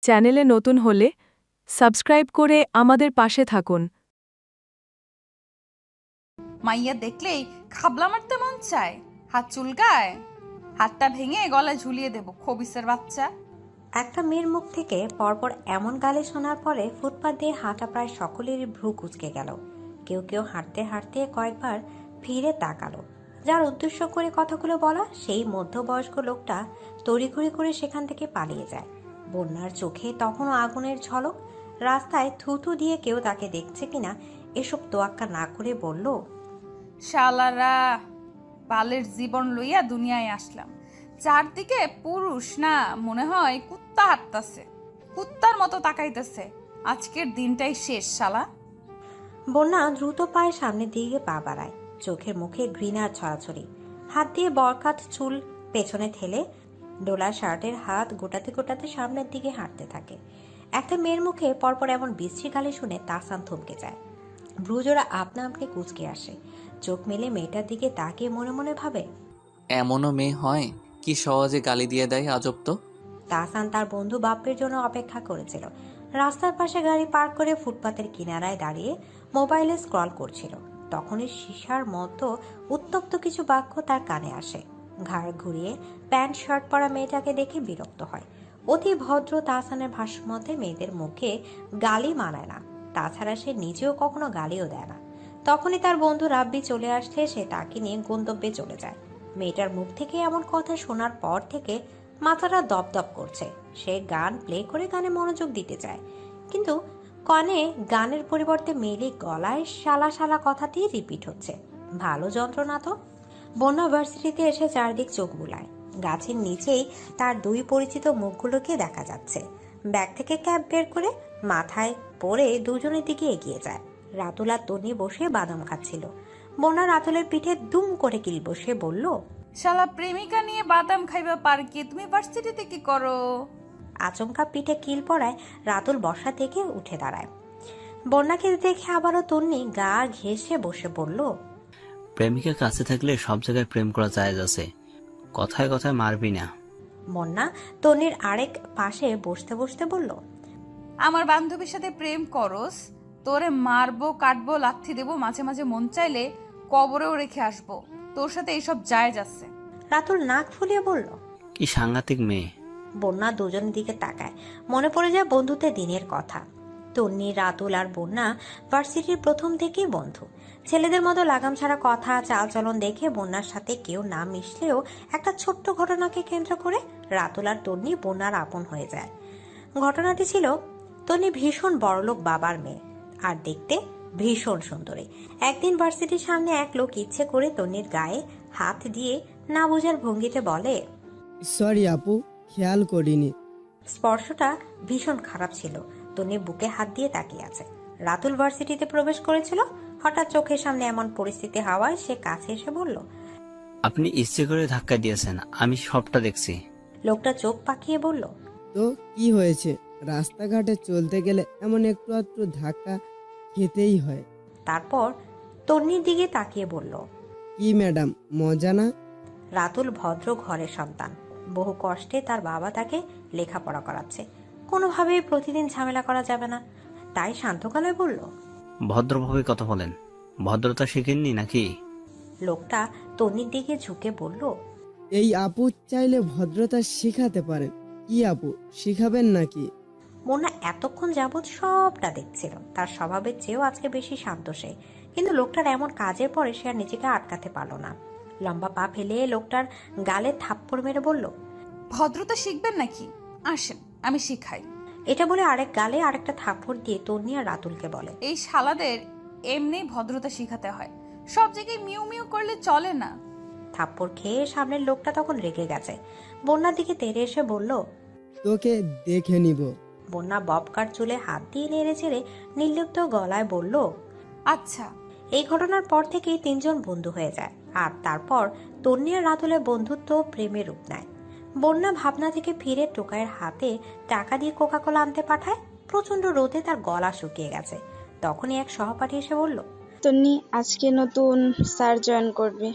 চ্যানেলে নতুন হলে সাবস্ক্রাইব করে আমাদের পাশে থাকুন। মাইয়া দেখলেই খাবলা মারতে মন চায়, হাত চুলকায়, হাতটা ভেঙে গলায় ঝুলিয়ে দেব খবিসের বাচ্চা। একটা মেয়ের মুখ থেকে পরপর এমন গালি শোনার পরে ফুটপাত দিয়ে হাঁটা প্রায় সকলেরই ভ্রু কুঁচকে গেল। কেউ কেউ হাঁটতে হাঁটতে কয়েকবার ফিরে তাকালো। যার উদ্দেশ্য করে কথাগুলো বলা সেই মধ্যবয়স্ক লোকটা তড়িঘড়ি করে সেখান থেকে পালিয়ে যায়। বন্যার চোখে তখনও আগুনের ঝলক। রাস্তায় থুথু দিয়ে কেউ তাকে দেখছে কিনা এসব তোয়াক্কা না করে বলল, শালারা, বালের জীবন লইয়া দুনিয়ায় আসলাম, চারদিকে পুরুষ না মনে হয় কুত্তা হাঁটতাছে, কুত্তার মতো তাকাইতেছে। আজকের দিনটাই শেষ শালা। বন্যা দ্রুত পায়ে সামনের দিকে পা বাড়ায়, চোখের মুখে ঘৃণার ছড়াছড়ি। হাত দিয়ে বরকাত চুল পেছনে ঠেলে ডোলা শার্টের হাত গোটাতে গোটাতে সামনের দিকে হাঁটতে থাকে। একটা মেয়ের মুখে পরপর এমন বিশ্রী গালি শুনে তাহসান থমকে যায়। ভ্রুজোড়া আপনা আপনি কুঁচকে আসে। চোখ মেলে মেয়েটার দিকে তাকিয়ে মনে মনে ভাবে, এমনও মেয়ে হয় কি সহজে গালি দিয়ে দেয়, আজব তো। তাহসান তার বন্ধু বাপ্পের জন্য অপেক্ষা করেছিল। রাস্তার পাশে গাড়ি পার্ক করে ফুটপাতের কিনারায় দাঁড়িয়ে মোবাইলে স্ক্রল করছিল। তখনই সিসার মতো উত্তপ্ত কিছু বাক্য তার কানে আসে। ঘাড় ঘুরিয়ে প্যান্ট শার্ট পরা মেয়েটাকে দেখে বিরক্ত হয়। অতি ভদ্র তাহসানের ভাষ্য মতে মেয়েদের মুখে গালি মানায় না, তাছাড়া সে নিজেও কখনো গালিও দেয় না। তখনই তার বন্ধু রাব্বি চলে আসলে সে তাকে নিয়ে গন্তব্যে চলে যায়। মেয়েটার মুখ থেকে এমন কথা শোনার পর থেকে মাথাটা দপদপ করছে। সে গান প্লে করে গানে মনোযোগ দিতে চায়, কিন্তু কনে গানের পরিবর্তে মেলি গলায় শালা শালা কথাটি রিপিট হচ্ছে। ভালো যন্ত্রণা তো। বন্যা ভার্সিটিতে এসে চারদিক চোখ বুলায়। গাছের নিচেই তার দুই পরিচিত মুখগুলোকে দেখা যাচ্ছে। ব্যাগ থেকে ক্যাপ বের করে মাথায় পরে দুজনের দিকে এগিয়ে যায়। রাতুল আর তনি বসে বাদাম খাচ্ছিল। বন্যা রাতুলের পিঠে দুম করে কিল বসে বলল, শালা প্রেমিকা নিয়ে বাদাম খাইবা পার্কে, তুমি ভার্সিটিতে কি করো? আচমকা পিঠে কিল পড়ায় রাতুল বসা থেকে উঠে দাঁড়ায়। বন্যাকে দেখে আবারও তন্নি গা ঘেঁষে বসে বলল, প্রেমিকের কাছে থাকলে সব জায়গায় প্রেম করা জায়েজ আছে, কথায় কথায় মারবি না। বন্যা তন্নির আরেক পাশে বসতে বসতে বলল, আমার বান্ধবীর সাথে প্রেম করস, তোরে মারবো, কাটবো, লাথি দেবো, মাঝে মাঝে মন চাইলে কবরেও রেখে আসবো। তোর সাথে এইসব জায়েজ আছে? রাতুল নাক ফুলিয়ে বলল। কি সাংঘাতিক মেয়ে। বন্যা দুজনের দিকে তাকায়। মনে পড়ে যায় বন্ধুত্বের দিনের কথা। তন্নি, রাতুল আর বন্যা ভার্সিটির প্রথম থেকেই বন্ধু। ছেলেদের মতো লাগাম ছাড়া কথা চালচলন দেখে বন্যার সাথে কেউ না মিশলেও একটা ছোট্ট ঘটনাকে কেন্দ্র করে রাতুল আর তন্নি বন্যার আপন হয়ে যায়। ঘটনাটি ছিল, তন্নি ভীষণ বড়লোক বাবার মেয়ে আর দেখতে ভীষণ সুন্দরী। একদিন ভার্সিটির সামনে এক লোক ইচ্ছে করে তন্নির গায়ে হাত দিয়ে না বোঝার ভঙ্গিতে বলে, সরি আপু, খেয়াল করিনি। স্পর্শটা ভীষণ খারাপ ছিল। তন্নি বুকে হাত দিয়ে তাকিয়ে আছে। রাতুল ভার্সিটিতে প্রবেশ করেছিল। হঠাৎ চোখের সামনে এমন পরিস্থিতি হওয়ায় সে কাছে এসে বলল, আপনি ইচ্ছে করে ধাক্কা দিয়েছেন, আমি সবটা দেখছি। লোকটা চোখ পাকিয়ে বলল, তো কি হয়েছে? রাস্তাঘাটে চলতে গেলে এমন একটু আধটু ধাক্কা খেতেই হয়। তারপর তন্নির দিকে তাকিয়ে বলল, কি ম্যাডাম, মজা না? রাতুল ভদ্র ঘরের সন্তান। বহু কষ্টে তার বাবা তাকে লেখাপড়া করাচ্ছে। কোনোভাবেই প্রতিদিন ঝামেলা করা যাবে না, তাই শান্ত গলায় বলল। ভদ্রভাবে কথা বলেন, ভদ্রতা শিখেননি নাকি? লোকটা তন্নির দিকে ঝুঁকে বলল, এই আপু চাইলে ভদ্রতা শেখাতে পারেন। কি আপু, শিখাবেন নাকি? মোনা এতক্ষণ যাবৎ সবটা দেখছিল। তার স্বভাবের চেয়েও আজকে বেশি শান্ত সে। কিন্তু লোকটার এমন কাজের পরে সে আর নিজেকে আটকাতে পারল না। লম্বা পা ফেলে লোকটার গালে থাপ্পড় মেরে বলল, ভদ্রতা শিখবেন নাকি? আসেন আমি শিখাই। এটা বলে আরেক গালে আরেকটা থাপ্পড় দিয়ে তন্নি আর রাতুলকে বলে, এই শালাদের এমনি ভদ্রতা শিখাতে হয়, সব জায়গায় মিউ মিউ করলে চলে না। থাপ্পড় খেয়ে সামনের লোকটা তখন রেগে গেছে। বন্যার দিকে তেড়ে এসে বলল, তোকে দেখে নিব। বন্যা ববকার চুলে হাত দিয়ে নেড়ে ছেড়ে নির্লিপ্ত গলায় বলল, আচ্ছা। এই ঘটনার পর থেকেই তিনজন বন্ধু হয়ে যায়। আর তারপর তন্নি আর রাতুলের বন্ধুত্ব প্রেমের রূপ নেয়। বন্যা ভাবনা থেকে ফিরে টোকাইয়ের হাতে টাকা দিয়ে কোকাকোলা আনতে পাঠায়। প্রচন্ড রোদে তার গলা শুকিয়ে গেছে। তখনই এক সহপাঠী এসে বলল, তন্নি আজকে নতুন স্যার জয়েন করবে,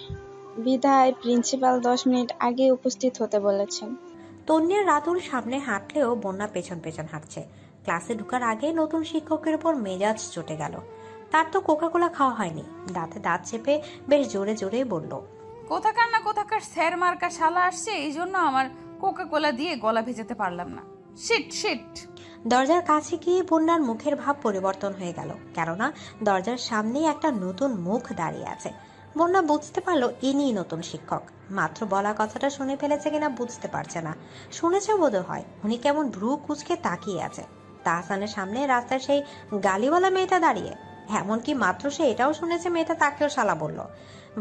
বিধায় প্রিন্সিপাল 10 মিনিট আগে উপস্থিত হতে বলেছেন। তন্নি আর রাতুল সামনে হাঁটলেও বন্যা পেছন পেছন হাঁটছে। ক্লাসে ঢুকার আগে নতুন শিক্ষকের উপর মেজাজ চটে গেল। তার তো কোকাকোলা খাওয়া হয়নি। দাঁতে দাঁত চেপে বেশ জোরে জোরে বলল, কোথাকার না কোথাকার স্যার মার্কা শালা আসছে, এই জন্য আমার কোকা কোলা দিয়ে গলা ভেজাতে পারলাম না। Shit shit. দরজার কাছে গিয়ে বন্যার মুখের ভাব পরিবর্তন হয়ে গেল, কেননা দরজার সামনেই একটা নতুন মুখ দাঁড়িয়ে আছে। বন্যা বুঝতে পারলো ইনিই নতুন শিক্ষক। মাত্র বলা কথাটা শুনে ফেলেছে কিনা বুঝতে পারছে না। শুনেছে বোধ হয়। উনি কেমন ভ্রু কুচকে তাকিয়ে আছে। তাহসানের সামনে রাস্তার সেই গালিওয়ালা মেয়েটা দাঁড়িয়ে। এমনকি মাত্র সে এটাও শুনেছে মেয়েটা তাকেও শালা বলল।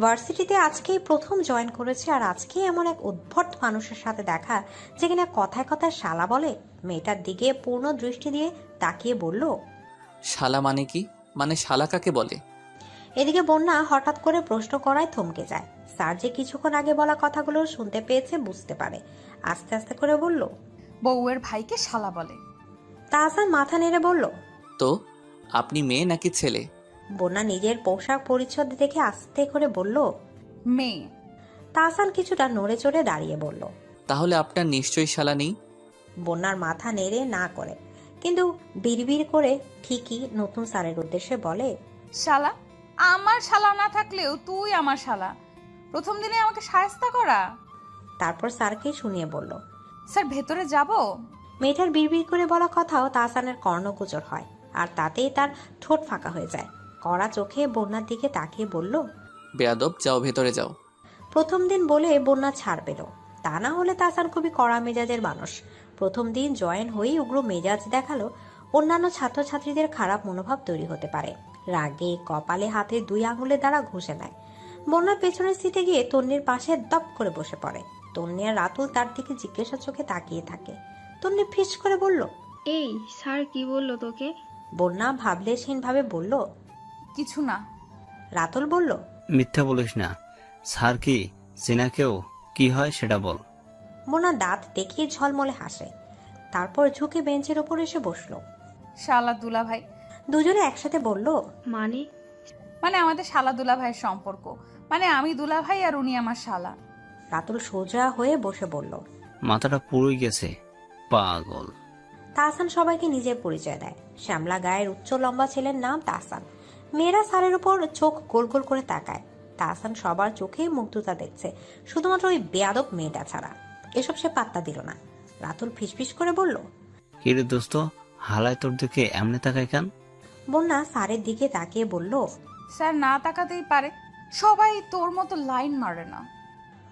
ভার্সিটিতে আজকেই প্রথম জয়েন করেছে, আর আজকেই এমন এক উদ্ভট মানুষের সাথে দেখা যে কিনা কথায় কথায় শালা বলে। মেয়েটার দিকে পূর্ণ দৃষ্টি দিয়ে তাকিয়ে বলল, শালা মানে কি? মানে শালা কাকে বলে? এদিকে বন্যা হঠাৎ করে প্রশ্ন করায় থমকে যায়। স্যার যে কিছুক্ষণ আগে বলা কথাগুলো শুনতে পেয়েছে বুঝতে পারে। আস্তে আস্তে করে বলল, বউয়ের ভাইকে শালা বলে। তাহসান মাথা নেড়ে বলল, তো আপনি মেয়ে নাকি ছেলে? বন্যা নিজের পোশাক পরিচ্ছদ দেখে আস্তে করে বলল, মেয়ে। তাহসান কিছুটা নড়ে চড়ে দাঁড়িয়ে বলল, তাহলে আপনার নিশ্চয়ই শালা নেই। বন্যার মাথা নেড়ে না করে কিন্তু বিড়বিড় করে ঠিকই নতুন স্যারের উদ্দেশ্যে বলে, শালা? আমার শালা না থাকলেও তুই আমার শালা। প্রথম দিনে আমাকে শায়েস্তা করা। তারপর স্যারকে শুনিয়ে বলল, স্যার ভেতরে যাব? মেয়েটার বিড়বিড় করে বলা কথাও তাহসানের কর্ণগোচর হয়, আর তাতেই তার ঠোঁট ফাঁকা হয়ে যায়। কড়া চোখে বন্যার দিকে তাকিয়ে বলল, বেয়াদব, যাও ভেতরে যাও। প্রথম দিন বলে বন্যা ছাড় পেল। তা না হলে তাহসান খুবই কড়া মেজাজের মানুষ। প্রথম দিন জয়েন হয়েই উগ্র মেজাজ দেখালো। অন্যান্য ছাত্রছাত্রীদের খারাপ মনোভাব তৈরি হতে পারে। রাগে কপালে হাতে 2 আঙুলের দ্বারা ঘষে নেয়। বন্যা পেছনের সিটে গিয়ে তন্নির পাশে দপ করে বসে পড়ে। তন্নি আর রাতুল তার দিকে জিজ্ঞাসা চোখে তাকিয়ে থাকে। তন্নি ফিস করে বলল, এই স্যার কি বললো তোকে? বন্যা ভাবলেশহীন ভাবে বলল, কিছু না। রাতুল বলল, মিথ্যা বলিস না। স্যার কি চেনা কেউ? কি হয় সেটা বল। বন্যা দাঁত দেখিয়ে ঝলমলে হাসে। তারপর ঝুঁকে বেঞ্চের ওপর এসে বসলো। শালা দুলা ভাই। দুজনে একসাথে বলল, মানে? মানে আমাদের শালা দুলা ভাইয়ের সম্পর্ক। মানে আমি দুলা ভাই আর উনি আমার শালা। রাতুল সোজা হয়ে বসে বলল, মাথাটা পুরোই গেছে, পাগল। তাহসান সবাইকে নিজের পরিচয় দেয়। শ্যামলা গায়ের উচ্চ লম্বা ছেলের নাম তাহসান। মেয়েরা স্যারের উপর চোখ গোল গোল করে তাকায়। তাহসান সবার চোখে মুগ্ধতা দেখছে, শুধুমাত্র ওই বেয়াদব মেয়েটা ছাড়া। এসব সে পাত্তা দিল না। রাতুল ফিসফিস করে বলল, কিরে দোস্ত, হালায় তোর দিকে এমনি তাকায় কেন? বন্যা স্যারের দিকে তাকিয়ে বলল, স্যার না তাকাতেই পারে, সবাই তোর মতো লাইন মারে না।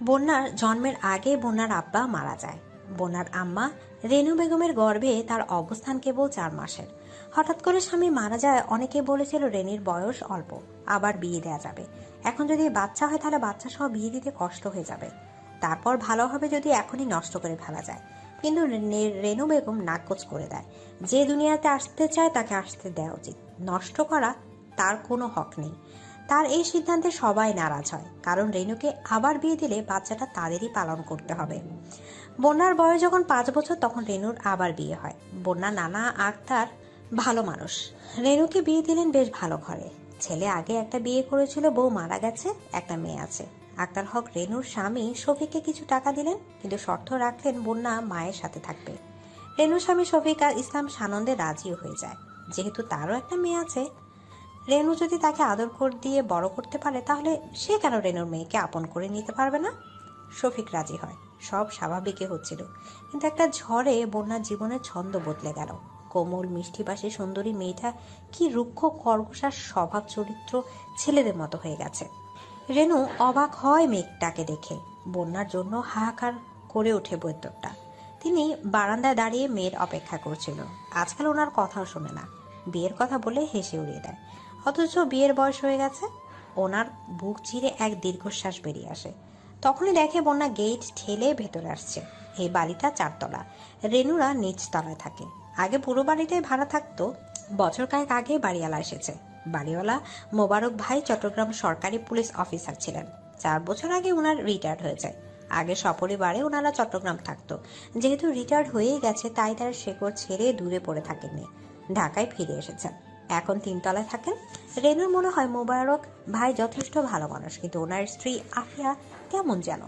বন্যার জন্মের আগে বন্যার আব্বা মারা যায়। বন্যার আম্মা রেনু বেগমের গর্ভে তার অবস্থান কেবল 4 মাসের। হঠাৎ করে স্বামী মারা যায়। অনেকে বলেছিল রেনির বয়স অল্প, আবার বিয়ে দেওয়া যাবে। এখন যদি বাচ্চা হয় তাহলে বাচ্চা সহ বিয়ে দিতে কষ্ট হয়ে যাবে। তারপর ভালো হবে যদি এখনই নষ্ট করে ফেলা যায়। কিন্তু রেনু বেগম নাকচ করে দেয়। যে দুনিয়াতে আসতে চায় তাকে আসতে দেওয়া উচিত, নষ্ট করা তার কোনো হক নেই। তার এই সিদ্ধান্তে সবাই নারাজ হয়, কারণ রেনুকে আবার বিয়ে দিলে বাচ্চাটা তাদেরই পালন করতে হবে। বন্যার বয়স যখন 5 বছর তখন রেনুর আবার বিয়ে হয়। বন্যা নানা আক্তার ভালো মানুষ, রেনুকে বিয়ে দিলেন বেশ ভালো ঘরে। ছেলে আগে একটা বিয়ে করেছিল, বউ মারা গেছে, একটা মেয়ে আছে। আক্তার হক রেনুর স্বামী শফিককে কিছু টাকা দিলেন, কিন্তু শর্ত রাখলেন বন্যা মায়ের সাথে থাকবে। রেনুর স্বামী শফিক আর ইসলাম সানন্দে রাজিও হয়ে যায়। যেহেতু তারও একটা মেয়ে আছে, রেনু যদি তাকে আদর করে দিয়ে বড় করতে পারে, তাহলে সে কেন রেনুর মেয়েকে আপন করে নিতে পারবে না? শফিক রাজি হয়। সব স্বাভাবিকই হচ্ছিল, কিন্তু একটা ঝড়ে বন্যার জীবনের ছন্দ বদলে গেল। কোমল মিষ্টিবাসী সুন্দরী মেয়েটা কি রুক্ষ খরগোশার স্বভাব চরিত্র ছেলেদের মতো হয়ে গেছে। রেনু অবাক হয় মেয়েটাকে দেখে। বন্যার জন্য হাহাকার করে ওঠে বৈদ্যটা। তিনি বারান্দায় দাঁড়িয়ে মেয়ের অপেক্ষা করছিল। আজকাল ওনার কথাও শোনে না। বিয়ের কথা বলে হেসে উড়িয়ে দেয়, অথচ বিয়ের বয়স হয়ে গেছে। ওনার বুক চিরে এক দীর্ঘশ্বাস বেরিয়ে আসে। তখনই দেখে বন্যা গেট ঠেলে ভেতরে আসছে। এই বাড়িটা 4 তলা, রেনুরা নিচ তলায় থাকে। আগে পুরো বাড়িটাই ভাড়া থাকতো। বছর কয়েক আগে বাড়িওয়ালা এসেছে। বাড়িওয়ালা মোবারক ভাই চট্টগ্রাম সরকারি পুলিশ অফিসার ছিলেন। 4 বছর আগে ওনার রিটায়ার্ড হয়ে যায়। আগে সপরিবারে ওনারা চট্টগ্রাম থাকতো। যেহেতু রিটায়ার্ড হয়েই গেছে, তাই তার শেকড় ছেড়ে দূরে পড়ে থাকেননি, ঢাকায় ফিরে এসেছেন। এখন 3 তলায় থাকেন। রেনুর মনে হয় মোবারক ভাই যথেষ্ট ভালো মানুষ, কিন্তু ওনার স্ত্রী আফিয়া কেমন যেন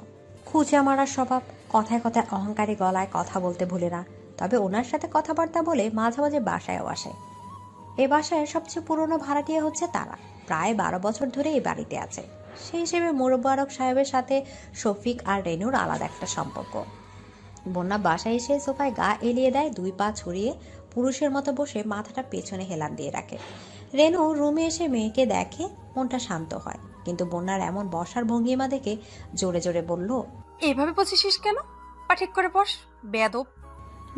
খুঁজে মারার স্বভাব, কথায় কথায় অহংকারী গলায় কথা বলতে ভুলে না। তবে ওনার সাথে কথাবার্তা বলে মাঝে মাঝে বাসায়ও আসে। এ বাসায় সবচেয়ে পুরনো ভাড়াটিয়া হচ্ছে তারা। প্রায় 12 বছর ধরে এই বাড়িতে আছে। সেই হিসেবে মোরব্বারক সাহেবের সাথে শফিক আর রেনুর আলাদা একটা সম্পর্ক। বন্যা বাসায় এসে সোফায় গা এলিয়ে দেয়, 2 পা ছড়িয়ে পুরুষের মতো বসে মাথাটা পেছনে হেলান দিয়ে রাখে। রেনু রুমে এসে মেয়েকে দেখে, মনটা শান্ত হয়। কিন্তু বন্যার এমন বসার ভঙ্গিমা দেখে জোরে জোরে বলল, এভাবে বলছিস কেন? পা ঠিক করে বস, বেয়াদব।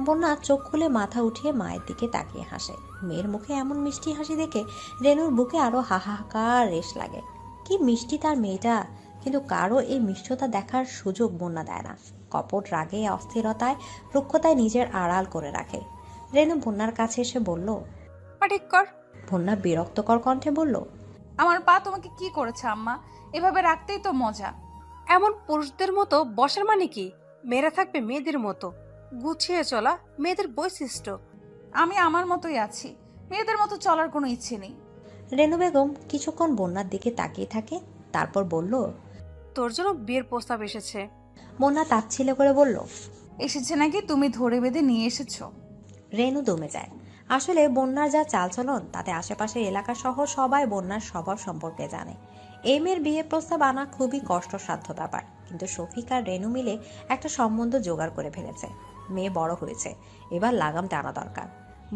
বন্যা চোখ খুলে মাথা উঠিয়ে মায়ের দিকে তাকিয়ে হাসে। মেয়ের মুখে এমন মিষ্টি হাসি দেখে রেনুর বুকে আরো হাহাকার রেশ লাগে। কি মিষ্টি তার মেয়েটা, কিন্তু কারো এই মিষ্টতা দেখার সুযোগ বন্যা দেয় না। কপট রাগে, অস্থিরতায়, রুক্ষতায় নিজের আড়াল করে রাখে। রেনু বন্যার কাছে এসে বলল, পা ঠিক কর। বন্যা বিরক্তকর কণ্ঠে বলল, আমার পা তোমাকে কি করেছে আম্মা? এভাবে রাখতেই তো মজা। এমন পুরুষদের মতো বসার মানে কি? মেয়েরা থাকবে মেয়েদের মতো, গুছিয়ে চলা মেয়েদের বৈশিষ্ট্য। আমি আমার মতোই আছি, মেয়েদের মতো চলার কোনো ইচ্ছে নেই। রেনু বেগম কিছুক্ষণ বন্যার দিকে তাকিয়ে থাকে, তারপর বলল, তোর জন্য বিয়ের প্রস্তাব এসেছে। বন্যা তাচ্ছিল্য করে বলল, এসেছে নাকি? তুমি ধরে বেঁধে নিয়ে এসেছো? রেনু দমে যায়। আসলে বন্যার যা চালচলন তাতে আশেপাশের এলাকা সহ সবাই বন্যার স্বভাব সম্পর্কে জানে। এই মেয়ের বিয়ে প্রস্তাব আনা খুবই কষ্টসাধ্য ব্যাপার, কিন্তু শফিক আর রেনু মিলে একটা সম্বন্ধ জোগাড় করে ফেলেছে। মেয়ে বড় হয়েছে, এবার লাগাম টানা দরকার।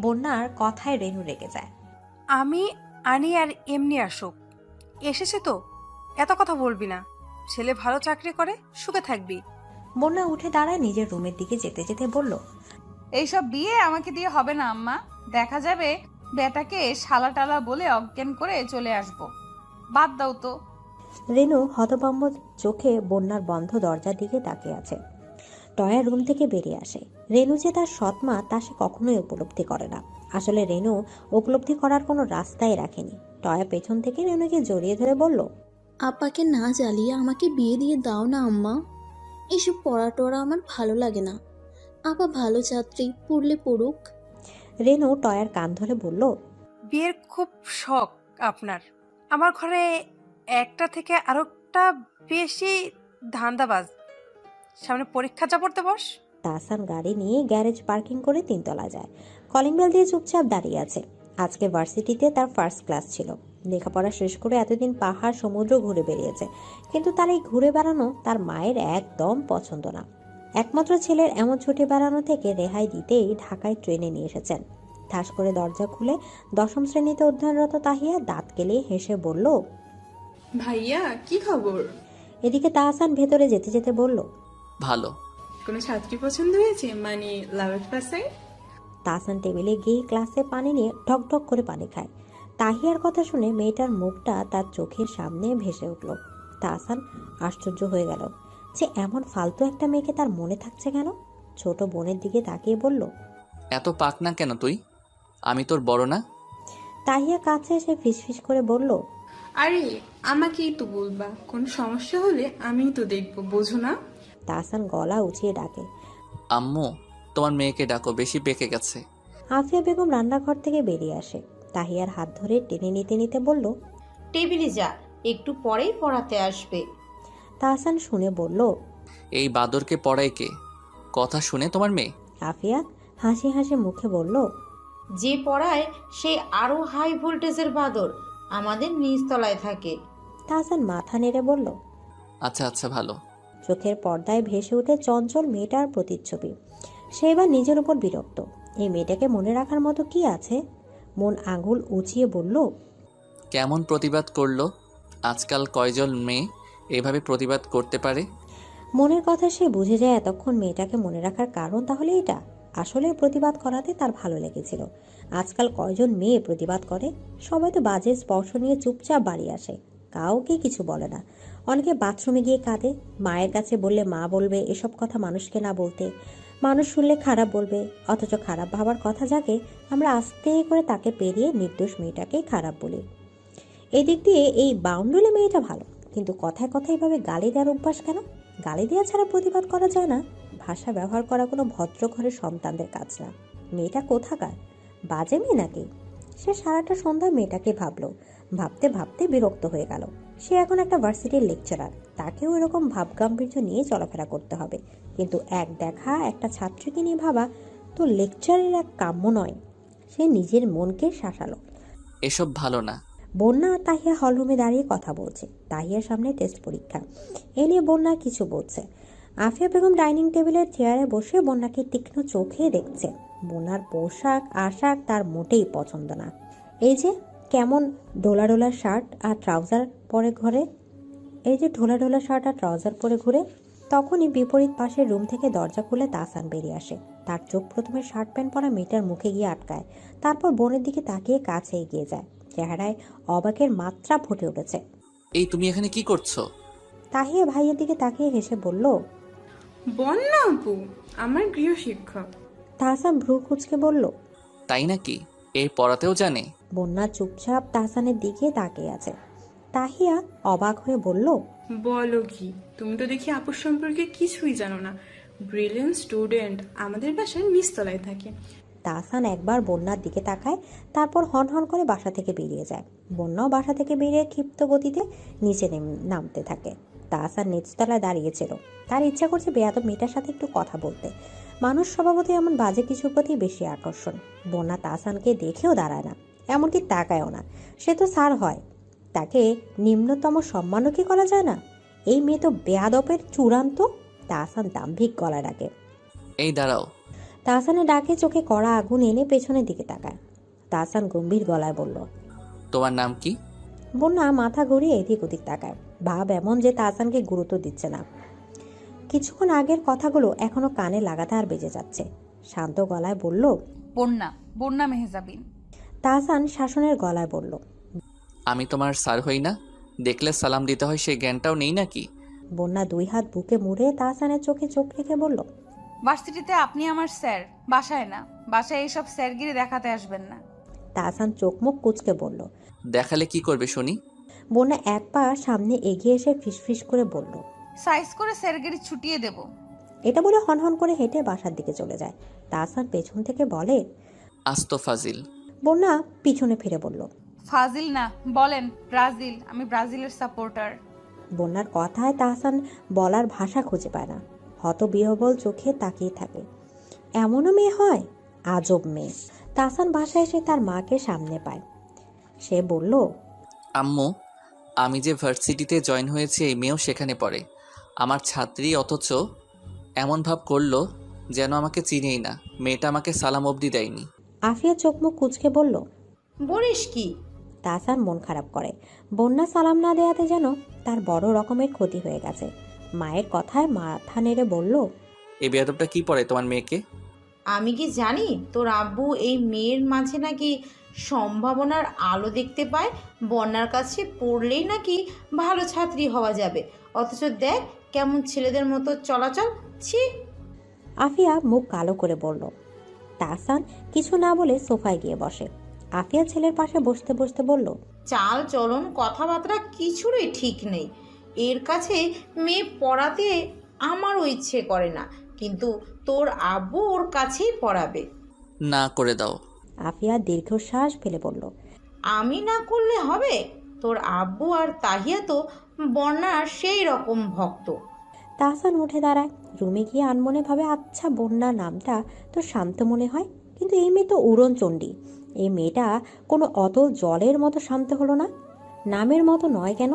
বন্যার কথায় রেনু রেগে যায়। আমি আনি আর এমনি আসুক, এসেছে তো, এত কথা বলবি না। ছেলে ভালো চাকরি করে, সুখে থাকবি। বন্যা উঠে দাঁড়ায়, নিজের রুমের দিকে যেতে যেতে বলল, এইসব বিয়ে আমাকে দিয়ে হবে না আম্মা। দেখা যাবে বেটাকে শালা টালা বলে অজ্ঞান করে চলে আসবো। বাদ দাও তো। রেনু হতভম্ব চোখে বন্যার বন্ধ দরজার দিকে তাকিয়ে আছে। টয়া রুম থেকে বেরিয়ে আসে। রেনু যে তার সৎমা তা সে কখনোই উপলব্ধি করে না। আসলে রেনু উপলব্ধি করার কোনো রাস্তাই রাখেনি। টয়া পেছন থেকে রেনুকে জড়িয়ে ধরে বলল, আপাকে না জ্বালিয়ে আমাকে বিয়ে দিয়ে দাও না আম্মা। এসব পড়া টড়া আমার ভালো লাগে না। আপা ভালো ছাত্রী, পড়লে পড়ুক। রেনু টয়ার কান ধরে বলল, বিয়ের খুব শখ আপনার। আমার ঘরে একটা থেকে আরেকটা বেশি ধান্দাবাজ। সামনে পরীক্ষা, যা পড়তে বস। তাহসান গাড়ি নিয়ে গ্যারেজ পার্কিং করে 3 তলা যায়। কলিং বেল দিয়ে চুপচাপ দাঁড়িয়ে আছে। আজকে ভার্সিটিতে তার ফার্স্ট ক্লাস ছিল। লেখাপড়া শেষ করে এতদিন পাহাড় সমুদ্র ঘুরে বেরিয়েছে, কিন্তু তার এই ঘুরে বেড়ানো তার মায়ের একদম পছন্দ না। একমাত্র ছেলের এমন ছুটে বেড়ানো থেকে রেহাই দিতেই ঢাকায় ট্রেনে নিয়ে এসেছেন। ঠাস করে দরজা খুলে 10ম শ্রেণীতে অধ্যয়নরত তাহিয়া দাঁত কেলিয়ে হেসে বলল, ভাইয়া কি খবর? এদিকে তাহসান ভেতরে যেতে যেতে বলল, ভালো। কোনো ছাত্রী পছন্দ হয়েছে, মানে লাভ এট ফার্স্ট সাইট? তাহসান টেবিলে গিয়ে ক্লাসে পানি নিয়ে ঢক ঢক করে পানি খায়। তাহিয়ার কথা শুনে মেয়েটার মুখটা তার চোখের সামনে ভেসে উঠল। তাহসান আশ্চর্য হয়ে গেল যে এমন ফালতু একটা মেয়েকে তার মনে থাকছে কেন। ছোট বোনের দিকে তাকিয়ে বলল, এত পাক না কেন তুই? আমি তোর বড় না? তাহিয়া কাছে এসে ফিসফিস করে বলল, আরে আমাকেই তো বলবা, কোনো সমস্যা হলে আমিই তো দেখবো, বোঝো না? তাহসান গলা উঁচিয়ে ডাকে, আম্মু, তোমার মেয়েকে ডাকো, বেশি পেকে গেছে। আফিয়া বেগম রান্নাঘর থেকে বেরিয়ে আসে। তাহিয়ার হাত ধরে টেনে নিতে নিতে বলল, টেবিলে যা, একটু পরেই পড়াতে আসবে। তাহসান শুনে বলল, এই বাদরকে পড়ায় কে? কথা শুনে তোমার মেয়ে? আফিয়া হাসি হাসি মুখে বলল, যে পড়ায় সে আরো হাই ভোল্টেজের বাদর, আমাদের নিচতলায় থাকে। তাহসান মাথা নেড়ে বলল, আচ্ছা আচ্ছা, ভালো। চোখের পর্দায় ভেসে ওঠে চঞ্চল মেয়েটার প্রতিচ্ছবি। সে এবার নিজের উপর বিরক্ত। এই মেয়েটাকে মনে রাখার মতো কি আছে? মন আঙুল উঁচিয়ে বলল, কেমন প্রতিবাদ করলো? আজকাল কয়জন মেয়ে এভাবে প্রতিবাদ করতে পারে? মনের কথা সে বুঝে যায় এতক্ষণ মেয়েটাকে মনে রাখার কারণ তাহলে এটা। আসলে প্রতিবাদ করাতে তার ভালো লেগেছিল। আজকাল কয়জন মেয়ে প্রতিবাদ করে? সবাই তো বাজে স্পর্শ নিয়ে চুপচাপ বাড়ি আসে, কাউকে কিছু বলে না। অনেকে বাথরুমে গিয়ে কাঁদে, মায়ের কাছে বললে মা বলবে এসব কথা মানুষকে না বলতে, মানুষ শুনলে খারাপ বলবে। অথচ খারাপ ভাবার কথা যাকে, আমরা আস্তে করে তাকে পেরিয়ে নির্দোষ মেয়েটাকেই খারাপ বলি। এদিক দিয়ে এই বাউন্ডুলে মেয়েটা ভালো, কিন্তু কথায় কথায় এভাবে গালি দেওয়ার অভ্যাস কেন? গালি দেওয়া ছাড়া প্রতিবাদ করা যায় না? ভাষা ব্যবহার করা কোনো ভদ্র ঘরের সন্তানদের কাজ না। মেয়েটা কোথাকার? বাজে মেয়ে নাকি? সে সারাটা সন্ধ্যা মেয়েটাকে ভাবলো, ভাবতে ভাবতে বিরক্ত হয়ে গেল। সে এখন একটা ভার্সিটির লেকচারার, তাকেও এরকম ভাবগাম্ভীর্য নিয়ে চলাফেরা করতে হবে। কিন্তু এক দেখা একটা ছাত্রীকে নিয়ে ভাবা তো লেকচারের এক কাম্য নয়। সে নিজের মনকে শাসালো। এসব ভালো না। বন্যা আর তাহিয়া হলরুমে দাঁড়িয়ে কথা বলছে। তাহিয়ার সামনে টেস্ট পরীক্ষা, এ নিয়ে বন্যা কিছু বলছে। আফিয়া বেগম ডাইনিং টেবিলের চেয়ারে বসে বন্যাকে তীক্ষ্ণ চোখে দেখছে। বন্যার পোশাক আশাক তার মোটেই পছন্দ না। এই যে কেমন ঢোলা ঢোলা শার্ট আর ট্রাউজার পরে ঘুরে। তখনই বিপরীত পাশের রুম থেকে দরজা খুলে তাহসান বেরিয়ে আসে। তার চোখ প্রথমে শার্ট প্যান্ট পরা মেয়েটার মুখে গিয়ে আটকায়, তারপর বোনের দিকে তাকিয়ে কাছে এগিয়ে যায়। চেহারায় অবাকের মাত্রা ফুটে উঠেছে। এই তুমি এখানে কি করছো? তাহিয়া ভাইয়ের দিকে তাকিয়ে হেসে বলল, বন্যা আপু আমার গৃহশিক্ষক। তাহসান ভ্রু কুঁচকে বলল, তাই নাকি? এই পড়াতেও জানে? বন্যা চুপচাপ তাহসানের দিকে তাকিয়ে আছে। তাহিয়া অবাক হয়ে বলল, বলো কি, তুমি তো দেখি আপুর সম্পর্কে কিছুই জানো না। ব্রিলিয়েন্ট স্টুডেন্ট, আমাদের বাসায় নিচতলায় থাকে। তাহসান একবার বন্যার দিকে তাকায়, তারপর হন করে বাসা থেকে বেরিয়ে যায়। বন্যাও বাসা থেকে বেরিয়ে ক্ষিপ্ত গতিতে নিচে নামতে থাকে। তাহসান নিচতলায় দাঁড়িয়েছিল। তার ইচ্ছা করছে বেয়াদব মেয়েটার সাথে একটু কথা বলতে। মানুষ স্বভাবতই এমন বাজে কিছুর প্রতি বেশি আকর্ষণ। বন্যা তাহসানকে দেখেও দাঁড়ায় না, এমনকি তাকায়ও না। সে তো স্যার হয়, তাকে নিম্নতম সম্মানও কি করা যায় না? এই মেয়ে তো বেয়াদবের চূড়ান্ত। তাহসান দাম্ভিক গলায় ডাকে, এই দাঁড়াও। তাহসানের ডাকে চোখে কড়া আগুন এনে পেছনের দিকে তাকায়। তাহসান গম্ভীর গলায় বলল, তোমার নাম কি? বন্যা মাথা ঘুরিয়ে এদিক ওদিক তাকায়। ভাব এমন যে তাহসানকে গুরুত্ব দিচ্ছে না। কিছুক্ষণ আগের কথাগুলো এখনো কানে লাগাতার বেজে যাচ্ছে। শান্ত গলায় বলল, বন্যা মেহজাবিন। তাহসান শাসনের গলায় বলল, আমি তোমার স্যার হই না? দেখলে সালাম দিতে হয় সেই জ্ঞানটাও নেই নাকি? বন্যা দুই হাত বুকে মুড়ে তাহসানের চোখে চোখ রেখে বলল, ভার্সিটিতে আপনি আমার স্যার, বাসায় না। বাসায় এইসব স্যারগিরি দেখাতে আসবেন না। তাহসান চোখ মুখ কুঁচকে বলল, দেখালে কি করবে শুনি? বন্যা এক পা সামনে এগিয়ে এসে ফিসফিস করে বলল, সাইজ করে স্যারগিরি ছুটিয়ে দেব। এটা বলে হনহন করে হেঁটে বাসার দিকে চলে যায়। তাহসান পেছন থেকে বলে, আস্ত ফাজিল। বন্যা পিছনে ফিরে বলল, ফাজিল না, বলেন ব্রাজিল। আমি ব্রাজিলের সাপোর্টার। বন্যার কথায় তাহসান বলার ভাষা খুঁজে পায় না। হতবিহ্বল চোখে তাকিয়ে থাকে। এমনও মেয়ে হয়, আজব মেয়ে। তাহসান বাসায় এসে তার মাকে সামনে পায়। সে বলল, আম্মু, আমি যে ভার্সিটিতে জয়েন হয়েছি এই মেয়েও সেখানে পড়ে। আমার ছাত্রী, অথচ এমন ভাব করলো যেন আমাকে চিনেই না। মেয়েটা আমাকে সালাম অবধি দেয়নি। আফিয়া চোখ মুখ কুঁচকে বলল, বলিস কি? তাহসান মন খারাপ করে। বন্যা সালাম না দেয়াতে যেন তার বড় রকমের ক্ষতি হয়ে গেছে। মায়ের কথায় মাথা নেড়ে বলল, এই বেয়াদবটা কি পড়ে তোমার মেয়েকে? আমি কি জানি তোর আব্বু এই মেয়ের মাঝে নাকি সম্ভাবনার আলো দেখতে পায়। বন্যার কাছে পড়লেই নাকি ভালো ছাত্রী হওয়া যাবে, অথচ দেখ কেমন ছেলেদের মতো চলাচল। ছি। আফিয়া মুখ কালো করে বলল। তাহসান কিছু না বলে সোফায় গিয়ে বসে। আফিয়া ছেলের পাশে বসতে বসতে বলল, চাল চলন কথাবার্তা কিছুরই ঠিক নেই। এর কাছে মেয়ে পড়াতে আমারও ইচ্ছে করে না, কিন্তু তোর আব্বু ওর কাছেই পড়াবে। না করে দাও। আফিয়া দীর্ঘশ্বাস ফেলে বলল, আমি না করলে হবে? তোর আব্বু আর তাহিয়া তো বন্যার সেই রকম ভক্ত। তাহসান উঠে দাঁড়ায়। রুমে গিয়ে আনমনে ভাবে, আচ্ছা বন্যা নামটা তো শান্ত মনে হয়, কিন্তু এই মেয়ে তো উড়নচণ্ডী। এই মেয়েটা কোনো অতল জলের মতো শান্ত হলো না, নামের মতো নয় কেন?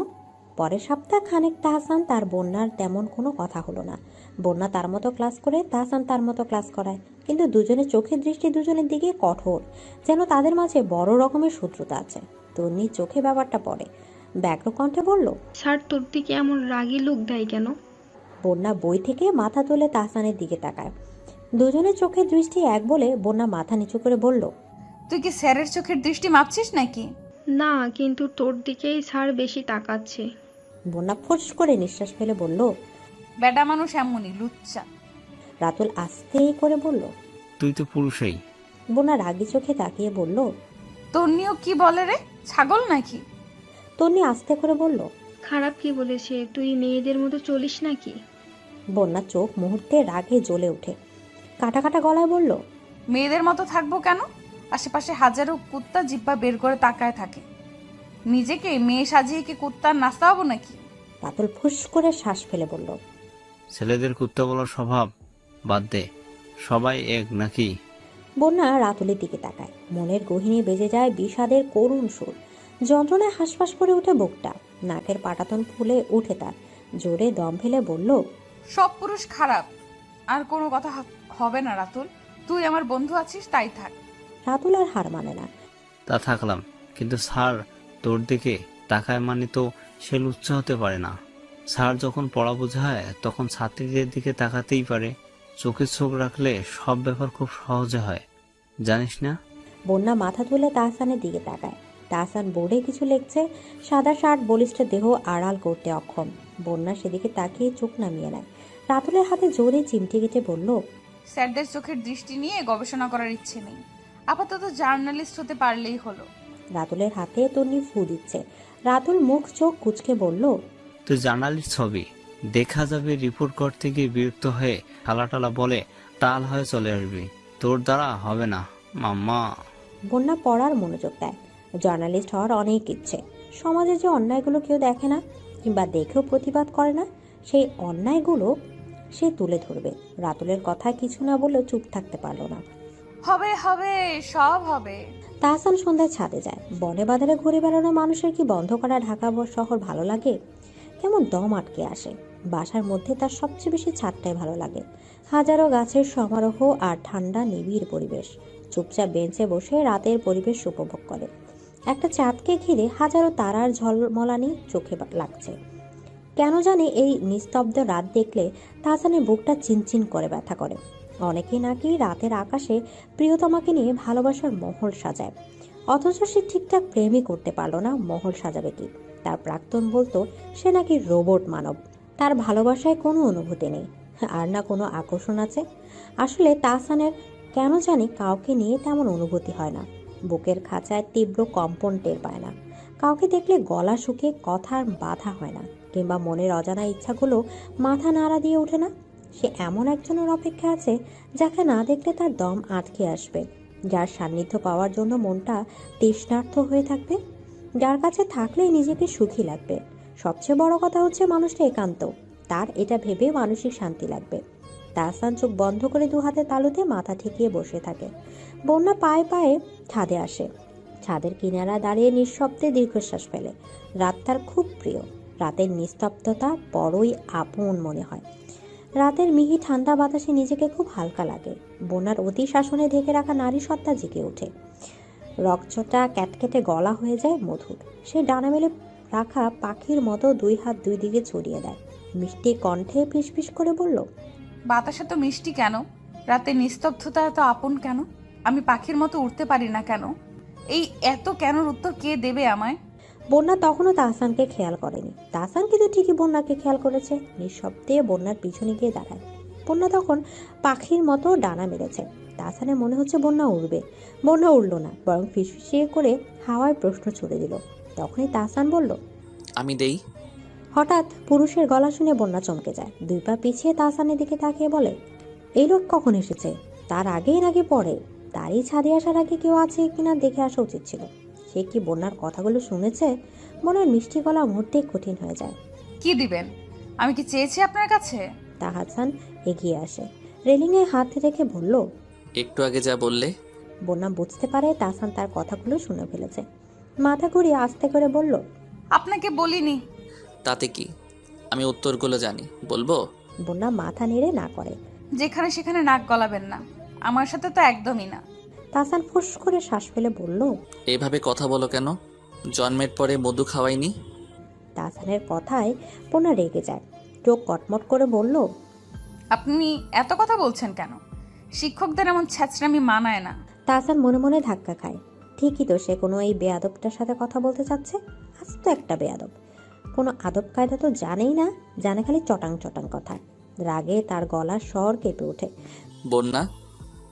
পরের সপ্তাহ খানেক তাহসান তার বন্যার তেমন কোনো কথা হলো না। বন্যা তার মতো ক্লাস করে, তাহসান তার মতো ক্লাস করায়, কিন্তু দুজনের চোখের দৃষ্টি দুজনের দিকে কঠোর, যেন তাদের মাঝে বড় রকমের শত্রুতা আছে। তন্নির চোখে ব্যাপারটা পড়ে। ব্যগ্র কণ্ঠে বলল, স্যার তোর দিকে এমন রাগী লোক দেয় কেন? বন্যা বই থেকে মাথা তুলে তাহসানের দিকে তাকায়। দুজনের চোখের দৃষ্টি এক বলে বন্যা মাথা নিচু করে বলল, তুই কি স্যারের চোখের দৃষ্টি মাপছিস নাকি? না, কিন্তু তোর দিকেই স্যার বেশি তাকাচ্ছে। বন্যা ফোঁস করে নিঃশ্বাস ফেলে বলল, বেডা মানুষ এমনই, লুচ্চা। রাতুল আস্তে করে বলল, তুই তো পুরুষই। বন্যা রাগি চোখে তাকিয়ে বলল, তন্নিও কি বলে রে, ছাগল নাকি? তন্নি আস্তে করে বলল, খারাপ কি বলেছে? তুই মেয়েদের মতো চলিস নাকি? বন্যার চোখ মুহূর্তে রাগে জ্বলে ওঠে। কাটা কাটা গলায় বলল, মেয়েদের মতো থাকবো কেন? আশেপাশে হাজারো কুত্তা জিব্বা বের করে তাকায় থাকে। নিজেকে মেয়ে সাজিয়ে কি কুত্তার নাস্তা হবো নাকি? রাতুল ফুস করে শ্বাস ফেলে বলল, ছেলেদের কুত্তা বলার স্বভাব বাদ দে, সবাই এক নাকি? বন্যা রাতুলের দিকে তাকায়। মনের গহিনে বেজে যায় বিষাদের করুণ সুর। যন্ত্রণায় হাঁসফাঁস করে উঠে বুকটা, নাকের পাটাতন ফুলে উঠে তার। জোরে দম ফেলে বলল, সব পুরুষ খারাপ। আর কোনো কথা হবে না রাতুল, তুই আমার বন্ধু আছিস তাই থাক। রাতুল আর হার মানে না। তা থাকলাম, কিন্তু স্যার তোর দিকে তাকায় মানে তো সে লুচ্চা হতে পারে না। স্যার যখন পড়া বোঝায় তখন ছাত্রীদের দিকে তাকাতেই পারে। চোখে চোখ রাখলে সব ব্যাপার খুব সহজে হয়, জানিস না? বন্যা মাথা তুলে তাহসানের দিকে তাকায়। তাহসান বোর্ডে কিছু লিখছে। সাদা শার্ট, বলিষ্ঠ দেহ আড়াল করতে অক্ষম। বন্যা সেদিকে তাকিয়ে চোখ নামিয়ে নেয়। রাতুলের হাতে জোরে চিমটি কেটে বলল, স্যারদের চোখের দৃষ্টি নিয়ে গবেষণা করার ইচ্ছে নেই, আপাতত জার্নালিস্ট হতে পারলেই হলো। রাতুলের হাতে তন্নি ফু দিচ্ছে। রাতুল মুখ চোখ কুচকে বলল, তুই জার্নালিস্ট হবি, দেখা যাবে রিপোর্ট করতে গিয়ে বিরক্ত হয়ে টালা বলে টাল হয়ে চলে আসবি। তোর দ্বারা হবে না মাম্মা। বন্যা পড়ার মনোযোগ দেয়। জার্নালিস্ট হওয়ার অনেক ইচ্ছে। সমাজে যে অন্যায়গুলো কেউ দেখে না কিংবা দেখেও প্রতিবাদ করে না, সেই অন্যায়গুলো সে তুলে ধরবে। রাতুলের কথা কিছু না বলেও চুপ থাকতে পারল না। হবে হবে, সব হবে। তাহসান সন্ধ্যায় ছাদে যায়। বনে বাজারে ঘুরে বেড়ানো মানুষের কি বন্ধ করা ঢাকা শহর ভালো লাগে? কেমন দম আটকে আসে। বাসার মধ্যে তার সবচেয়ে বেশি ছাদটাই ভালো লাগে। হাজারো গাছের সমারোহ আর ঠান্ডা নিবিড় পরিবেশ। চুপচাপ বেঞ্চে বসে রাতের পরিবেশ উপভোগ করে। একটা চাঁদকে ঘিরে হাজারো তারার ঝলমলানি চোখে লাগছে। কেন জানি এই নিস্তব্ধ রাত দেখলে তাহসানের বুকটা চিনচিন করে ব্যথা করে। অনেকেই নাকি রাতের আকাশে প্রিয়তমাকে নিয়ে ভালোবাসার মহল সাজায়, অথচ সে ঠিকঠাক প্রেমই করতে পারল না, মহল সাজাবে কি? তার প্রাক্তন বলতো সে নাকি রোবট মানব, তার ভালোবাসায় কোনো অনুভূতি নেই, আর না কোনো আকর্ষণ আছে। আসলে তাহসানের কেন জানি কাউকে নিয়ে তেমন অনুভূতি হয় না। বুকের খাঁচায় তীব্র কম্পন টের পায় না। কাউকে দেখলে গলা শুকিয়ে কথার বাধা হয় না, কিংবা মনের অজানা ইচ্ছাগুলো মাথা নাড়া দিয়ে ওঠে না। সে এমন একজনের অপেক্ষা আছে যাকে না দেখলে তার দম আটকে আসবে, যার সান্নিধ্য পাওয়ার জন্য মনটা তৃষ্ণার্থ হয়ে থাকবে, যার কাছে থাকলেই নিজেকে সুখী লাগবে। সবচেয়ে বড় কথা হচ্ছে মানুষটা একান্ত, তার এটা ভেবে মানসিক শান্তি লাগবে। তাহসান চোখ বন্ধ করে দু হাতে তালুতে মাথা ঠেকিয়ে বসে থাকে। বন্যা পায়ে পায়ে ছাদে আসে। ছাদের কিনারা দাঁড়িয়ে নিঃশব্দে দীর্ঘশ্বাস ফেলে। রাত তার খুব প্রিয়। রাতের নিস্তব্ধতা বড়ই আপন মনে হয়। রাতের মিহি ঠান্ডা বাতাসে নিজেকে খুব হালকা লাগে। বন্যার অতি শাসনে ঢেকে রাখা নারী সত্তা জেগে ওঠে। রক্তটা ক্যাটকেটে গলা হয়ে যায় মধুর। সে ডানা মেলে রাখা পাখির মতো দুই হাত দুই দিকে ছড়িয়ে দেয়। মিষ্টি কণ্ঠে ফিসফিস করে বলল, বাতাস এত মিষ্টি কেন? রাতের নিস্তব্ধতা এত আপন কেন? আমি পাখির মতো উঠতে পারি না কেন? এই এত কেনর উত্তর কে দেবে আমায়? বন্যা তখনও তাহসানকে খেয়াল করেনি। তাহসান কিন্তু ঠিকই বন্যাকে খেয়াল করেছে। নিঃশব্দে বন্যার পিছনে গিয়ে দাঁড়ায়। বন্যা তখন পাখির মতো ডানা মেরেছে। তাহসানের মনে হচ্ছে বন্যা উড়বে। বন্যা উড়ল না, বরং ফিসফিসিয়ে করে হাওয়ায় প্রশ্ন ছুড়ে দিল। তখনই তাহসান বলল, আমি দেই। হঠাৎ পুরুষের গলা শুনে বন্যা চমকে যায়। দুই পা পিছিয়ে তাহসানের দিকে তাকিয়ে বলে, এই লোক কখন এসেছে? তার আগেই নাকি পরে? তারই ছাদে আসার আগে কেউ আছে কিনা দেখে আসা উচিত ছিল। সে কি বন্যার কথাগুলো শুনেছে? বন্যার মিষ্টি গলা মুহূর্তেই কঠিন হয়ে যায়। কি দিবেন? আমি কি চেয়েছি আপনার কাছে? তাহসান এগিয়ে আসে, রেলিংয়ে হাত রেখে বলল, একটু আগে যা বললে। বন্যা বুঝতে পারে তাহসান তার কথাগুলো শুনে ফেলেছে। মাথা ঘুরিয়ে আস্তে করে বলল, আপনাকে বলিনি। তাতে কি, আমি উত্তরগুলো জানি, বলবো? বন্যা মাথা নেড়ে না করে। যেখানে সেখানে নাক গলাবেন না, আমার সাথে তো একদমই না। তাহসান ফুস করে শ্বাস ফেলে বলল, এইভাবে কথা বলো কেন? জন্মের পরে মধু খাওয়াইনি? তাহসানের কথায় বন্যা রেগে যায়। চোখ কটমট করে বলল, আপনি এত কথা বলছেন কেন? শিক্ষকদের এমন ছ্যাচরামি মানায় না। তাহসান মনে মনে ধাক্কা খায়। ঠিকই তো, সে কোনো এই বেয়াদবটার সাথে কথা বলতে চাচ্ছে। আজ তো একটা বেয়াদব, কোনো আদব কায়দা তো জানেই না, জানে খালি চটাং চটাং কথা। রাগে তার গলার স্বর কেঁপে ওঠে। বন্যা,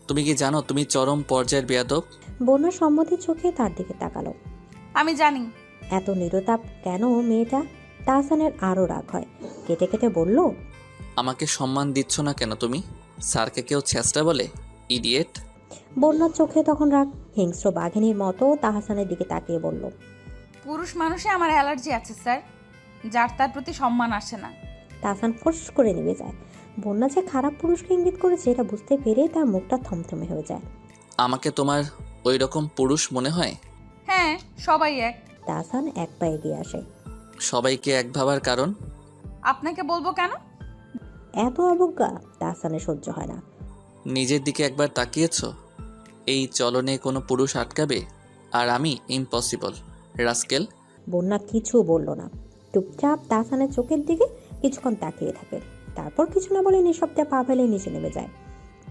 তুমি কি জানো তুমি চরম পর্যায়ের বেয়াদব? বন্যা সম্মতির চোখে তার দিকে তাকালো। আমি জানি। এত নিরতাপ কেন মেয়েটা? তাহসানের আরও রাগ হয়। কেটে কেটে বলল, আমাকে সম্মান দিচ্ছ না কেন তুমি? স্যারকে কেউ ছেঁচড়া বলে? ইডিয়েট। বন্যার চোখে তখন রাগ। হিংস্র বাঘিনীর মতো তাহসানের দিকে তাকিয়ে বলল, পুরুষ মানুষে আমার অ্যালার্জি আছে স্যার, যার তার প্রতি সম্মান আসে না। তাহসান ফোঁস করে নিভে যায়। বন্যা যে খারাপ পুরুষকে ইঙ্গিত করেছে এটা বুঝতে পেরে তার মুখটা থমথমে হয়ে যায়। আমাকে তোমার ওই রকম পুরুষ মনে হয়? হ্যাঁ, সবাই এক। তাহসান এক পা এগিয়ে আসে। সবাইকে এক ভাবার কারণ? আপনাকে বলবো কেন? এত অবজ্ঞা তাহসানের সহ্য হয় না। নিজের দিকে একবার তাকিয়েছো? এই চলনে কোনো পুরুষ আটকাবে? আর আমি ইম্পসিবল রাস্কেল। বন্যা কিছু বলল না, চুপচাপ তাহসানের চোখের দিকে কিছুক্ষণ তাকিয়ে থাকে। তারপর কিছু না বলে নিঃশব্দে পা ফেলে নিচে নেমে যায়।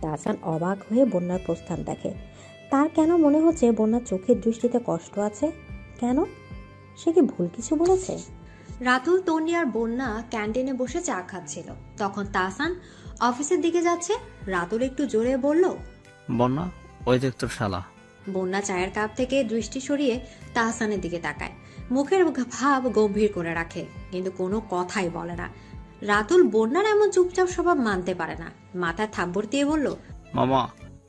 তাহসান অবাক হয়ে বন্যার প্রস্থান দেখে। তার কেন মনে হচ্ছে বন্যার চোখের দৃষ্টিতে কষ্ট আছে। কেন? সে কি ভুল কিছু বলেছে? রাতুল, তন্নি আর বন্যা ক্যান্টিনে বসে চা খাচ্ছিল। তখন তাহসান অফিসের দিকে যাচ্ছে। রাতুল একটু জোরে বলল, বন্যা, ওই দেখ তোর শালা। বন্যা চায়ের কাপ থেকে দৃষ্টি সরিয়ে তাহসানের দিকে তাকায়। মুখের ভাব গম্ভীর করে রাখে, কিন্তু কোনো কথাই বলে না। রাতুল বন্যার এমন চুপচাপ স্বভাব মানতে পারে না। মাথায় থাপ্পড় দিয়ে বলল, মামা,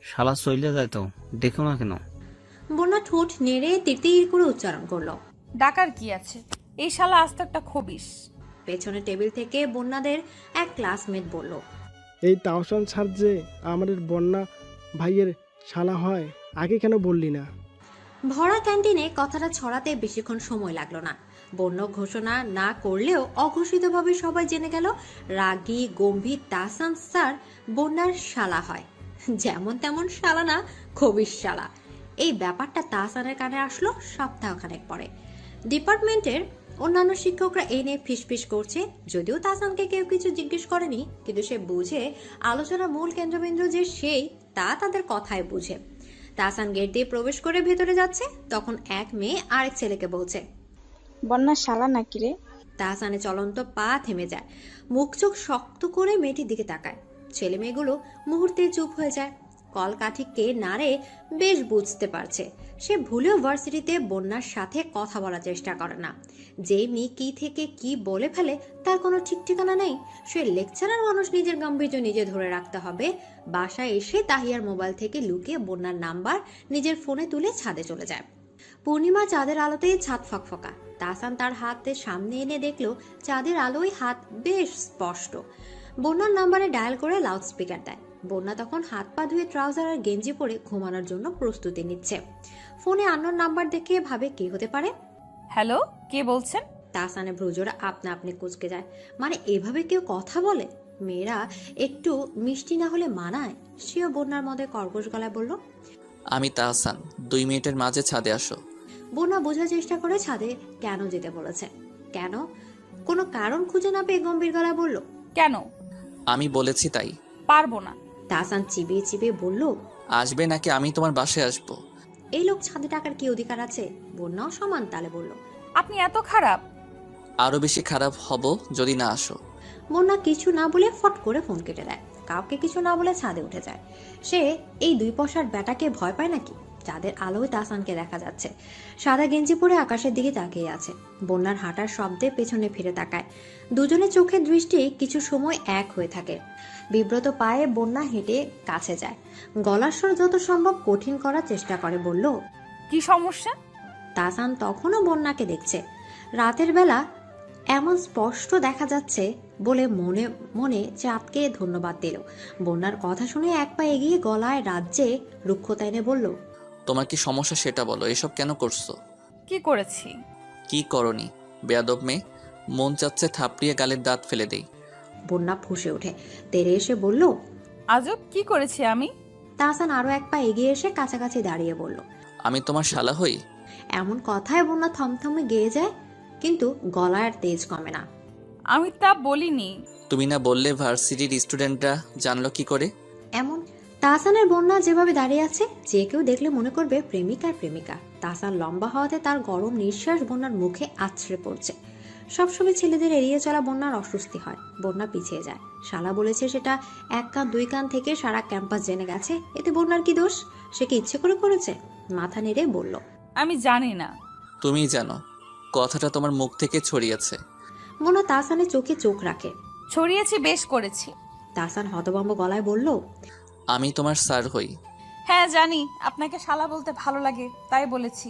শালা চলে যায় তো, দেখো না কেন? বন্যা ঠোঁট নেড়ে তিরতির করে উচ্চারণ করলো, ডাকার কি আছে, এই শালা আস্ত একটা খবিস। পেছনে টেবিল থেকে বন্যাদের এক ক্লাসমেট বলল, এই তাওসান স্যার যে আমাদের বন্যা ভাইয়ের শালা হয়, আগে কেন বললি না? ভরা ক্যান্টিনে কথাটা ছড়াতে বেশিক্ষণ সময় লাগলো না। বন্য ঘোষণা না করলেও অঘোষিতভাবে সবাই জেনে গেল রাগী গম্ভীর তাহসান স্যার বন্যার শালা হয়। যেমন তেমন শালা না, খবিস শালা। এই ব্যাপারটা তাহসানের কানে আসলো সপ্তাহখানেক পরে। ডিপার্টমেন্টের অন্যান্য শিক্ষকরা এই নিয়ে ফিসফিস করছে। যদিও তাহসানকে কেউ কিছু জিজ্ঞেস করেনি, কিন্তু সে বুঝে আলোচনার মূল কেন্দ্রবিন্দু যে সেই, তা তাদের কথায় বুঝে। তাহসান গেট দিয়ে প্রবেশ করে ভেতরে যাচ্ছে, তখন এক মেয়ে আরেক ছেলেকে বলছে, বন্যার শালা নাকি রে? তাহসানের চলন্ত পা থেমে যায়। মুখ চোখ শক্ত করে মেয়েটির দিকে তাকায়। ছেলে মেয়েগুলো মুহূর্তে চুপ হয়ে যায়। কলকাঠি কে নাড়ে বেশ বুঝতে পারছে। সে ভুলেও ভার্সিটিতে বন্যার সাথে কথা বলার চেষ্টা করে না। যেই মেয়ে কি থেকে কি বলে ফেলে তার কোনো ঠিক ঠিকানা নেই। সে লেকচারার মানুষ, নিজের গাম্ভীর্য নিজে ধরে রাখতে হবে। বাসায় এসে তাহিয়ার মোবাইল থেকে লুকিয়ে বন্যার নাম্বার নিজের ফোনে তুলে ছাদে চলে যায়। পূর্ণিমা চাঁদের আলোতে ছাদ ফকফকা। তাহসান তার হাতের সামনে এনে দেখলো চাঁদের আলোয় হাত বেশ স্পষ্ট। বন্যার নাম্বারে ডায়াল করে লাউড স্পিকার দেয়। বন্যা তখন হাত পা ধুয়ে ট্রাউজার আর গেঞ্জি পরে ঘুমানোর জন্য প্রস্তুতি নিচ্ছে। ফোনে আননোন নাম্বার দেখে ভাবে কে হতে পারে। হ্যালো, কে বলছেন? তাহসানের ভ্রুজোড়া আপনা আপনি কুঁচকে যায়। মানে এভাবে কেউ কথা বলে? মেয়েরা একটু মিষ্টি না হলে মানায়? সেও বন্যার মধ্যে কর্কশ গলায় বলল, আমি তাহসান, 2 মিনিটের মাঝে ছাদে আসো। বন্যা বোঝার চেষ্টা করে ছাদে কেন যেতে বলেছে। কেন? কোনো কারণ খুঁজে না পেয়ে গম্ভীর গলায় বলল, কেন? আমি বলেছি তাই। পারবো না। তাহসান চিবিয়ে চিবিয়ে বলল, আসবে নাকি আমি তোমার বাসায় আসবো? এই লোক ছাদে টাকার কি অধিকার আছে? বন্যাও সমান তালে বলল, আপনি এত খারাপ? আরো বেশি খারাপ হব যদি না আসো। বন্যা কিছু না বলে ফট করে ফোন কেটে দেয়। কাউকে কিছু না বলে ছাদে উঠে যায়। সে এই 2 পয়সার ব্যাটাকে ভয় পায় নাকি? চাঁদের আলোয় তাহসানকে দেখা যাচ্ছে। সাদা গেঞ্জি পরে আকাশের দিকে তাকিয়ে আছে। বন্যার হাঁটার শব্দে পেছনে ফিরে তাকায়। দুজনের চোখের দৃষ্টি কিছু সময় এক হয়ে থাকে। বিব্রত পায়ে বন্যা হেঁটে কাছে যায়। গলার স্বর যত সম্ভব কঠিন করার চেষ্টা করে, বলল, কি সমস্যা? তাহসান তখনও বন্যাকে দেখছে। রাতের বেলা এমন স্পষ্ট দেখা যাচ্ছে বলে মনে মনে চাঁদকে ধন্যবাদ দিল। বন্যার কথা শুনে এক পা এগিয়ে গলায় রাজ্যে রুক্ষতা এনে বলল, তোমার কি সমস্যা সেটা বলো, এসব কেন করছো? কি করেছি? কি করনি? বেয়াদব মেয়ে, মন চাচ্ছে থাপড়িয়ে গালের দাঁত ফেলে দেই। বন্যা ফুঁসে ওঠে। তেরে এসে বলল, আজব কি করেছি আমি? তাহসান আরো এক পা এগিয়ে এসে কাছাকাছি দাঁড়িয়ে বলল, আমি তোমার শালা হই? এমন কথায় বন্যা থমথমে গেয়ে যায়, কিন্তু গলার তেজ কমে না। আমি তা বলিনি। তুমি না বললে ভার্সিটির স্টুডেন্টরা জানলো কি করে? এমন তাহসানের বন্যা যেভাবে দাঁড়িয়ে আছে, যে কেউ দেখলে মনে করবে প্রেমিক আর প্রেমিকা। তাহসান লম্বা হওয়াতে তার গরম নিঃশ্বাস বন্যার মুখে আছড়ে পড়ছে। সবসময় ছেলেদের এড়িয়ে চলা বন্যার অস্বস্তি হয়। বন্যা পিছিয়ে যায়। শালা বলেছে সেটা 1 কান 2 কান থেকে সারা ক্যাম্পাস জেনে গেছে। এতে বন্যার কি দোষ? সে কি ইচ্ছে করে করেছে? মাথা নেড়ে বলল, আমি জানি না। তুমি জানো, কথাটা তোমার মুখ থেকে ছড়িয়েছে। বন্যা তাহসানের চোখে চোখ রাখে। ছড়িয়েছি, বেশ করেছি। তাহসান হতভম্ব গলায় বলল, আমি তোমার স্যার হই। হ্যাঁ জানি, আপনাকে শালা বলতে ভালো লাগে তাই বলেছি।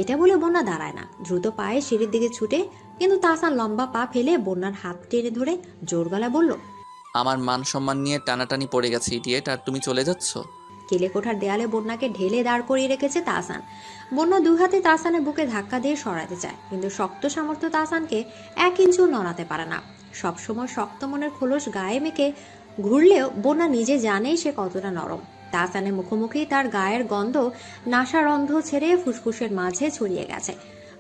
এটা বলে বন্যা দাঁড়ায় না, দ্রুত পায়ে সিঁড়ির দিকে ছুটে, কিন্তু তাহসান লম্বা পা ফেলে বন্যার হাত টেনে ধরে জোর গলায় বলল, আমার মান সম্মান নিয়ে টানাটানি পড়ে গেছে ইডিয়েট, আর তুমি চলে যাচ্ছ? কেলে কোঠার দেয়ালে বন্যাকে ঢেলে দাঁড় করিয়ে রেখেছে তাহসান। বন্যা দুই হাতে তাহসানের বুকে ধাক্কা দিয়ে সরাতে চায়, কিন্তু শক্ত সামর্থ্য তাহসানকে 1 ইঞ্চিও নড়াতে পারে না। সবসময় শক্ত মনের খোলস গায়ে মেখে ঘুরলেও বন্যা নিজে জানে সে কতটা নরম। তাহসানের মুখোমুখি তার গায়ের গন্ধ নাসারন্ধ ছেড়ে ফুসফুসের মাঝে ছড়িয়ে গেছে।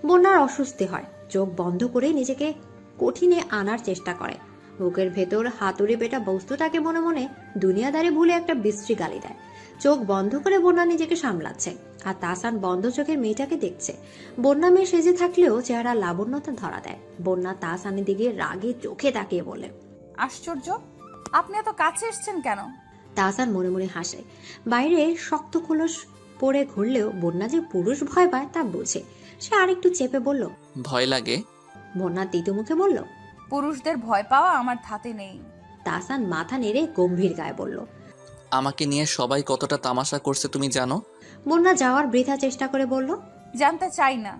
বন্যার অস্বস্তি হয়, চোখ বন্ধ করে নিজেকে কঠিনে আনার চেষ্টা করে। বুকের ভেতর হাতুড়ি পেটা বস্তুটাকে মনে মনে দুনিয়াদারি ভুলে একটা বিশ্রী গালি দেয়। চোখ বন্ধ করে বন্যা নিজেকে সামলাচ্ছে, আর তাহসান বন্ধ চোখের মেয়েটাকে দেখছে। বন্যা মেয়ে সেজে থাকলেও চেহারা লাবণ্যতা ধরা দেয়। বন্যা তাহসানের দিকে রাগে চোখে তাকিয়ে বলে, আশ্চর্য, আপনি এত কাছে এসেছেন কেন? তাহসান মনে মনে হাসে। বাইরে শক্ত খোলস পরে ঘুরলেও বন্যা যে পুরুষ ভয় পায় তা বুঝে। সে আরেকটু চেপে বলল, ভয় লাগে? বন্যা তিতু মুখে বলল, পুরুষদের ভয় পাওয়া আমার ধাতে নেই। তাহসান মাথা নেড়ে গম্ভীর গায়ে বলল, আমাকে নিয়ে সবাই কতটা তামাশা করছে তুমি জানো? বন্যা যাওয়ার বৃথা চেষ্টা করে বলল, জানতে চাই না,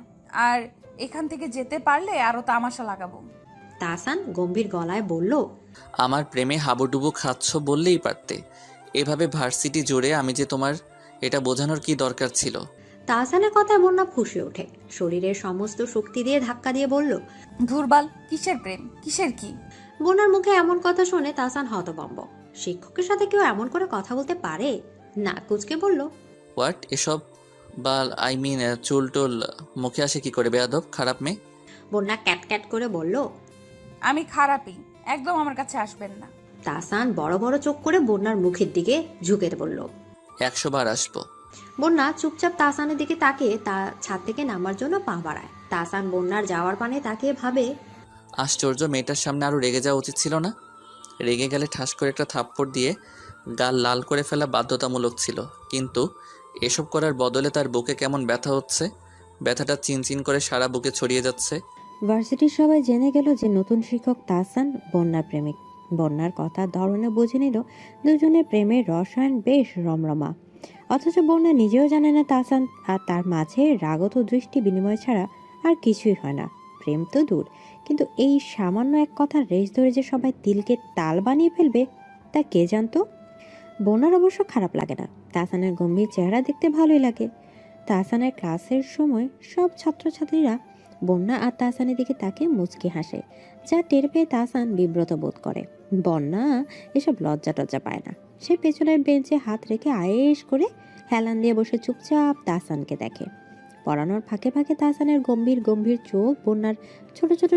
আর এখান থেকে যেতে পারলে আরো তামাশা লাগাবো। তাহসান গম্ভীর গলায় বলল, আমার প্রেমে হাবুডুবু খাচ্ছ বললেই পারতে। এভাবে ভার্সিটি জুড়ে আমি যে তোমার, এটা বোঝানোর কি দরকার ছিল? তাহসানের কথায় বন্যা ফুঁসে ওঠে, শরীরের সমস্ত শক্তি দিয়ে ধাক্কা দিয়ে বলল, দুর্বল, কিসের প্রেম, কিসের কি? বন্যার মুখে এমন কথা শুনে তাহসান হতভম্ব। শিক্ষকের সাথে কেউ এমন করে কথা বলতে পারে? না কুচকে বলল, হোয়াট এসব? বাল আই মিন চুল টুল মুখে আসে কি করে বেয়াদব খারাপ মেয়ে? বন্যা ক্যাট করে বলল, আমি খারাপই, একদম আমার কাছে আসবেন না। তাহসান বড় বড় চোখ করে বন্যার মুখের দিকে ঝুঁকে বলল, 100 বার আসবো। বন্যা চুপচাপ তাহসানের দিকে তাকিয়ে তা ছাদ থেকে নামার জন্য পা বাড়ায়। তাহসান বন্যার যাওয়ার পানে তাকিয়ে ভাবে, আশ্চর্য, মেয়েটার সামনে আরো রেগে যাওয়া উচিত ছিল না? রেগে গেলে ঠাস করে একটা থাপ্পড় দিয়ে গাল লাল করে ফেলা বাধ্যতামূলক ছিল, কিন্তু এসব করার বদলে তার বুকে কেমন ব্যথা হচ্ছে। ব্যথাটা চিনচিন করে সারা বুকে ছড়িয়ে যাচ্ছে। ভার্সিটির সবাই জেনে গেল যে নতুন শিক্ষক তাহসান বন্যার প্রেমিক। বন্যার কথা ধরনে বুঝে নিল দুজনের প্রেমের রসায়ন বেশ রমরমা। অথচ বন্যা নিজেও জানে না তাহসান আর তার মাঝে রাগত দৃষ্টি বিনিময় ছাড়া আর কিছুই হয় না। প্রেম তো দূর, কিন্তু এই সামান্য এক কথার রেশ ধরে যে সবাই তিলকে তাল বানিয়ে ফেলবে তা কে জানতো। বন্যার অবশ্য খারাপ লাগে না, তাহসানের গম্ভীর চেহারা দেখতে ভালোই লাগে। তাহসানের ক্লাসের সময় সব ছাত্রছাত্রীরা বন্যা আর তাহসানের দিকে তাকে মুচকি হাসে, যা টের পেয়ে তাহসান বিব্রত বোধ করে। বন্যা এসব লজ্জা টজ্জা পায় না। সে পেছনের বেঞ্চে হাত রেখে আয়েশ করে হেলান দিয়ে বসে চুপচাপ তাহসানকে দেখে। পড়ানোর ফাঁকে ফাঁকে তাহসানের গম্ভীর গম্ভীর চোখ বন্যার ছোট ছোট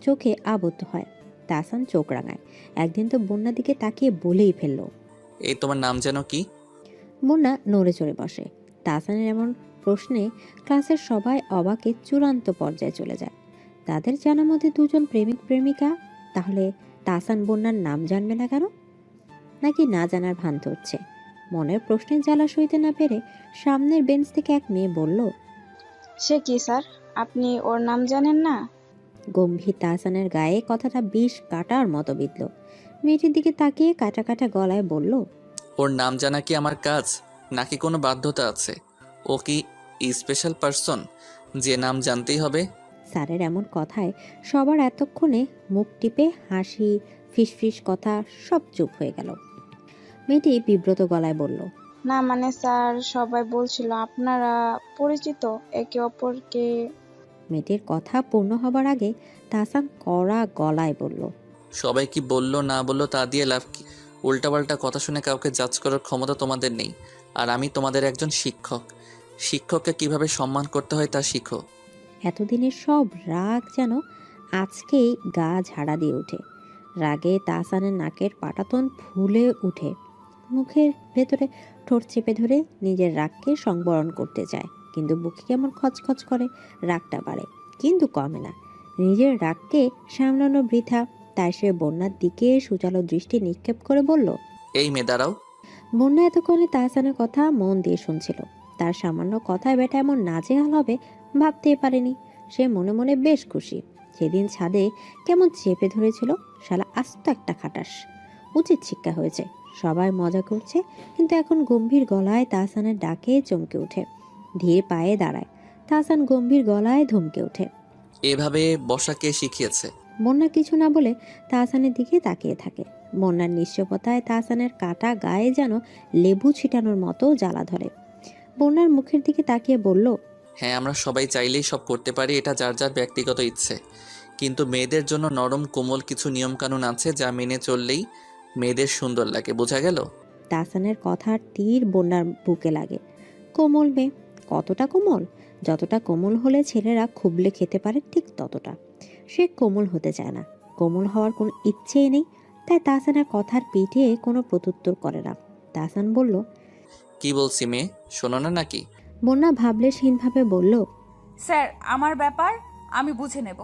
চোখে আবদ্ধ হয়। তাহসান চোখ রাঙায়। একদিন তো বন্যার দিকে তাকিয়ে বলেই ফেললো, এই তোমার নাম যেন কি? বন্যা নড়ে চড়ে বসে। তাহসানের এমন প্রশ্নে ক্লাসের সবাই অবাকে চূড়ান্ত পর্যায়ে চলে যায়। তাদের জানার মধ্যে দুজন প্রেমিক প্রেমিকা, তাহলে তাহসান বন্যার নাম জানবে না কেন? নাকি না জানার ভান ধরছে? মনের প্রশ্নের জ্বালা সইতে না পেরে সামনের বেঞ্চ থেকে এক মেয়ে বলল, সে কি স্যার, আপনি ওর নাম জানেন না? গম্ভীর তাহসানের গায়ে কথাটা বিষ কাটার মতো বিঁধল। মেয়েটির দিকে তাকিয়ে কাটা কাটা গলায় বলল, ওর নাম জানা কি আমার কাজ, নাকি কোনো বাধ্যতা আছে? ও কি স্পেশাল পারসন যে নাম জানতেই হবে? স্যারের এমন কথায় সবার এতক্ষণে মুখ টিপে হাসি ফিসফিস কথা সব চুপ হয়ে গেল। মেয়েটি বিব্রত গলায় বলল, না মানে স্যার, সবাই বলছিল আপনারা পরিচিত একে অপরকে। মেয়েটির কথা পূর্ণ হবার আগে তাহসান কড়া গলায় বলল, সবাই কি বললো না বললো তা দিয়ে লাভ কি? উল্টাপাল্টা কথা শুনে কাউকে জাজ করার ক্ষমতা তোমাদের নেই। আর আমি তোমাদের একজন শিক্ষক। শিক্ষককে কিভাবে সম্মান করতে হয় তা শিখো। এতদিনের সব রাগ যেন আজকেই গা ঝাড়া দিয়ে ওঠে। রাগে তাহসানের নাকের পাটাতন ফুলে উঠে। মুখের ভেতরে ঠোঁট চেপে ধরে নিজের রাগকে সংবরণ করতে চায়, কিন্তু বুকে কেমন খচখচ করে। রাগটা বাড়ে কিন্তু কমে না। নিজের রাগকে সামলানো বৃথা, তাই সে বন্যার দিকে সুচালো দৃষ্টি নিক্ষেপ করে বলল, এই মেয়ে দাঁড়াও। বন্যা এতক্ষণে তাহসানের কথা মন দিয়ে শুনছিল। তার সামান্য কথায় বেটা এমন নাজেহাল হবে ভাবতেই পারেনি। সে মনে মনে বেশ খুশি। সেদিন ছাদে কেমন চেপে ধরেছিল, শালা আস্ত একটা খাটাস। উচিত শিক্ষা হয়েছে। সবাই মজা করছে, কিন্তু এখন গম্ভীর গলায় তাহসানের ডাকে চমকে ওঠে। ধীর পায়ে দাঁড়ায়। তাহসান গম্ভীর গলায় ধমকে ওঠে। এভাবে বসা কে শিখিয়েছে? বন্যা কিছু না বলে তাহসানের দিকে তাকিয়ে থাকে। বন্যার নিশ্চপতায় তাহসানের কাটা গায়ে যেন লেবু ছিটানোর মতো জ্বালা ধরে। বন্যার মুখের দিকে তাকিয়ে বলল, হ্যাঁ, আমরা সবাই চাইলেই সব করতে পারি, এটা যার যার ব্যক্তিগত ইচ্ছে। কিন্তু মেয়েদের জন্য নরম কোমল কিছু নিয়মকানুন আছে যা মেনে চললেই মেয়েদের সুন্দর লাগে, বোঝা গেল? তাহসানের কথার তীর বন্যার বুকে লাগে। কোমল মেয়ে, কতটা কোমল? যতটা কোমল হলে ছেলেরা খুবলে খেতে পারে ঠিক ততটা। সে কোমল হতে চায় না, কোমল হওয়ার কোনো ইচ্ছেই নেই। তাই তাহসানের কথার পিঠে কোনো প্রত্যুত্তর করে না। তাহসান বলল, কি বলছি মেয়ে, শোনো না নাকি? বন্যা ভাবলেশহীনভাবে বলল, স্যার আমার ব্যাপার আমি বুঝে নেব।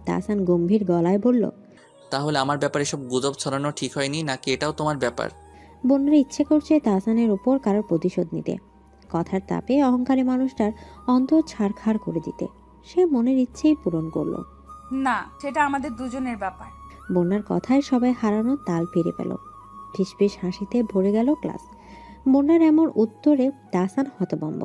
তাহসান গম্ভীর গলায় বলল, তাহলে আমার ব্যাপারে সব গুজব ছড়ানো ঠিক হয়নি নাকি এটাও তোমার ব্যাপার? বন্যার ইচ্ছে করছে তাহসানের উপর কারোর প্রতিশোধ নিতে, কথার তাপে অহংকারী মানুষটার অন্তর ছাড়খাড় করে দিতে। সে মনের ইচ্ছেই পূরণ করলো। না, সেটা আমাদের দুজনের ব্যাপার। বন্যার কথায় সবাই হারানো তাল ফিরে পেল। ফিসফিস হাসিতে ভরে গেল ক্লাস। বন্যার এমন উত্তরে তাহসান হতভম্ব।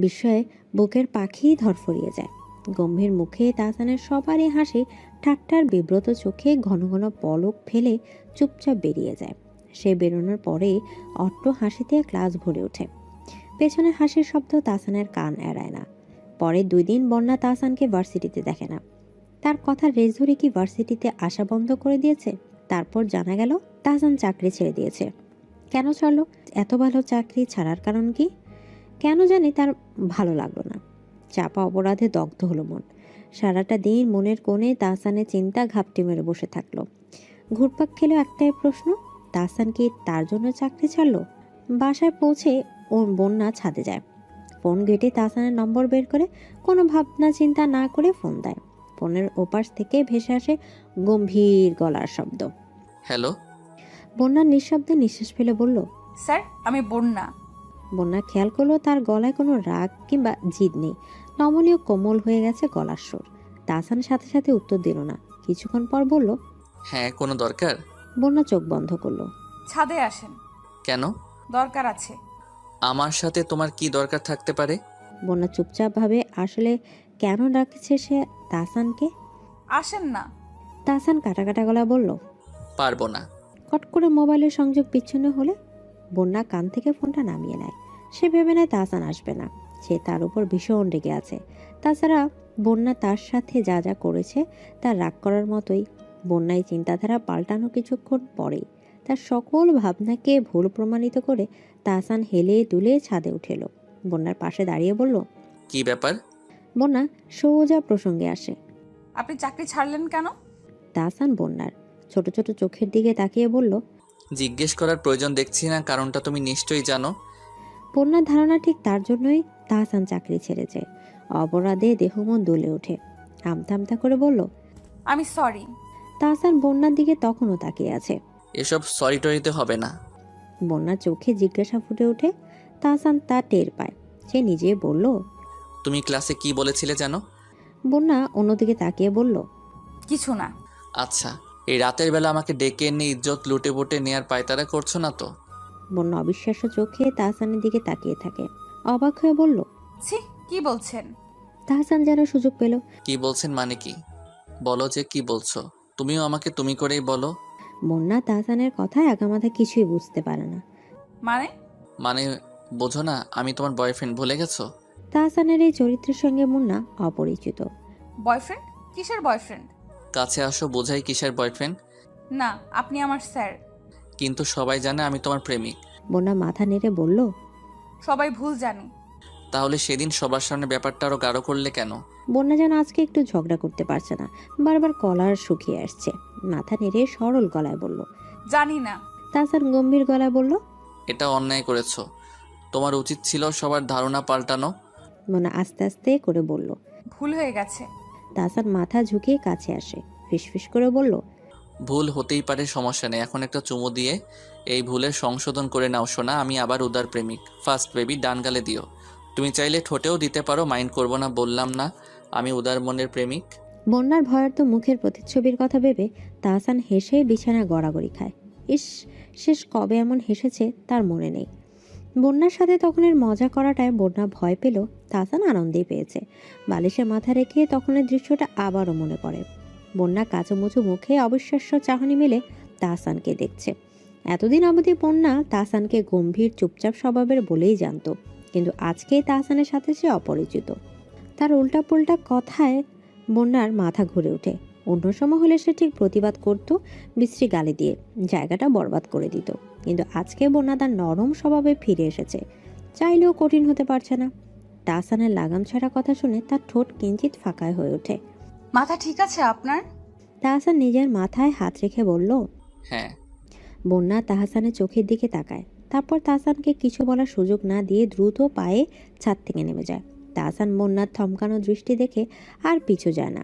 বিস্ময়ে বুকের পাখি ধরফরিয়ে যায়। গম্ভীর মুখে তাহসানের সবারই হাসি ঠাট্টার বিব্রত চোখে ঘন ঘন পলক ফেলে চুপচাপ বেরিয়ে যায়। সে বেরোনোর পরে অট্ট হাসিতে ক্লাস ভরে ওঠে। পেছনে হাসির শব্দ তাহসানের কান এড়ায় না। পরে 2 দিন বন্যা তাহসানকে ভার্সিটিতে দেখে না। তার কথা রেস ধরে কি ভার্সিটিতে আসা বন্ধ করে দিয়েছে? তারপর জানা গেল তাহসান চাকরি ছেড়ে দিয়েছে। কেন ছাড়লো? এত ভালো চাকরি ছাড়ার কারণ কি? কেন জানি তার ভালো লাগলো না। চাপা অপরাধে দগ্ধ হলো মন। সারাটা দিন মনের কোণে তাহসানের চিন্তা ঘাপটি মেরে বসে থাকলো। ঘুরপাক খেলো একটাই প্রশ্ন, তাহসান কি তার জন্য চাকরি ছাড়লো? বাসায় পৌঁছে ওর বন্যা ছাদে যায়। ফোন ঘেটে তাহসানের নম্বর বের করে কোনো ভাবনা চিন্তা না করে ফোন দেয়। ফোনের ওপাশ থেকে ভেসে আসে গম্ভীর গলার শব্দ। হ্যালো। বন্যার নিঃশব্দে নিঃশ্বাস ফেলে বলল, স্যার আমি বন্যা। বন্যা খেয়াল করলো তার গলায় কোনো রাগ কিংবা জিদ নেই। নমনীয় কোমল হয়ে গেছে গলার সুর। তাহসান সাথে সাথে উত্তর দিল না। কিছুক্ষণ পর বলল, হ্যাঁ, কোনো দরকার? বন্যা চোখ বন্ধ করলো। ছাদে আসেন। কেন? দরকার আছে। আমার সাথে তোমার কি দরকার থাকতে পারে? বন্যা চুপচাপ ভাবে আসলে কেন ডাকছে সে তাহসানকে। আসেন না। তাহসান কাটা কাটা গলা বলল, পারবো না। কট করে মোবাইলের সংযোগ বিচ্ছিন্ন হলে বন্যা কান থেকে ফোনটা নামিয়ে নেয়। সে ভেবে নেয় তাহসান আসবে না। সে তার উপর ভীষণ রেগে আছে। তাছাড়া বন্যা তার সাথে যা যা করেছে তার রাগ করার মতোই। বন্যায় চিন্তাধারা পাল্টানো কিছুক্ষণ পরেই তার সকল ভাবনাকে ভুল প্রমাণিত করে তাহসান হেলে দুলে ছাদে উঠেল। বন্যার পাশে দাঁড়িয়ে বলল, কি ব্যাপার? বন্যা সোজা প্রসঙ্গে আসে, আপনি চাকরি ছাড়লেন কেন? তাহসান বন্যার ছোট ছোট চোখের দিকে তাকিয়ে বলল, জিজ্ঞেস করার প্রয়োজন দেখছি না, কারণটা তুমি নিশ্চয়ই জানো। বন্যার ধারণা ঠিক তার জন্যই তাহসান চাকরি ছেড়েছে। অপরাধে দেহমন দুলে ওঠে। আমতা আমতা করে বলল, আমি সরি। তাহসান বন্যার দিকে তখনও তাকিয়ে আছে। এসব সরি টরিতে হবে না। বন্যার চোখে জিজ্ঞাসা ফুটে ওঠে। তাহসান তা টের পায়। সে নিজে বলল, তুমি ক্লাসে কি বলেছিলে জানো? বন্যা অন্যদিকে তাকিয়ে বলল, কিছু না। আচ্ছা, এই রাতের বেলা আমাকে ডেকে এনে ইজ্জত লুটে পুটে নেয়ার পায়তারা করছো না তো? বন্যা অবিশ্বাস্য চোখে তাহসানের দিকে তাকিয়ে থাকে। অবাক হয়ে বলল, ছি, কি বলছেন? তাহসান যেন সুযোগ পেল। কি বলছেন মানে কি? বলো যে কি বলছো। তুমিও আমাকে তুমি করেই বলো। বন্যা তাহসানের কথায় আগামাথা কিছুই বুঝতে পারে না। মানে বোঝো না, আমি তোমার বয়ফ্রেন্ড, ভুলে গেছো? তাহসানের এই চরিত্রের সঙ্গে মুন্না অপরিচিত। বয়ফ্রেন্ড? কিসের বয়ফ্রেন্ড? কাছে আসো, বোঝাই কিসের বয়ফ্রেন্ড। না, আপনি আমার স্যার। কিন্তু সবাই জানে আমি তোমার প্রেমিক। বন্যা মাথা নেড়ে বলল, সবাই ভুল জানি। তাহলে সেদিন সবার সামনে ব্যাপারটা আরো গাঢ় করলে কেন? বন্যা যেন আজকে একটু ঝগড়া করতে পারছে না। বারবার কলার শুকিয়ে আসছে। মাথা নেড়ে সরল গলায় বলল, জানি না। তাহসান গম্ভীর গলায় বলল, এটা অন্যায় করেছো। তোমার উচিত ছিল সবার ধারণা পাল্টানো। বন্যা আস্তে আস্তে করে বলল, ভুল হয়ে গেছে। তাহসান মাথা ঝুঁকিয়ে কাছে আসে, ফিসফিস করে বলল, ভুল হতেই পারে, সমস্যা নেই। এখন একটা চুমু দিয়ে এই ভুলের সংশোধন করে নাও সোনা। আমি আবার উদার প্রেমিক। ফার্স্ট বেবি, ডান গালে দিও। তুমি চাইলে ঠোঁটেও দিতে পারো, মাইন্ড করবো না। বললাম না আমি উদার মনের প্রেমিক। বন্যার ভয়ার্ত মুখের প্রতিচ্ছবির কথা ভেবে তাহসান হেসে বিছানায় গড়াগড়ি খায়। ইস, শেষ কবে এমন হেসেছে তার মনে নেই। বন্যার সাথে তখনের মজা করাটায় বন্যা ভয় পেল, তাহসান আনন্দেই পেয়েছে। বালিশে মাথা রেখে তখনের দৃশ্যটা আবারও মনে পড়ে। বন্যা কাচুমুচু মুখে অবিশ্বাস্য চাহনি মেলে তাহসানকে দেখছে। এতদিন অবধি বন্যা তাহসানকে গম্ভীর চুপচাপ স্বভাবের বলেই জানতো, কিন্তু আজকেই তাহসানের সাথে সে অপরিচিত। তার উল্টাপুল্টা কথায় বন্যার মাথা ঘুরে ওঠে। অন্য সময় হলে সে ঠিক প্রতিবাদ করত, বিশ্রী গালি দিয়ে জায়গাটা বরবাদ করে দিত, কিন্তু আজকে বন্যা তার নরম স্বভাবে ফিরে এসেছে, চাইলেও কঠিন হতে পারছে না। তাহসানের লাগাম ছাড়া কথা শুনে তার ঠোঁট কিঞ্চিত ফাঁকায় হয়ে ওঠে। মাথা ঠিক আছে আপনার? তাহসান নিজের মাথায় হাত রেখে বলল। হ্যাঁ। বন্যা তাহসানের চোখের দিকে তাকায়, তারপর তাহসানকে কিছু বলার সুযোগ না দিয়ে দ্রুত পায়ে ছাদ থেকে নেমে যায়। তাহসান বন্যার থমকানো দৃষ্টি দেখে আর পিছু যায় না।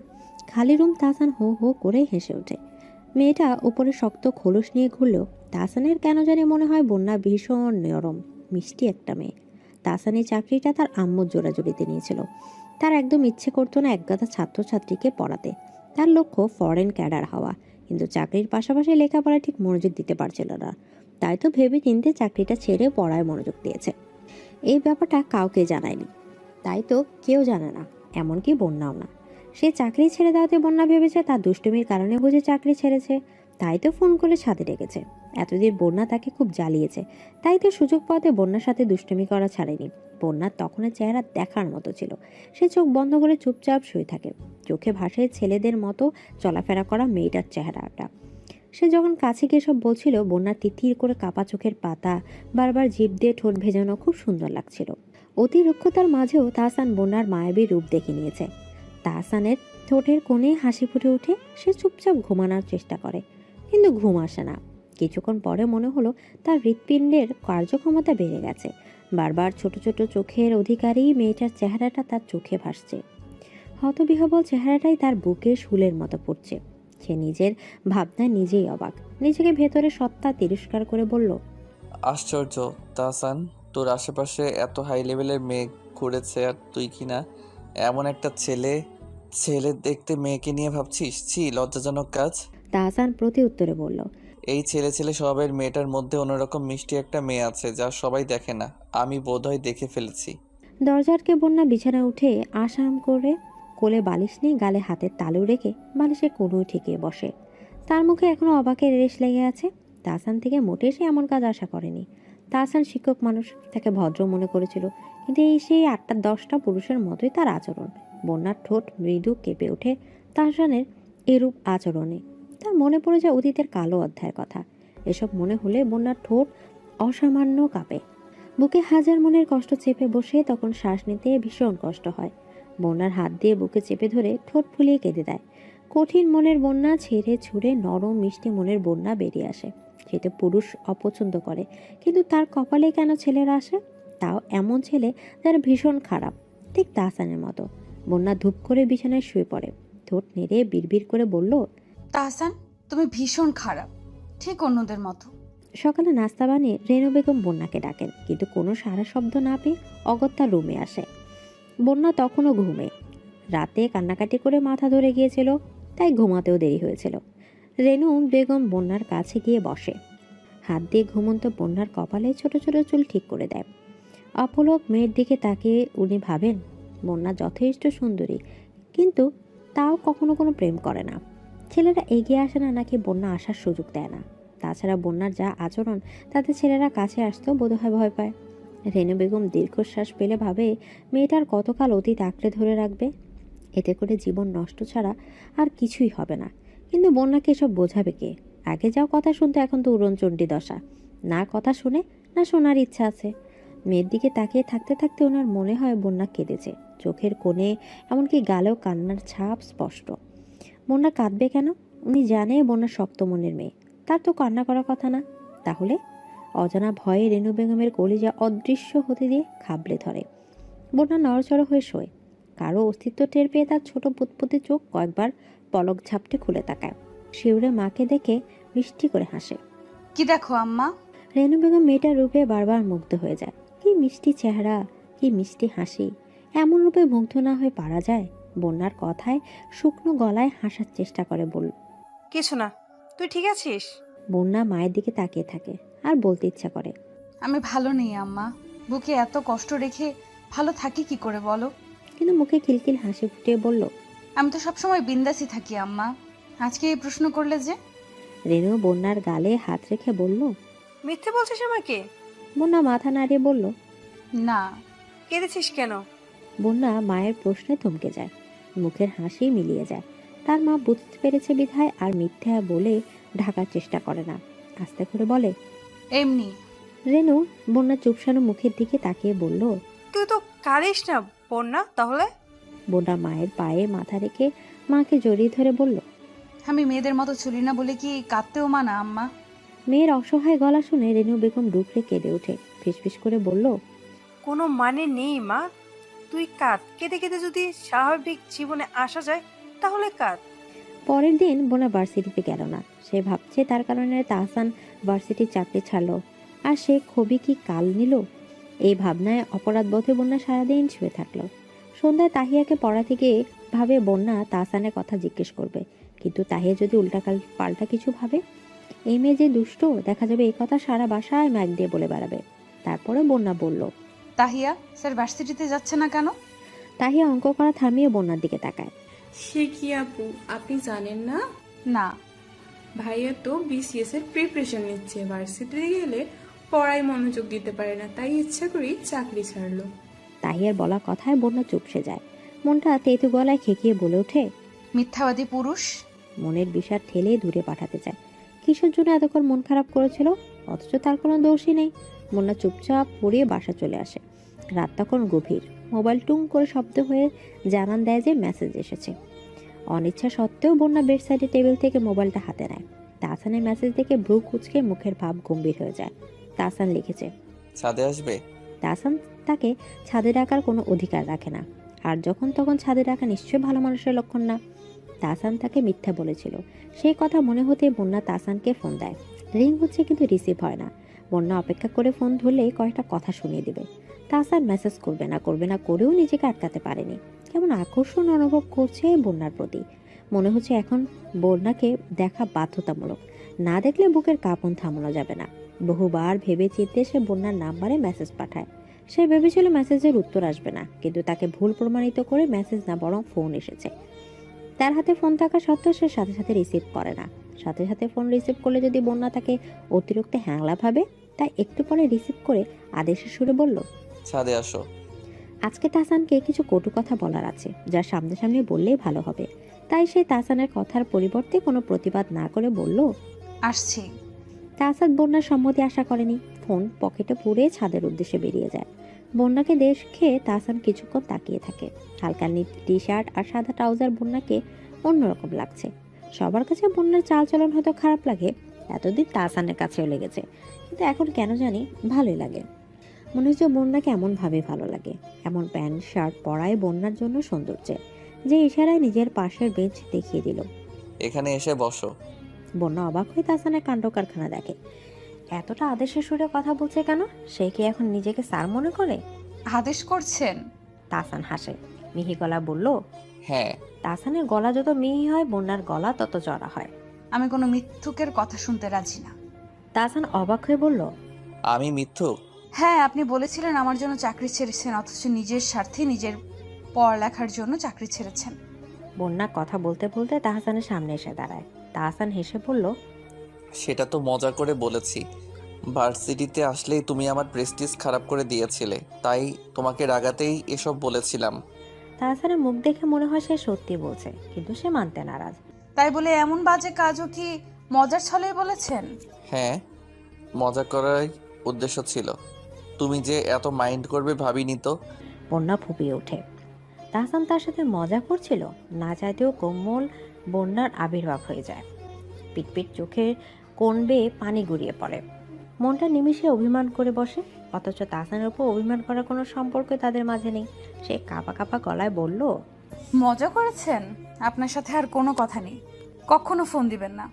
খালি রুম। তাহসান হো হো করে হেসে ওঠে। মেয়েটা উপরে শক্ত খোলস নিয়ে ঘুরলেও তাহসানের কেন জানি মনে হয় বন্যা ভীষণ নরম মিষ্টি একটা মেয়ে। তাহসানের চাকরিটা তার আম্মুর জোড়াজুড়িতে নিয়েছিল। তার একদম ইচ্ছে করতো না একগাদা ছাত্রছাত্রীকে পড়াতে। তার লক্ষ্য ফরেন ক্যাডার হওয়া, কিন্তু চাকরির পাশাপাশি লেখাপড়ায় ঠিক মনোযোগ দিতে পারছিল না। তাই তো ভেবে চিন্তে চাকরিটা ছেড়ে পড়ায় মনোযোগ দিয়েছে। এই ব্যাপারটা কাউকে জানায়নি, তাই তো কেউ জানে না, এমনকি বন্যাও না। সে চাকরি ছেড়ে দেওয়াতে বন্যা ভেবেছে তার দুষ্টুমির কারণে বুঝে চাকরি ছেড়েছে, তাই তো ফোন করে ছাদে রেখেছে। এতদিন বন্যা তাকে খুব জ্বালিয়েছে, তাই তো সুযোগ পাওয়াতে বন্যার সাথে দুষ্টুমি করা ছাড়েনি। বন্যার তখনের চেহারা দেখার মতো ছিল। সে চোখ বন্ধ করে চুপচাপ শুয়ে থাকে, চোখে ভাসে ছেলেদের মতো চলাফেরা করা মেয়েটার চেহারাটা। সে যখন কাছে গিয়ে সব বলছিল, বন্যার তিতির করে কাপা চোখের পাতা, বারবার জিভ দিয়ে ঠোঁট ভেজানো খুব সুন্দর লাগছিল। অতি রুক্ষতার মাঝেও তাহসান বন্যার মায়াবী রূপ দেখে নিয়েছে। তাহসানের ঠোঁটের কোণে হাসি ফুটে উঠে। সে চুপচাপ ঘুমানোর চেষ্টা করে, কিন্তু ঘুম আসে না। কিছুক্ষণ পরে মনে হলো তার হৃৎপিণ্ডের কার্যক্ষমতা বেড়ে গেছে। বারবার ছোট ছোট চোখের অধিকারী মেয়েটার চেহারাটা তার চোখে ভাসছে। হতবিহবল চেহারাটাই তার বুকে শুলের মতো পড়ছে। সে নিজের ভাবনায় নিজেই অবাক। নিজেকে ভেতরে সত্তা তিরস্কার করে বলল, আশ্চর্য তাহসান, তোর আশেপাশে এত হাই লেভেলের মেয়ে ঘুরেছে আর তুই কিনা এমন একটা ছেলে দেখতে মেয়েকে নিয়ে ভাবছিস? ছি, লজ্জাজনক কাজ। তাহসান প্রতি উত্তরে বলল, এই ছেলে স্বভাবের মেয়েটার মধ্যে অন্যরকম মিষ্টি একটা মেয়ে আছে যা সবাই দেখে না। আমি বোধহয় দেখে ফেলেছি। দরজারকে বন্যা বিছানা উঠে আসাম করে কোলে বালিশ নিয়ে গালে হাতের তালু রেখে বালিশের কোণে ঠেকিয়ে বসে। তার মুখে এখনো অবাকের রেশ লেগে আছে। তাহসান থেকে মোটেই সে এমন কাজ আশা করেনি। তাহসান শিক্ষক মানুষ, তাকে ভদ্র মনে করেছিল, কিন্তু এই সেই 8-10টা পুরুষের মতোই তার আচরণ। বন্যার ঠোঁট মৃদু কেঁপে ওঠে তাহসানের এরূপ আচরণে। তার মনে পড়ে যায় অতীতের কালো অধ্যায়ের কথা। এসব মনে হলে বন্যার ঠোঁট অসামান্য কাঁপে। বুকে হাজার মনের কষ্ট চেপে বসে তখন শ্বাস নিতে ভীষণ কষ্ট হয়। বন্যার হাত দিয়ে বুকে চেপে ধরে ঠোঁট ফুলিয়ে কেঁদে দেয়। কঠিন মনের বন্যা ছেড়ে ছুড়ে নরম মিষ্টি মনের বন্যা বেরিয়ে আসে। সে তো পুরুষ অপছন্দ করে, কিন্তু তার কপালে কেন ছেলেরা আসে? তাও এমন ছেলে যারা ভীষণ খারাপ, ঠিক তাহসানের মতো। বন্যা ধূপ করে বিছানায় শুয়ে পড়ে, ঠোঁট নেড়ে বিড়বিড় করে বলল, তাহসান, তুমি ভীষণ খারাপ, ঠিক অন্যদের মতো। সকালে নাস্তা বানিয়ে রেনু বেগম বন্যাকে ডাকেন, কিন্তু কোনো সারা শব্দ না পেয়ে অগত্যা রুমে আসে। বন্যা তখনও ঘুমে। রাতে কান্নাকাটি করে মাথা ধরে গিয়েছিল, তাই ঘুমাতেও দেরি হয়েছিল। রেনু বেগম বন্যার কাছে গিয়ে বসে, হাত দিয়ে ঘুমন্ত বন্যার কপালে ছোট ছোট চুল ঠিক করে দেয়। অপলক মেয়ের দিকে তাকিয়ে উনি ভাবেন, বন্যা যথেষ্ট সুন্দরী, কিন্তু তাও কখনো কোনো প্রেম করে না। ছেলেরা এগিয়ে আসে না, নাকি বন্যা আসার সুযোগ দেয় না? তাছাড়া বন্যার যা আচরণ, তাতে ছেলেরা কাছে আসতেও বোধহয় ভয় পায়। রেনু বেগম দীর্ঘশ্বাস পেলে ভাবে, মেয়েটার কতকাল অতীত আঁকড়ে ধরে রাখবে? এতে করে জীবন নষ্ট ছাড়া আর কিছুই হবে না। কিন্তু বন্যাকে এসব বোঝাবে কে? আগে যাও কথা শুনতে, এখন তো উড়নচণ্ডী দশা। না কথা শুনে, না শোনার ইচ্ছা আছে। মেয়ের দিকে তাকিয়ে থাকতে থাকতে ওনার মনে হয় বন্যা কেঁদেছে। চোখের কোণে, এমনকি গালেও কান্নার ছাপ স্পষ্ট। বন্যা কাঁদবে কেন? উনি জানে বন্যা শক্ত মনের মেয়ে, তার তো কান্না করার কথা না। তাহলে অজানা ভয়ে রেনু বেগমের কলিজা অদৃশ্য হতে দিয়ে খাবলে ধরে। বন্যা নড়চড় হয়ে শোয়। কারো অস্তিত্ব টের পেয়ে তার ছোট পুতপুতে চোখ কয়েকবার পলক ঝাপটে খুলে তাকায়। শিউরে মাকে দেখে মিষ্টি করে হাসে। কি দেখো আম্মা? রেনু বেগম মেয়েটার রূপে বারবার মুগ্ধ হয়ে যায়। কি মিষ্টি চেহারা, কি মিষ্টি হাসি! এমন রূপে মুগ্ধ না হয়ে পারা যায়? বন্যার কথায় শুকনো গলায় হাসার চেষ্টা করে বলল, কিছু না, তুই ঠিক আছিস? বন্যা মায়ের দিকে তাকিয়ে থাকে আর বলতে ইচ্ছা করে, আমি ভালো নেই আম্মা। বুকে এত কষ্ট রেখে ভালো থাকি কি করে বলো? কিন্তু মুখে খিলখিল হাসি ফুটিয়ে বলল, আমি তো সবসময় বিন্দাসই থাকি আম্মা। আজকে এই প্রশ্ন করলে যে? রেনু বন্যার গালে হাত রেখে বলল। মিথ্যে বলছিস আমাকে? বন্যা মাথা নাড়িয়ে বলল, না। কেঁদেছিস কেন? বন্যা মায়ের প্রশ্নে থমকে যায়, মুখের হাসি মিলিয়ে যায়। তার মা বুঝতে পেরেছে বিধায় আর মিথ্যা বলে ঢাকার চেষ্টা করে না, আস্তে করে বলে, এমনি। রেনু বন্যা চুপসানো মুখের দিকে তাকিয়ে বলল, তুই তো কাঁদিস না বন্যা তাহলে? বন্যা মায়ের পায়ে মাথা রেখে মাকে জড়িয়ে ধরে বলল, আমি মেয়েদের মতো চলি না বলে কি কাঁদতেও মানা আম্মা? মেয়ের অসহায় গলা শুনে রেনু বেগম ডুকরে কেঁদে ওঠে, ফিসফিস করে বলল, কোনো মানে নেই মা, তুই কাঁদ। কেঁদে কেঁদে যদি স্বাভাবিক জীবনে আসা যায় তাহলে কাঁদ। পরের দিন বোনা ভার্সিটিতে গেল না। সে ভাবছে তার কারণে তাহসান ভার্সিটির চাকরি ছাড়লো, আর সে খুবই কি কাল নিল। এই ভাবনায় অপরাধ বোধে বন্যা সারাদিন শুয়ে থাকলো। সন্ধ্যায় তাহিয়াকে পড়া থেকে ভাবে বন্যা তাহসানের কথা জিজ্ঞেস করবে, কিন্তু তাহিয়া যদি পাল্টা কিছু ভাবে, এই মেয়ে যে দুষ্ট, দেখা যাবে এই কথা সারা বাসায় ম্যাগ দিয়ে বলে বেড়াবে। তারপরে বন্যা বলল, তাহিয়া স্যার ভার্সিটিতে যাচ্ছে না কেন? তাহিয়া অঙ্ক করা থামিয়ে বন্যার দিকে তাকায়। সে কি আপু, আপনি জানেন না? না। ভাইয়া তো বিসিএস এর প্রিপারেশন নিচ্ছে, ভার্সিটিতে গেলে পড়ায় মনোযোগ দিতে পারে না, তাই ইচ্ছা করেই চাকরি ছাড়লো। তাহিয়ার বলা কথায় বন্যা চুপসে যায়। মনটা তেতু গলায় খেকিয়ে বলে ওঠে, মিথ্যাবাদী পুরুষ। মনের বিষাদ ঠেলে দূরে পাঠাতে চায়। কিসের জন্য এতক্ষণ মন খারাপ করেছিল, অথচ তার কোনো দোষই নেই। বন্যা চুপচাপ পড়িয়ে বাসা চলে আসে। রাত তখন গভীর। মোবাইল টুং করে শব্দ হয়ে জানান দেয় যে মেসেজ এসেছে। অনিচ্ছা সত্ত্বেও বন্যা বেড সাইডে টেবিল থেকে মোবাইলটা হাতে নেয়। তাহসানের মেসেজ দেখে ভ্রু কুঁচকে মুখের ভাব গম্ভীর হয়ে যায়। তাহসান লিখেছে, ছাদে আসবে। তাহসান তাকে ছাদে ডাকার কোনো অধিকার রাখে না, আর যখন তখন ছাদে ডাকা নিশ্চয়ই ভালো মানুষের লক্ষণ না। তাহসান তাকে মিথ্যা বলেছিল, সেই কথা মনে হতে বন্যা তাহসানকে ফোন দেয়। রিং হচ্ছে কিন্তু রিসিভ হয় না। বন্যা অপেক্ষা করে ফোন ধরলে কয়েকটা কথা শুনিয়ে দিবে। তাহসান মেসেজ করবে না করেও নিজেকে আটকাতে পারেনি। কেমন আকর্ষণ অনুভব করছে বন্যার প্রতি। মনে হচ্ছে এখন বন্যাকে দেখা বাধ্যতামূলক, না দেখলে বুকের কাঁপন থামানো যাবে না। বহুবার ভেবে চিন্তে সে বন্যার নাম্বারে মেসেজ পাঠায়। সে ভেবেছিল মেসেজের উত্তর আসবে না, কিন্তু তাকে ভুল প্রমাণিত করে মেসেজ না বরং ফোন এসেছে। তার হাতে ফোন থাকা সত্ত্বেও সে সাথে সাথে রিসিভ করে না। সাথে সাথে ফোন রিসিভ করলে যদি বন্যা তাকে অতিরিক্ত হ্যাংলা ভাবে, তাই একটু পরে রিসিভ করে আদেশের সুরে বলল, ছাদে আসো। আজকে তাহসানকে কিছু কটু কথা বলার আছে, যা সামনাসামনি বললেই ভালো হবে। তাই সে তাহসানের কথার পরিবর্তে কোনো প্রতিবাদ না করে বলল, আসছি। তাহসান বন্যার সম্মতি আশা করেনি। ফোন পকেটে পুরে ছাদের উদ্দেশ্যে বেরিয়ে যায়। বন্যাকে দেখে তাহসান কিছুক্ষণ তাকিয়ে থাকে। হালকা নীল টি শার্ট আর সাদা ট্রাউজার বন্যাকে অন্যরকম লাগছে। সবার কাছে বন্যার চালচলন হয়তো খারাপ লাগে, এতদিন তাহসানের কাছেও লেগেছে, কিন্তু এখন কেন জানি ভালোই লাগে। মনে হচ্ছে বন্যাকে এমনভাবে ভালো লাগে। এমন প্যান্ট শার্ট পরায় বন্যার জন্য সৌন্দর্যে, যে ইশারায় নিজের পাশের বেঞ্চ দেখিয়ে দিল। এখানে এসে বসো। বন্যা অবাক হয়ে তাহসানের কাণ্ড কারখানা দেখে। এতটা আদেশের সুরে কথা বলছে কেন? সে কি এখন নিজেকে স্যার মনে করে? আদেশ করছেন? তাহসান হাসে, মিহি গলা বলল, হ্যাঁ। তাহসানের গলা যত মিহি হয়, বন্যার গলা তত চড়া হয়। আমি কোনো মিথ্যুকের কথা শুনতে রাজি না। তাহসান অবাক হয়ে বলল, আমি মিথ্যুক? হ্যাঁ, আপনি বলেছিলেন আমার জন্য চাকরি ছেড়েছেন, অথচ নিজের স্বার্থে নিজের পড়ালেখার জন্য চাকরি ছেড়েছেন। বন্যা কথা বলতে বলতে তাহসানের সামনে এসে দাঁড়ায়। তাহসান হেসে বলল, সেটা তো মজা করে বলেছি। ভার্সিটিতে আসলেই তুমি আমার প্রেস্টিজ খারাপ করে দিয়েছিলে, তাই তোমাকে রাগাতেই এসব বলেছিলাম। তাহসানের মুখ দেখে মনে হয় সে সত্যি বলছে, কিন্তু সে মানতে নারাজ। তাই বলে এমন বাজে কাজও কি মজার ছলেই বলেছেন? হ্যাঁ, মজা করার উদ্দেশ্য ছিল। তুমি যে এত মাইন্ড করবে ভাবিনি তো। বন্যা ফুপিয়ে ওঠে। তাহসান তার সাথে মজা করছিল, না চাইতেও কোমল বন্যার আবির্ভাব হয়ে যায়। পিটপিট চোখে কোণ বেয়ে পানি গড়িয়ে পড়ে। মনটা নিমিষে অভিমান করে বসে, অথচ তাহসানের উপর অভিমান করার কোনো সম্পর্ক তাদের মাঝে নেই। সে কাঁপা কাঁপা গলায় বলল, মজা করেছেন? আপনার সাথে আর কোনো কথা নেই, কখনো ফোন দিবেন না।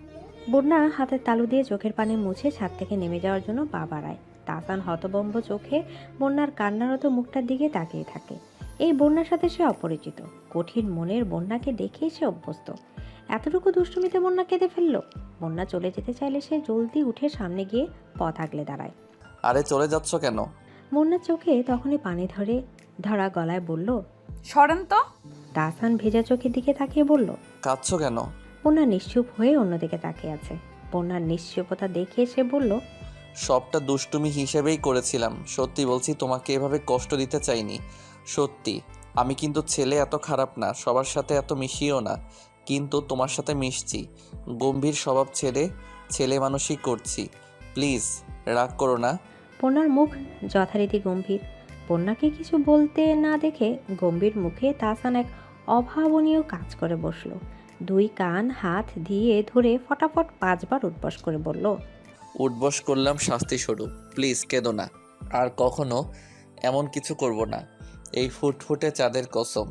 বন্যা হাতের তালু দিয়ে চোখের পানি মুছে ছাদ থেকে নেমে যাওয়ার জন্য পা বাড়ায়। তাহসান হতবম্ব চোখে বন্যার কান্নারত মুখটার দিকে তাকিয়ে থাকে। এই বন্যার সাথে সে অপরিচিত। কঠিন মনের বন্যাকে দেখেই সে অভ্যস্ত। এতটুকু দুষ্টুমিতে বন্যা কেঁদে ফেলল। বন্যা চলে যেতে চাইলে সে জলদি উঠে সামনে গিয়ে পথ আগলে দাঁড়ায়। আরে চলে যাচ্ছ কেন? বন্যার চোখে তখনই পানি ধরা গলায় বলল, সরেন তো। তাহসান ভেজা চোখের দিকে তাকিয়ে বলল, কাঁদছো কেন? বন্যা নিশ্চুপ হয়ে অন্যদিকে তাকিয়ে আছে। বন্যার নিশ্চুপতা দেখে সে বলল, সবটা দুষ্টুমি হিসেবেই করেছিলাম। সত্যি বলছি, তোমাকে এভাবে কষ্ট দিতে চাইনি। সত্যি। আমি কিন্তু ছেলে এত খারাপ না, সবার সাথে এত মিশিও না, কিন্তু তোমার সাথে মিশছি। গম্ভীর স্বভাব ছেড়ে ছেলে মানুষই করছি। প্লিজ রাগ করো না। বন্যার মুখ যথারীতি গম্ভীর। বন্যাকে কিছু বলতে না দেখে গম্ভীর মুখে তাহসান এক অভাবনীয় কাজ করে বসলো। দুই কান হাত দিয়ে ধরে ফটাফট 5 বার উঠবস করে বলল, উঠবস করলাম শাস্তি স্বরূপ। প্লিজ কেঁদো না, আর কখনো এমন কিছু করব না, এই ফুটফুটে চাঁদের কসম।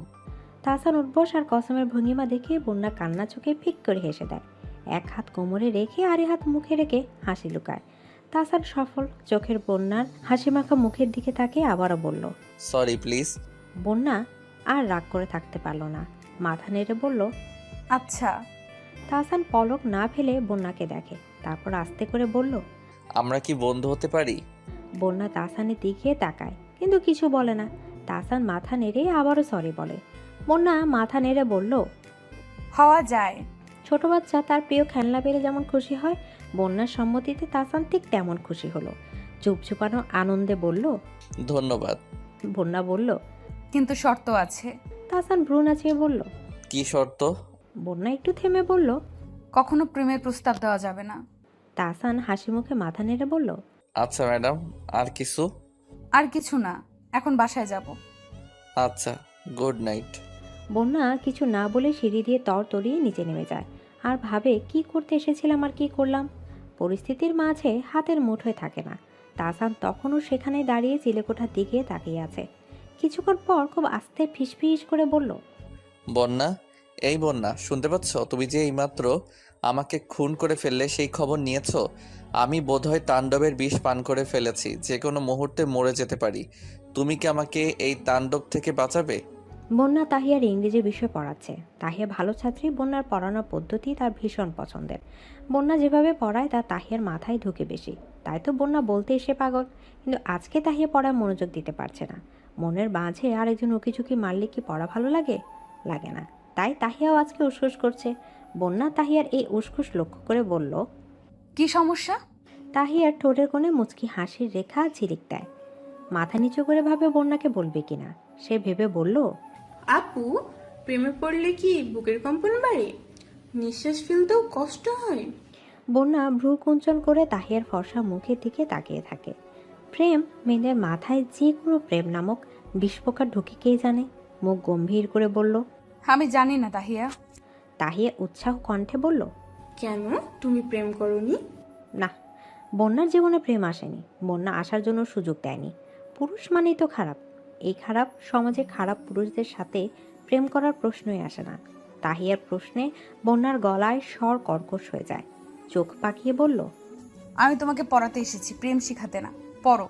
তাহসান উঠবস আর কসমের ভঙ্গিমা দেখে বন্যা কান্না চোখে ফিক করে হেসে দেয়। এক হাত কোমরে রেখে আরে হাত মুখে রেখে হাসি লুকায়। তাহসান সফল চোখের বন্যার হাসি মাখা মুখের দিকে তাকে আবারও বলল, সরি প্লিজ। বন্যা আর রাগ করে থাকতে পারল না, মাথা নেড়ে বলল, আচ্ছা। তাহসান পলক না ফেলে বন্যাকে দেখে, তারপর আস্তে করে বলল, আমরা কি বন্ধু হতে পারি? বন্যা তাহসানের দিকে তাকায় কিন্তু কিছু বলে না। তাহসান মাথা নেড়ে আবারও সরি বলে। বন্যা মাথা নেড়ে বলল, হওয়া যায়। ছোট বাচ্চা তার প্রিয় খেলনা পেলে যেমন খুশি হয়, বন্যার সম্মতিতে তাহসান ঠিক তেমন খুশি হলো। চুপচুপানো আনন্দে বলল, ধন্যবাদ। বন্যা বলল, কিন্তু শর্ত আছে। তাহসান ভ্রু নাচিয়ে বলল, কি শর্ত? বন্যা একটু থেমে বলল, কখনো প্রেমের প্রস্তাব দেওয়া যাবে না। তাহসান হাসি মুখে মাথা নেড়ে বলল, আচ্ছা ম্যাডাম, আর কিছু? আর কিছু না, এখন বাসায় যাব। আচ্ছা, গুড নাইট। বন্যা কিছু না বলে সিঁড়ি দিয়ে তড়িয়ে নিচে নেমে যায় আর ভাবে, কি করতে এসেছিলাম আর কি করলাম। পরিস্থিতির মাঝে হাতের মুঠোয় থাকে না। তাহসান তখনও সেখানে দাঁড়িয়ে চিলেকোঠার দিকে তাকিয়ে আছে। কিছুক্ষণ পর খুব আস্তে ফিসফিস করে বলল, বন্যা, এই বন্যা, শুনতে পাচ্ছ? তুমি যে এইমাত্র আমাকে খুন করে ফেললে, সেই খবর নিয়েছো? আমি বোধহয় তাণ্ডবের বিষ পান করে ফেলেছি, যে কোনো মুহূর্তে মরে যেতে পারি। তুমি কি আমাকে এই তাণ্ডব থেকে বাঁচাবে? বন্যা তাহিয়ার ইংরেজি বিষয় পড়াচ্ছে। তাহিয়া ভালো ছাত্রী, বন্যার পড়ানোর পদ্ধতি তার ভীষণ পছন্দের। বন্যা যেভাবে পড়ায় তা তাহিয়ার মাথায় ঢুকে বেশি, তাই তো বন্যা বলতে এসে পাগল। কিন্তু আজকে তাহিয়া পড়ায় মনোযোগ দিতে পারছে না। মনের মাঝে আরেকজন উকিঝুঁকি মারলে কি পড়া ভালো লাগে? লাগে না। তাই তাহিয়াও আজকে উসখুস করছে। বন্যা তাহিয়ার এই উসখুস লক্ষ্য করে বলল, কি সমস্যা? তাহিয়ার ঠোঁটের কোণে মুচকি হাসির রেখা ঝিলিক দেয়। মাথা নিচু করে ভাবে বন্যাকে বলবে কিনা। সে ভেবে বলল, আপু, প্রেমে পড়লে কি বুকের কম্পন বাড়ে? নিঃশ্বাস ফেলতেও কষ্ট হয়? বন্যা ভ্রু কুঞ্চন করে তাহিয়ার ফর্সা মুখের দিকে তাকিয়ে থাকে। প্রেম, মেয়েদের মাথায় যে কোনো প্রেম নামক বিষপোকা ঢুকে কে জানে। মুখ গম্ভীর করে বলল, আমি জানি না তাহিয়া। তাহিয়া উৎসাহ কণ্ঠে বলল, কেন, তুমি প্রেম করনি? না, বন্যার জীবনে প্রেম আসেনি। বন্যা আসার জন্য সুযোগ দেয়নি। পুরুষ মানেই তো খারাপ। এই খারাপ সমাজে খারাপ পুরুষদের সাথে প্রেম করার প্রশ্নই আসে না। তাহিয়ার প্রশ্নে বন্যার গলায় স্বর কর্কশ হয়ে যায়। চোখ পাকিয়ে বলল, আমি তোমাকে পড়াতে এসেছি, প্রেম শিখাতে না। পড়ো।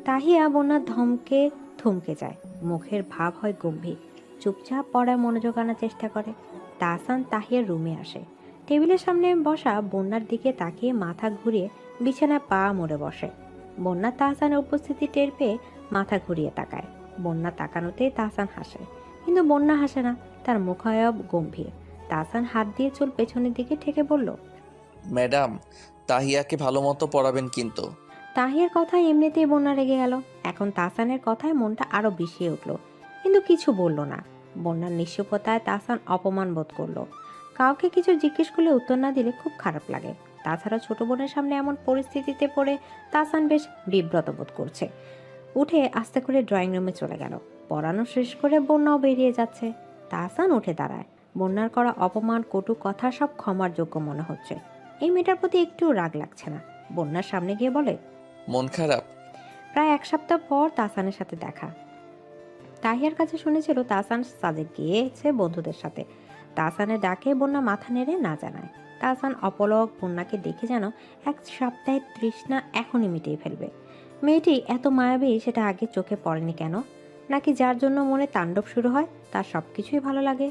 তাহিয়া বন্যার ধমকে থমকে যায়। মুখের ভাব হয় গম্ভীর। চুপচাপ পড়ায় মনোযোগ আনার চেষ্টা করে। তাহসান তাহিয়ার রুমে আসে। টেবিলের সামনে বসা বন্যার দিকে তাকিয়ে মাথা ঘুরিয়ে বিছানায় পা মুড়ে বসে। বন্যা তাহসানের উপস্থিতি টের পেয়ে মাথা ঘুরিয়ে তাকায়। বন্যা তাকানোতেই তাহসান হাসে, কিন্তু বন্যা হাসে না। তার মুখায়ব গম্ভীর। তাহসান হাত দিয়ে চুল পেছনের দিকে ঠেকে বলল, ম্যাডাম, তাহিয়াকে ভালো মতো পড়াবেন কিন্তু। তাহিয়ার কথায় এমনিতেই বন্যা রেগে গেল। এখন তাহসানের কথায় মনটা আরো বিষিয়ে উঠল, কিন্তু কিছু বলল না। বন্যার নিশ্চুপতায় তাহসান অপমান বোধ করলো। কাউকে কিছু জিজ্ঞেস করলে উত্তর না দিলে খুব খারাপ লাগে। তাছাড়া ছোট বোনের সামনে এমন পরিস্থিতিতে পড়ে তাহসান বেশ বিব্রত বোধ করছে। উঠে আস্তে করে ড্রয়িং রুমে চলে গেল। পড়ানো শেষ করে বন্যাও বেরিয়ে যাচ্ছে। তাহসান উঠে দাঁড়ায়। বন্যার করা অপমান, কটু কথা সব ক্ষমার যোগ্য মনে হচ্ছে। এই মেয়েটার প্রতি একটু রাগ লাগছে না। বন্যার সামনে গিয়ে বলে, মন খারাপ? প্রায় 1 সপ্তাহ পর তাহসানের সাথে দেখা। তাহিয়ার কাছে শুনেছিল তাহসান সাজেক গিয়েছে বন্ধুদের সাথে। তাহসানের ডাকে বন্যা মাথা নেড়ে না জানায়। তাহসান অপলক বন্যাকে দেখে যেন 1 সপ্তাহের তৃষ্ণা এখনই মিটিয়ে ফেলবে। মেয়েটি এত মায়াবী সেটা আগে চোখে পড়েনি কেন? নাকি যার জন্য মনে তাণ্ডব শুরু হয় তার সবকিছুই ভালো লাগে?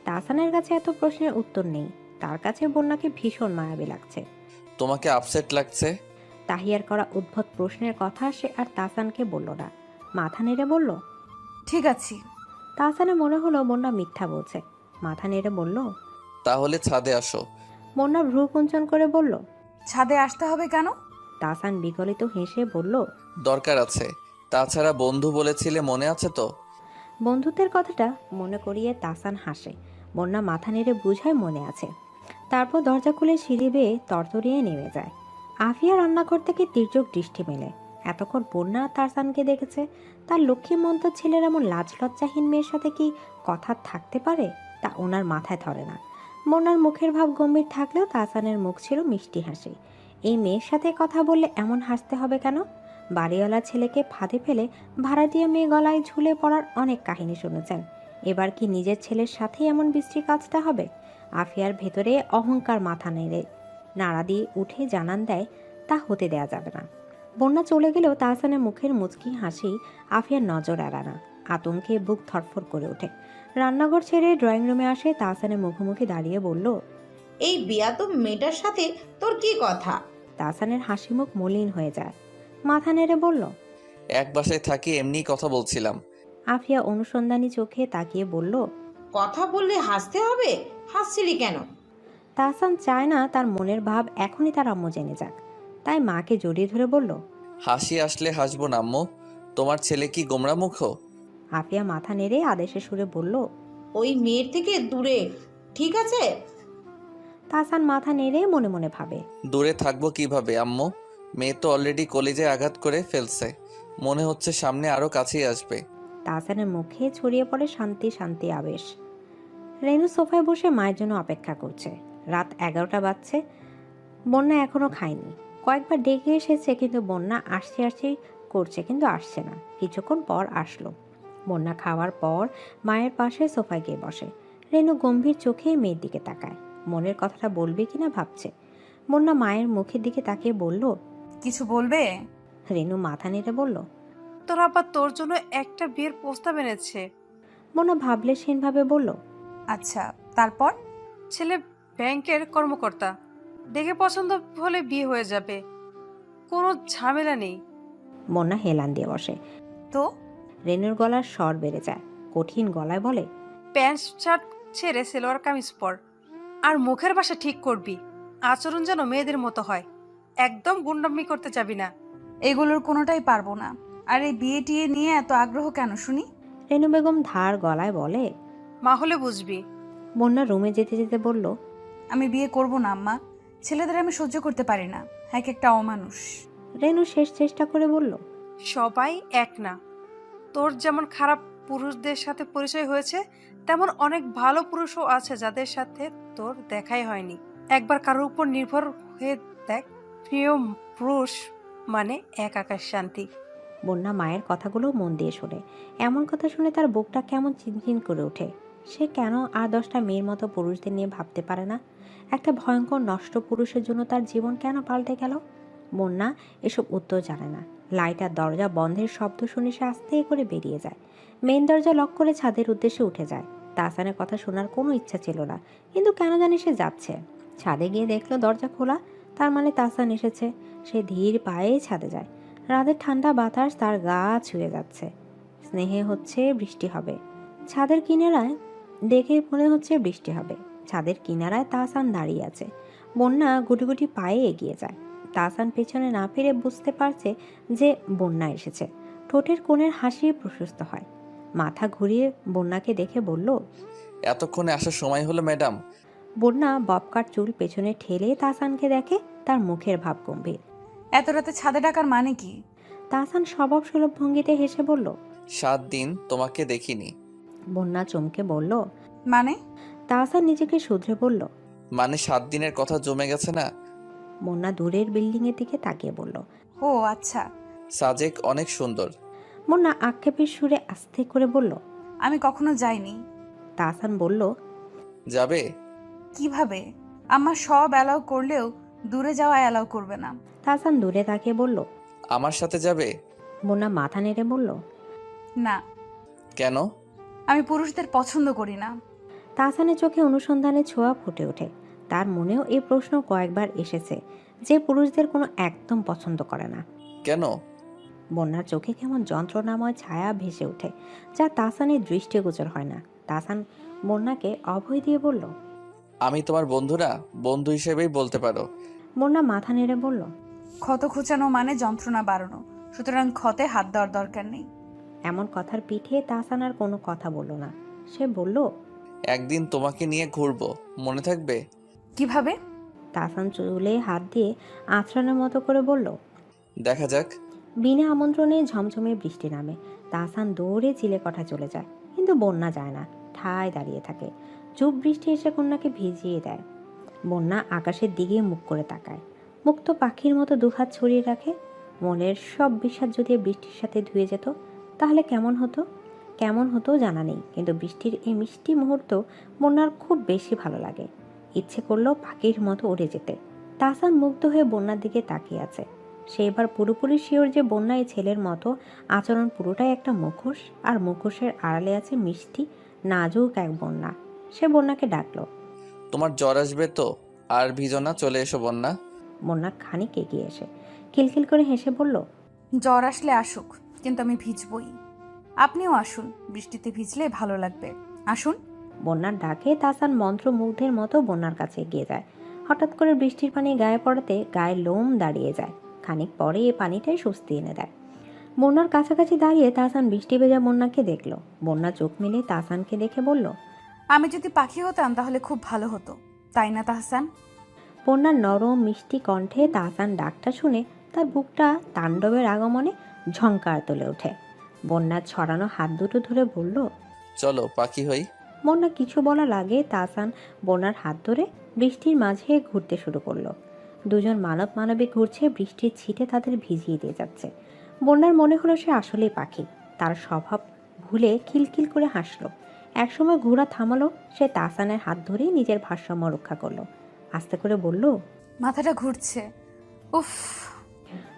তাহসানের কাছে এত প্রশ্নের উত্তর নেই। তার কাছে বন্যাকে ভীষণ মায়াবী লাগছে। তোমাকে আপসেট লাগছে? তাহিয়ার করা উদ্ভট প্রশ্নের কথা সে আর তাহসানকে বলল না, মাথা নেড়ে বলল, ঠিক আছে। তাহসানের মনে হলো বন্যা মিথ্যা বলছে। মাথা নেড়ে বলল, তাহলে ছাদে আসো। বন্যা ভ্রু কুঞ্চন করে বলল, ছাদে আসতে হবে কেন? তাহসান বিগলিত হেসে বলল, দরকার আছে। তাছাড়া বন্ধু বলেছিলে, মনে আছে তো? বন্ধুত্বের কথাটা মনে করিয়ে তাহসান হাসে। বন্যা মাথা নেড়ে বুঝায় মনে আছে। তারপর দরজা খুলে সিঁড়ি বেয়ে তরতরিয়ে নেমে যায়। আফিয়া রান্নাঘর থেকে তির্যক দৃষ্টি মেলে। এতক্ষণ বন্যা তাহসানকে দেখেছে। তার লক্ষ্মীমন্ত ছেলের এমন লাজ লজ্জাহীন মেয়ের সাথে কি কথা থাকতে পারে তা ওনার মাথায় ধরে না। বন্যার মুখের ভাব গম্ভীর থাকলেও তাহসানের মুখ ছিল মিষ্টি হাসি। এই মেয়ের সাথে কথা বললে এমন হাসতে হবে কেন? বাড়িওয়ালা ছেলেকে ফাঁদে ফেলে ভাড়াটিয়া মেয়ে গলায় ঝুলে পড়ার অনেক কাহিনী শুনেছেন। এবার কি নিজের ছেলের সাথেই এমন বিশ্রী কাজটা হবে? আফিয়ার ভেতরে অহংকার মাথা নেড়ে নাড়া দিয়ে উঠে জানান দেয় তা হতে দেয়া যাবে না। বন্যা চলে গেলেও তাহসানের মুখের মুচকি হাসি আফিয়ার নজর এড়া না। আতঙ্কে বুক থরফর করে ওঠে। রান্নাঘর ছেড়ে ড্রয়িং রুমে আসে। তাহসানের মুখোমুখি দাঁড়িয়ে বলল, এই বিয়াত মেয়েটার সাথে তোর কি কথা? তাহসানের হাসি মুখ মলিন হয়ে যায়। মাথা নেড়ে বলল, এক বাসায় থাকি, এমনি কথা বলছিলাম। আফিয়া অনুসন্ধানী চোখে তাকিয়ে বলল, কথা বললে হাসতে হবে? হাসছিলি কেন? তাহসান চায় না তার মনের ভাব এখনই তার আম্মু জেনে যাক, তাই মাকে জড়িয়ে ধরে বলল, হাসি আসলে হাসবো না আম্মু। তোমার ছেলে কি গোমরা মুখ? আফিয়া মাথা নেড়ে আদেশের সুরে বলল, ওই মেয়ের থেকে দূরে, ঠিক আছে? তাহসান মাথা নেড়ে মনে মনে ভাবে, দূরে থাকবো কিভাবে আম্মু? মেয়ে তো অলরেডি কলিজায় আঘাত করে ফেলছে, মনে হচ্ছে সামনে আরো কাছেই আসবে। তাহসানের মুখে ছড়িয়ে পড়ে শান্তি শান্তি আবেশ। রেনু সোফায় বসে মায়ের জন্য অপেক্ষা করছে। রাত 11টা বাজছে। বন্যা এখনো খায়নি। কয়েকবার ডেকে এসেছে কিন্তু বন্যা আসছি করছে কিন্তু আসছে না। কিছুক্ষণ পর আসলো। বন্যা খাওয়ার পর মায়ের পাশে সোফায় গিয়ে বসে। রেনু গম্ভীর চোখে মেয়ের দিকে তাকায়। মনের কথাটা বলবে কিনা ভাবছে। বন্যা মায়ের মুখের দিকে তাকিয়ে বলল, কিছু বলবে? রেনু মাথা নেড়ে বলল, তোর আবার তোর জন্য একটা বিয়ের প্রস্তাব এনেছে। বন্যা ভাবলেশহীনভাবে বলল, আচ্ছা, তারপর? ছেলে ব্যাংকের কর্মকর্তা, দেখে পছন্দ হলে বিয়ে হয়ে যাবে, কোনো ঝামেলা নেই। বন্যা হেলান দিয়ে বসে। তো? রেনুর গলার স্বর বেড়ে যায়। কঠিন গলায় বলে, প্যান্ট শার্ট ছেড়ে সেলোয়ার কামিজ পর, আর মুখের ভাষা ঠিক করবি, আচরণ যেন মেয়েদের মতো হয়, একদম গুন্ডামি করতে যাবি না। এগুলোর কোনোটাই পারবো না। আর এই বিয়ে টিয়ে নিয়ে এত আগ্রহ কেন শুনি? রেনু বেগম ধার গলায় বলে, মা হলে বুঝবি। বন্যা রুমে যেতে যেতে বলল, আমি বিয়ে করব না আম্মা। ছেলেদের আমি সহ্য করতে পারি না, এক একটা অমানুষ। রেনু শেষ চেষ্টা করে বলল, সবাই এক না। তোর যেমন খারাপ পুরুষদের সাথে পরিচয় হয়েছে, তেমন অনেক ভালো পুরুষও আছে যাদের সাথে তোর দেখাই হয়নি। একবার কারোর উপর নির্ভর হয়ে দেখ, প্রিয় পুরুষ মানে এক আকাশ শান্তি। বন্যা মায়ের কথাগুলো মন দিয়ে শোনে। এমন কথা শুনে তার বুকটা কেমন চিনচিন করে ওঠে। সে কেন আর 10টা মেয়ের মতো পুরুষদের নিয়ে ভাবতে পারে না? একটা ভয়ঙ্কর নষ্ট পুরুষের জন্য তার জীবন কেন পাল্টে গেল? বন্যা এসব উত্তর জানে না। লাইট আর দরজা বন্ধের শব্দ শুনে সে আস্তে করে বেরিয়ে যায়। মেন দরজা লক করে ছাদের উদ্দেশ্যে উঠে যায়। তাহসানের কথা শোনার কোনো ইচ্ছা ছিল না, কিন্তু কেন জানি সে যাচ্ছে। ছাদে গিয়ে দেখলো দরজা খোলা, তার মানে তাহসান এসেছে। সে ধীর পায়ে ছাদে যায়। রাতের ঠান্ডা বাতাস তার গা ছুঁয়ে যাচ্ছে। স্নেহে হচ্ছে বৃষ্টি হবে। ছাদের কিনারায় দেখে মনে হচ্ছে বৃষ্টি হবে। ছাদের কিনারায় তাহসান দাঁড়িয়ে আছে। বন্যা গুটি গুটি পায়ে এগিয়ে যায়। তাহসান পেছনে না ফিরে বুঝতে পারছে যে বন্যা এসেছে। ঠোঁটের কোণের হাসি প্রশস্ত হয়। মাথা ঘুরিয়ে বন্যাকে দেখে বলল, এতক্ষণে আসার সময় হলো ম্যাডাম। বন্যা ববকাট চুল পেছনে ঠেলে তাহসানকে দেখে। তার মুখের ভাব গম্ভীর। এত রাতে ছাদে ডাকার মানে কি? তাহসান স্বভাব সুলভ ভঙ্গিতে হেসে বলল, 7 দিন তোমাকে দেখিনি। বন্যা চমকে বলল, মানে? তাহসান নিজেকে শুধরে বলল, মানে 7 দিনের কথা জমে গেছে না। বন্যা দূরের বিল্ডিং এর দিকে তাকিয়ে বলল, ও আচ্ছা। সাজেক অনেক সুন্দর। বন্যা আক্ষেপের সুরে আস্তে করে বলল, আমি কখনো যাইনি। তাহসান বলল, যাবে? কিভাবে? আমার সব অ্যালাউ করলেও দূরে যাওয়া অ্যালাউ করবে না। তাহসান দূরে তাকিয়ে বলল, আমার সাথে যাবে? বন্যা মাথা নেড়ে বলল, না। কেন? আমি পুরুষদের পছন্দ করি না। তাহসানের চোখে অনুসন্ধানের ছোঁয়া ফুটে ওঠে। তার মনেও এই প্রশ্ন কয়েকবার এসেছে, যে পুরুষদের কোনো একদম পছন্দ করে না। কেন? বন্যার চোখে কেমন যন্ত্রণাময় ছায়া ভেসে ওঠে, যা তাসানের দৃষ্টিগোচর হয় না। তাসান বন্যাকে অভয় দিয়ে বলল, আমি তোমার বন্ধুরা, বন্ধু হিসেবেই বলতে পারো। বন্যা মাথা নেড়ে বলল, ক্ষত খোঁচানো মানে যন্ত্রণা বাড়ানো, সুতরাং ক্ষতে হাত দেওয়ার দরকার নেই। এমন কথার পিঠে তাসান আর কোনো কথা বলল না। সে বলল, একদিন তোমাকে নিয়ে ঘুরবো, মনে থাকবে? কিভাবে? তাসান চুলে হাত দিয়ে আঁচড়ানোর মতো করে বলল, দেখা যাক। বিনা আমন্ত্রণে ঝমঝমে বৃষ্টি নামে। তাসান দৌড়ে চিলেকোঠা চলে যায়, কিন্তু বন্যা যায় না, ঠায় দাঁড়িয়ে থাকে। চুপ বৃষ্টি এসে কন্যাকে ভিজিয়ে দেয়। বন্যা আকাশের দিকে মুখ করে তাকায়। মুক্ত পাখির মতো দুহাত ছড়িয়ে রাখে। মনের সব বিষাদ যদি বৃষ্টির সাথে ধুয়ে যেত তাহলে কেমন হতো? কেমন হতো জানা নেই, কিন্তু বৃষ্টির এই মিষ্টি মুহূর্ত বন্যার খুব বেশি ভালো লাগে। ইচ্ছে করলো পাখির মতো উড়ে যেতে। তাসান মুগ্ধ হয়ে বন্যার দিকে তাকিয়ে আছে। সে এবার পুরোপুরি শিওর যে বন্যা এই ছেলের মতো আচরণ পুরোটাই একটা মুখোশ, আর মুখোশের আড়ালে আছে মিষ্টি নাজুক এক বন্যা। সে বন্যাকে ডাকলো, তোমার জ্বর আসবে তো? আর ভিজো না, চলে এসো বন্যা। বন্যা খানিক এগিয়ে এসে খিলখিল করে হেসে বলল, জ্বর আসলে আসুক, কিন্তু আমি ভিজবই। আপনিও আসুন, বৃষ্টিতে ভিজলে ভালো লাগবে। আসুন। বন্যার ডাকে তাসান মন্ত্রমুগ্ধের মতো বন্যার কাছে এগিয়ে যায়। হঠাৎ করে বৃষ্টির পানি গায়ে পড়াতে গায়ের লোম দাঁড়িয়ে যায়। খানিক পরে এই পানিটাই স্বস্তি এনে দেয়। বন্যার কাছাকাছি দাঁড়িয়ে তাসান বৃষ্টি ভেজা বন্যাকে দেখলো। বন্যা চোখ মিলে তাসানকে দেখে বলল, আমি যদি পাখি হতাম তাহলে খুব ভালো হতো, তাই না তাহসান? বন্যার নরম মিষ্টি কণ্ঠে তাহসান ডাকটা শুনে তার বুকটা তাণ্ডবের আগমনে ঝংকার তুলে ওঠে। বন্যার ছড়ানো হাত দুটো ধরে বলল, চলো পাখি হই। বন্যা কিছু বলার আগে তাহসান বন্যার হাত ধরে বৃষ্টির মাঝে ঘুরতে শুরু করলো। দুজন মানব মানবে ঘুরছে, বৃষ্টির ছিটে তাদের ভিজিয়ে দিয়ে যাচ্ছে। বন্যার মনে হলো সে আসলেই পাখি। তার স্বভাব ভুলে খিলখিল করে হাসলো। একসময় ঘোড়া থামালো। সে তাহসানের হাত ধরেই নিজের ভারসাম্য রক্ষা করলো। আস্তে করে বলল, মাথাটা ঘুরছে। উফ।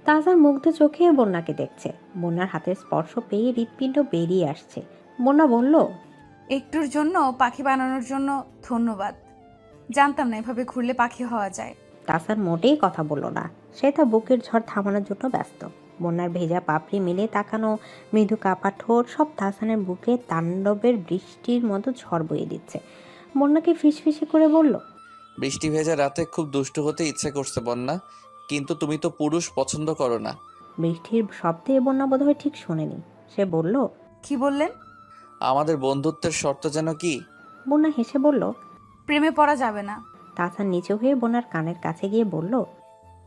তাহসান মুগ্ধ চোখে বন্যাকে দেখছে। বন্যার হাতের স্পর্শ পেয়ে হৃৎপিণ্ড বেরিয়ে আসছে। বন্যা বলল, একটুর জন্য পাখি বানানোর জন্য ধন্যবাদ। জানতাম না এভাবে ঘুরলে পাখি হওয়া যায়। তাহসান মোটেই কথা বলল না। সে তার বুকের ঝড় থামানোর জন্য ব্যস্ত। বন্যার ভেজা পাপড়ি মিলে তাকানো, মৃদু কাপা ঠোঁট সব তাহসানের বুকে তাণ্ডবের বৃষ্টির মতো ঝড় বয়ে দিচ্ছে। বন্যাকে ফিসফিসে করে বলল, বৃষ্টি ভেজা রাতে খুব দুষ্টু হতে ইচ্ছে করছে বন্যা, কিন্তু তুমি তো পুরুষ পছন্দ করো না। বৃষ্টির শব্দে বন্যা বোধহয় ঠিক শোনেনি। সে বলল, কি বললেন? আমাদের বন্ধুত্বের শর্ত যেন কি? বন্যা হেসে বলল, প্রেমে পড়া যাবে না। তাহসান নিচু হয়ে বন্যার কানের কাছে গিয়ে বলল,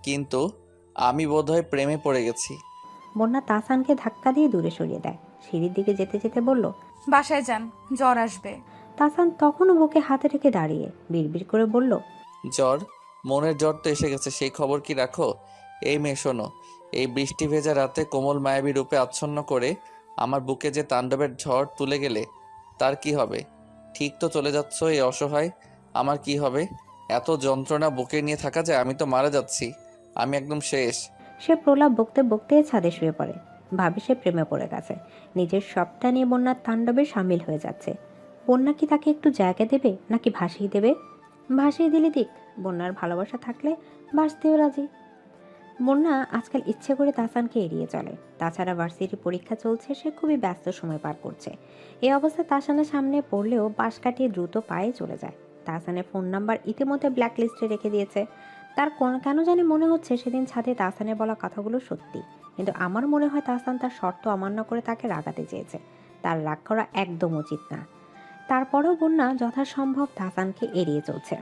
কিন্তু আমি বোধহয় প্রেমে পড়ে গেছি। বন্যা তাহসানকে ধাক্কা দিয়ে দূরে সরিয়ে দেয়। সিঁড়ির দিকে যেতে যেতে বলল, বাসায় যান, জ্বর আসবে। তাহসান তখনও বুকে হাতে রেখে দাঁড়িয়ে বিড়বিড় করে বলল, জ্বর? মনের জ্বর তো এসে গেছে, সেই খবর কি রাখো? এই মেয়ে শোনো, এই বৃষ্টি ভেজা রাতে কোমল মায়াবী রূপে আচ্ছন্ন করে আমার বুকে যে তাণ্ডবের ঝড় তুলে গেলে তার কি হবে? ঠিক তো চলে যাচ্ছ এই অসহায়, আমার কি হবে? এত যন্ত্রণা বুকে নিয়ে থাকা যায়? আমি তো মারা যাচ্ছি, আমি একদম শেষ। সে প্রলাপ বকতে বকতে ছাদে শুয়ে পড়ে। ভাবি সে প্রেমে পড়ে গেছে, নিজের সবটা নিয়ে বন্যার তাণ্ডবে সামিল হয়ে যাচ্ছে। বন্যা কি তাকে একটু জায়গা দেবে, নাকি ভাসিয়ে দেবে? ভাসিয়ে দিলে দিক, বন্যার ভালোবাসা থাকলে ভাসতেও রাজি। বন্যা আজকাল ইচ্ছে করে তাহসানকে এড়িয়ে চলে। তাছাড়া ভার্সিটি পরীক্ষা চলছে, সে খুবই ব্যস্ত সময় পার করছে। এই অবস্থায় তাহসানের সামনে পড়লেও পাশ কাটিয়ে দ্রুত পায়ে চলে যায়। তাহসানের ফোন নাম্বার ইতিমধ্যে ব্ল্যাক লিস্টে রেখে দিয়েছে। তার কেন জানি মনে হচ্ছে সেদিন ছাদে তাহসানের বলা কথাগুলো সত্যি, কিন্তু আমার মনে হয় তাহসান তার শর্ত অমান্য করে তাকে রাগাতে চেয়েছে। তার রাগ করা একদম উচিত না। তারপরেও বন্যা যথাসম্ভব তাহসানকে এড়িয়ে চলছে।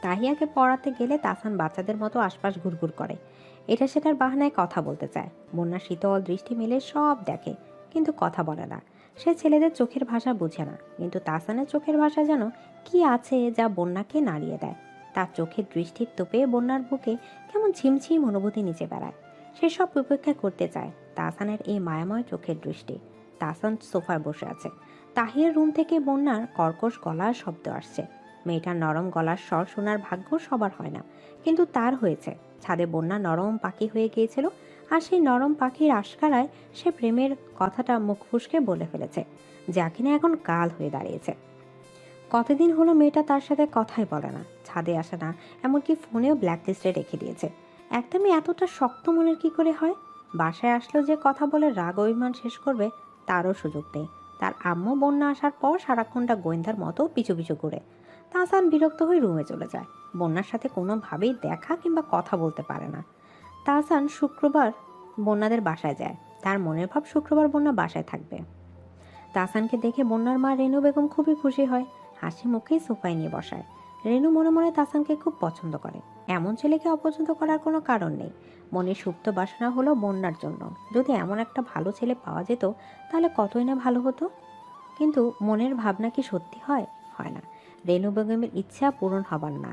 তাহিয়াকে পড়াতে গেলে তাহসান বাচ্চাদের মতো আশপাশ ঘুরঘুর করে, এটা সেটার বাহানায় কথা বলতে চায়। বন্যা শীতল দৃষ্টি মেলে সব দেখে, কিন্তু কথা বলে না। সে ছেলেদের চোখের ভাষা বুঝে না, কিন্তু তাহসানের চোখের ভাষা যেন কি আছে যা বন্যাকে নাড়িয়ে দেয়। তার চোখের দৃষ্টির তোপে বন্যার বুকে কেমন ঝিমঝিম অনুভূতি নিচে বেড়ায়। সে সব উপেক্ষা করতে চায় তাহসানের এই মায়াময় চোখের দৃষ্টি। তাহসান সোফায় বসে আছে। তাহিয়ার রুম থেকে বন্যার কর্কশ গলার শব্দ আসছে। মেয়েটার নরম গলার স্বর শোনার ভাগ্য সবার হয় না, কিন্তু তার হয়েছে। ছাদে বন্যা নরম পাখি হয়ে গিয়েছিল, আর সেই নরম পাখির আশকারায় সে প্রেমের কথাটা মুখ ফুসকে বলে ফেলেছে, যা কিনা এখন কাল হয়ে দাঁড়িয়েছে। কতদিন হলো মেয়েটা তার সাথে কথাই বলে না, ছাদে আসে না, এমনকি ফোনেও ব্ল্যাক লিস্টে রেখে দিয়েছে। একদমই এতটা শক্ত মনের কি করে হয়? বাসায় আসলেও যে কথা বলে রাগ অভিমান শেষ করবে তারও সুযোগ নেই। তার আম্মু বন্যা আসার পর সারাক্ষণটা গোয়েন্দার মতো পিছু পিছু ঘুরে। তাহসান বিরক্ত হয়ে রুমে চলে যায়। বন্যার সাথে কোনোভাবেই দেখা কিংবা কথা বলতে পারে না। তাহসান শুক্রবার বন্যাদের বাসায় যায়। তার মনের ভাব শুক্রবার বন্যা বাসায় থাকবে। তাহসানকে দেখে বন্যার মা রেনু বেগম খুবই খুশি হয়, হাসি মুখেই সোফায় নিয়ে বসায়। রেনু মনে মনে তাহসানকে খুব পছন্দ করে। এমন ছেলেকে অপছন্দ করার কোনো কারণ নেই। মনের সুপ্ত বাসনা হলো বন্যার জন্য। যদি এমন একটা ভালো ছেলে পাওয়া যেত তাহলে কতই না ভালো হতো। কিন্তু মনের ভাবনা কি সত্যি হয়? হয় না। রেনু বেগমের ইচ্ছা পূরণ হবার না,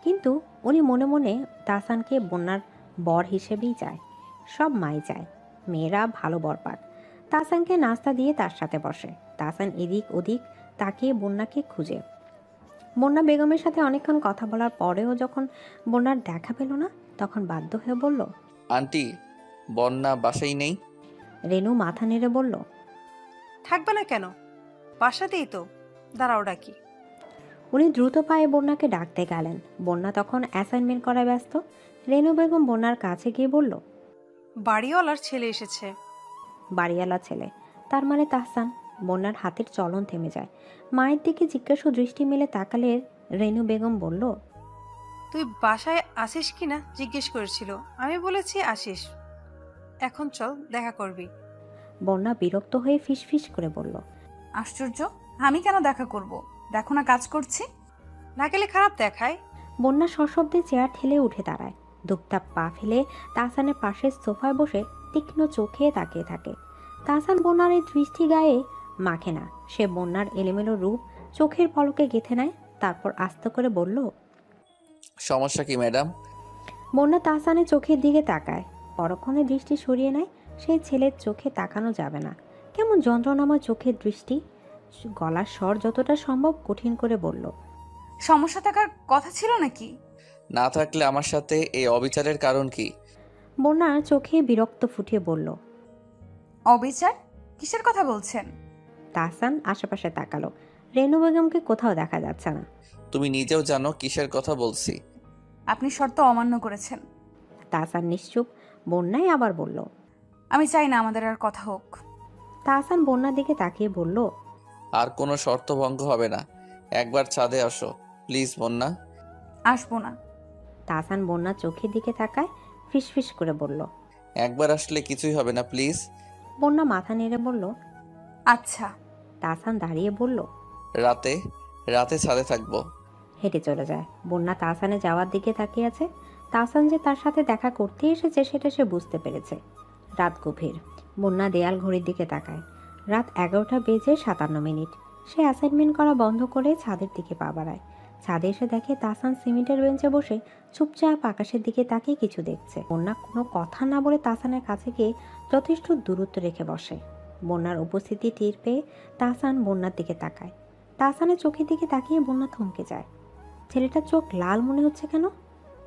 কিন্তু উনি মনে মনে তাহসানকে বন্যার বর হিসেবেই চায়। সব মাই চায় মেয়েরা ভালো বর পাক। তাহসানকে নাস্তা দিয়ে তার সাথে বসে। তাহসান এদিক ওদিক তাকিয়ে বন্যাকে খুঁজে। বন্যা বেগমের সাথে অনেকক্ষণ কথা বলার পরেও যখন বন্যার দেখা পেল না, তখন বাধ্য হয়ে বলল, আন্টি, বন্যা বাসায় নেই? রেনু মাথা নেড়ে বলল, থাকবে না কেন, বাসাতেই তো, দাঁড়াও ডাকি। উনি দ্রুত পায়ে বন্যাকে ডাকতে গেলেন। বন্যা তখন অ্যাসাইনমেন্ট করায় ব্যস্ত। রেনু বেগম বন্যার কাছে গিয়ে বলল, বাড়িওয়ালার ছেলে এসেছে। বাড়িওয়ালা ছেলে? তার মানে তাহসান। বন্যার হাতের চলন থেমে যায়। মায়ের দিকে জিজ্ঞাসু দৃষ্টি মেলে তাকালে রেনু বেগম বলল, তুই বাসায় আসিস কিনা জিজ্ঞেস করেছিল, আমি বলেছি আসিস। এখন চল, দেখা করবি। বন্যা বিরক্ত হয়ে ফিসফিস করে বলল, আশ্চর্য, আমি কেন দেখা করব? দেখো না কাজ করছি। না গেলে খারাপ দেখায়। বন্যা সশব্দে চেয়ার ঠেলে উঠে দাঁড়ায়। দুপতাপ পা ফেলে তাহসানের পাশের সোফায় বসে তীক্ষ্ণ চোখে তাকিয়ে থাকে। তাহসান বন্যার এই দৃষ্টি গায়ে মাখে না। সে বন্যার এলোমেলো রূপ চোখের পলকে গেঁথে নেয়। তারপর আস্তে করে বলল, সমস্যা কি ম্যাডাম? বন্যা তাহসানের চোখের দিকে তাকায়। পরক্ষণে দৃষ্টি সরিয়ে নেয়। সেই ছেলের চোখে তাকানো যাবে না। কেমন যন্ত্রণাময় চোখের দৃষ্টি। গলার স্বর যতটা সম্ভব কঠিন করে বলল, সমস্যা থাকার কথা ছিল নাকি? না থাকলে আমার সাথে এই অবিচারের কারণ কি? বন্যার চোখে বিরক্ত ফুটিয়ে বলল, অবিচার? কিসের কথা বলছেন? তাহসান আশেপাশে তাকালো। রেনু বেগমকে কোথাও দেখা যাচ্ছে না। তুমি নিজেও জানো কিসের কথা বলছি। আপনি শর্ত অমান্য করেছেন। তাহসান নিশ্চুপ। বন্যাই আবার বলল, আমি চাই না আমাদের আর কথা হোক। তাহসান বন্যার দিকে তাকিয়ে বলল, আর কোনো শর্ত ভঙ্গ হবে না। একবার ছাদে আসো প্লিজ বন্যা। আসবো না। তাহসান বন্যার চোখের দিকে তাকায়, ফিসফিস করে বলল, একবার আসলে কিছুই হবে না প্লিজ। বন্যা মাথা নেড়ে বলল, আচ্ছা। তাহসান দাঁড়িয়ে বলল, রাতে রাতে ছাদে থাকবো। হেঁটে চলে যায়। বন্যা তাহসানে যাওয়ার দিকে তাকিয়ে আছে। তাহসান যে তার সাথে দেখা করতে এসেছে সেটা সে বুঝতে পেরেছে। রাত গভীর। বন্যা দেয়াল ঘড়ির দিকে তাকায়। রাত 11টা বেজে 57 মিনিট। সে অ্যাসাইনমেন্ট করা বন্ধ করে ছাদের দিকে পা বাড়ায়। ছাদে এসে দেখে তাহসান সিমেন্টের বেঞ্চে বসে চুপচাপ আকাশের দিকে তাকিয়ে কিছু দেখছে। বন্যা কোনো কথা না বলে তাহসানের কাছে গিয়ে যথেষ্ট দূরত্ব রেখে বসে। বন্যার উপস্থিতি টের পেয়ে তাহসান বন্যার দিকে তাকায়। তাহসানের চোখের দিকে তাকিয়ে বন্যা থমকে যায়। ছেলেটার চোখ লাল মনে হচ্ছে কেন?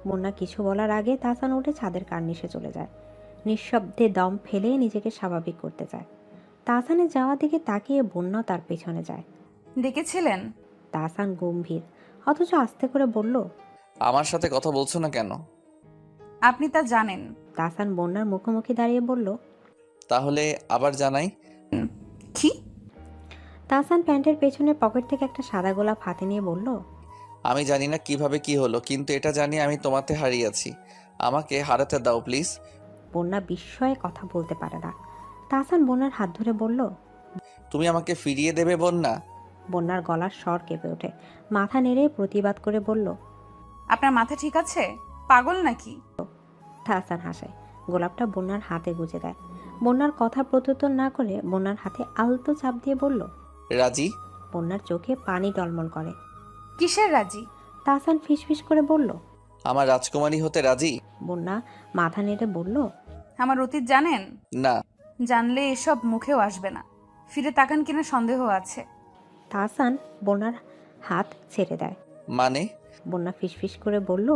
বন্যা কিছু বলার আগে তাহসান উঠে ছাদের কার্নিশে চলে যায়। নিঃশব্দে দম ফেলে নিজেকে স্বাভাবিক করতে চায়। তাহসানের যাওয়ার দিকে তাকিয়ে বন্যা তার পেছনে যায়। ডেকেছিলেন? তাহসান গম্ভীর অথচ আস্তে করে বলল, আমার সাথে কথা বলছো না কেন? আপনি তা জানেন। তাহসান বন্যার মুখোমুখি দাঁড়িয়ে বলল, তাহলে আবার জানাই। কি? তাহসান প্যান্টের পেছনের পকেট থেকে একটা সাদা গোলাপ হাতে নিয়ে বলল, আমি জানি না কিভাবে কি হলো, কিন্তু এটা জানি আমি তোমাতে হারিয়েছি। আমাকে হারাতে দাও প্লিজ। বন্যা বিস্ময়ে কথা বলতে পারে না। তাহসান বন্যার হাত ধরে বলল, তুমি আমাকে ফিরিয়ে দেবে বন্যা? বন্যার গলার স্বর কেঁপে ওঠে। মাথা নেড়ে প্রতিবাদ করে বলল, আপনার মাথা ঠিক আছে? পাগল নাকি? তাহসান হাসে। গোলাপটা বন্যার হাতে গুজে দেয়। বন্যার কথা প্রত্যুত্তর না করে বন্যার হাতে আলতো চাপ দিয়ে বলল, রাজি? বন্যার চোখে পানি টলমল করে। কিসের রাজি? তাহসান ফিসফিস করে বলল, আমার রাজকুমারী হতে রাজি? বন্যা মাথা নেড়ে বলল, আমার অতীত জানেন? না। জানলে এসব মুখেও আসবে না। ফিরে তাকান কিনা সন্দেহ আছে। তাহসান বন্যার হাত ছেড়ে দেয়। মানে? বন্যা ফিসফিস করে বলল,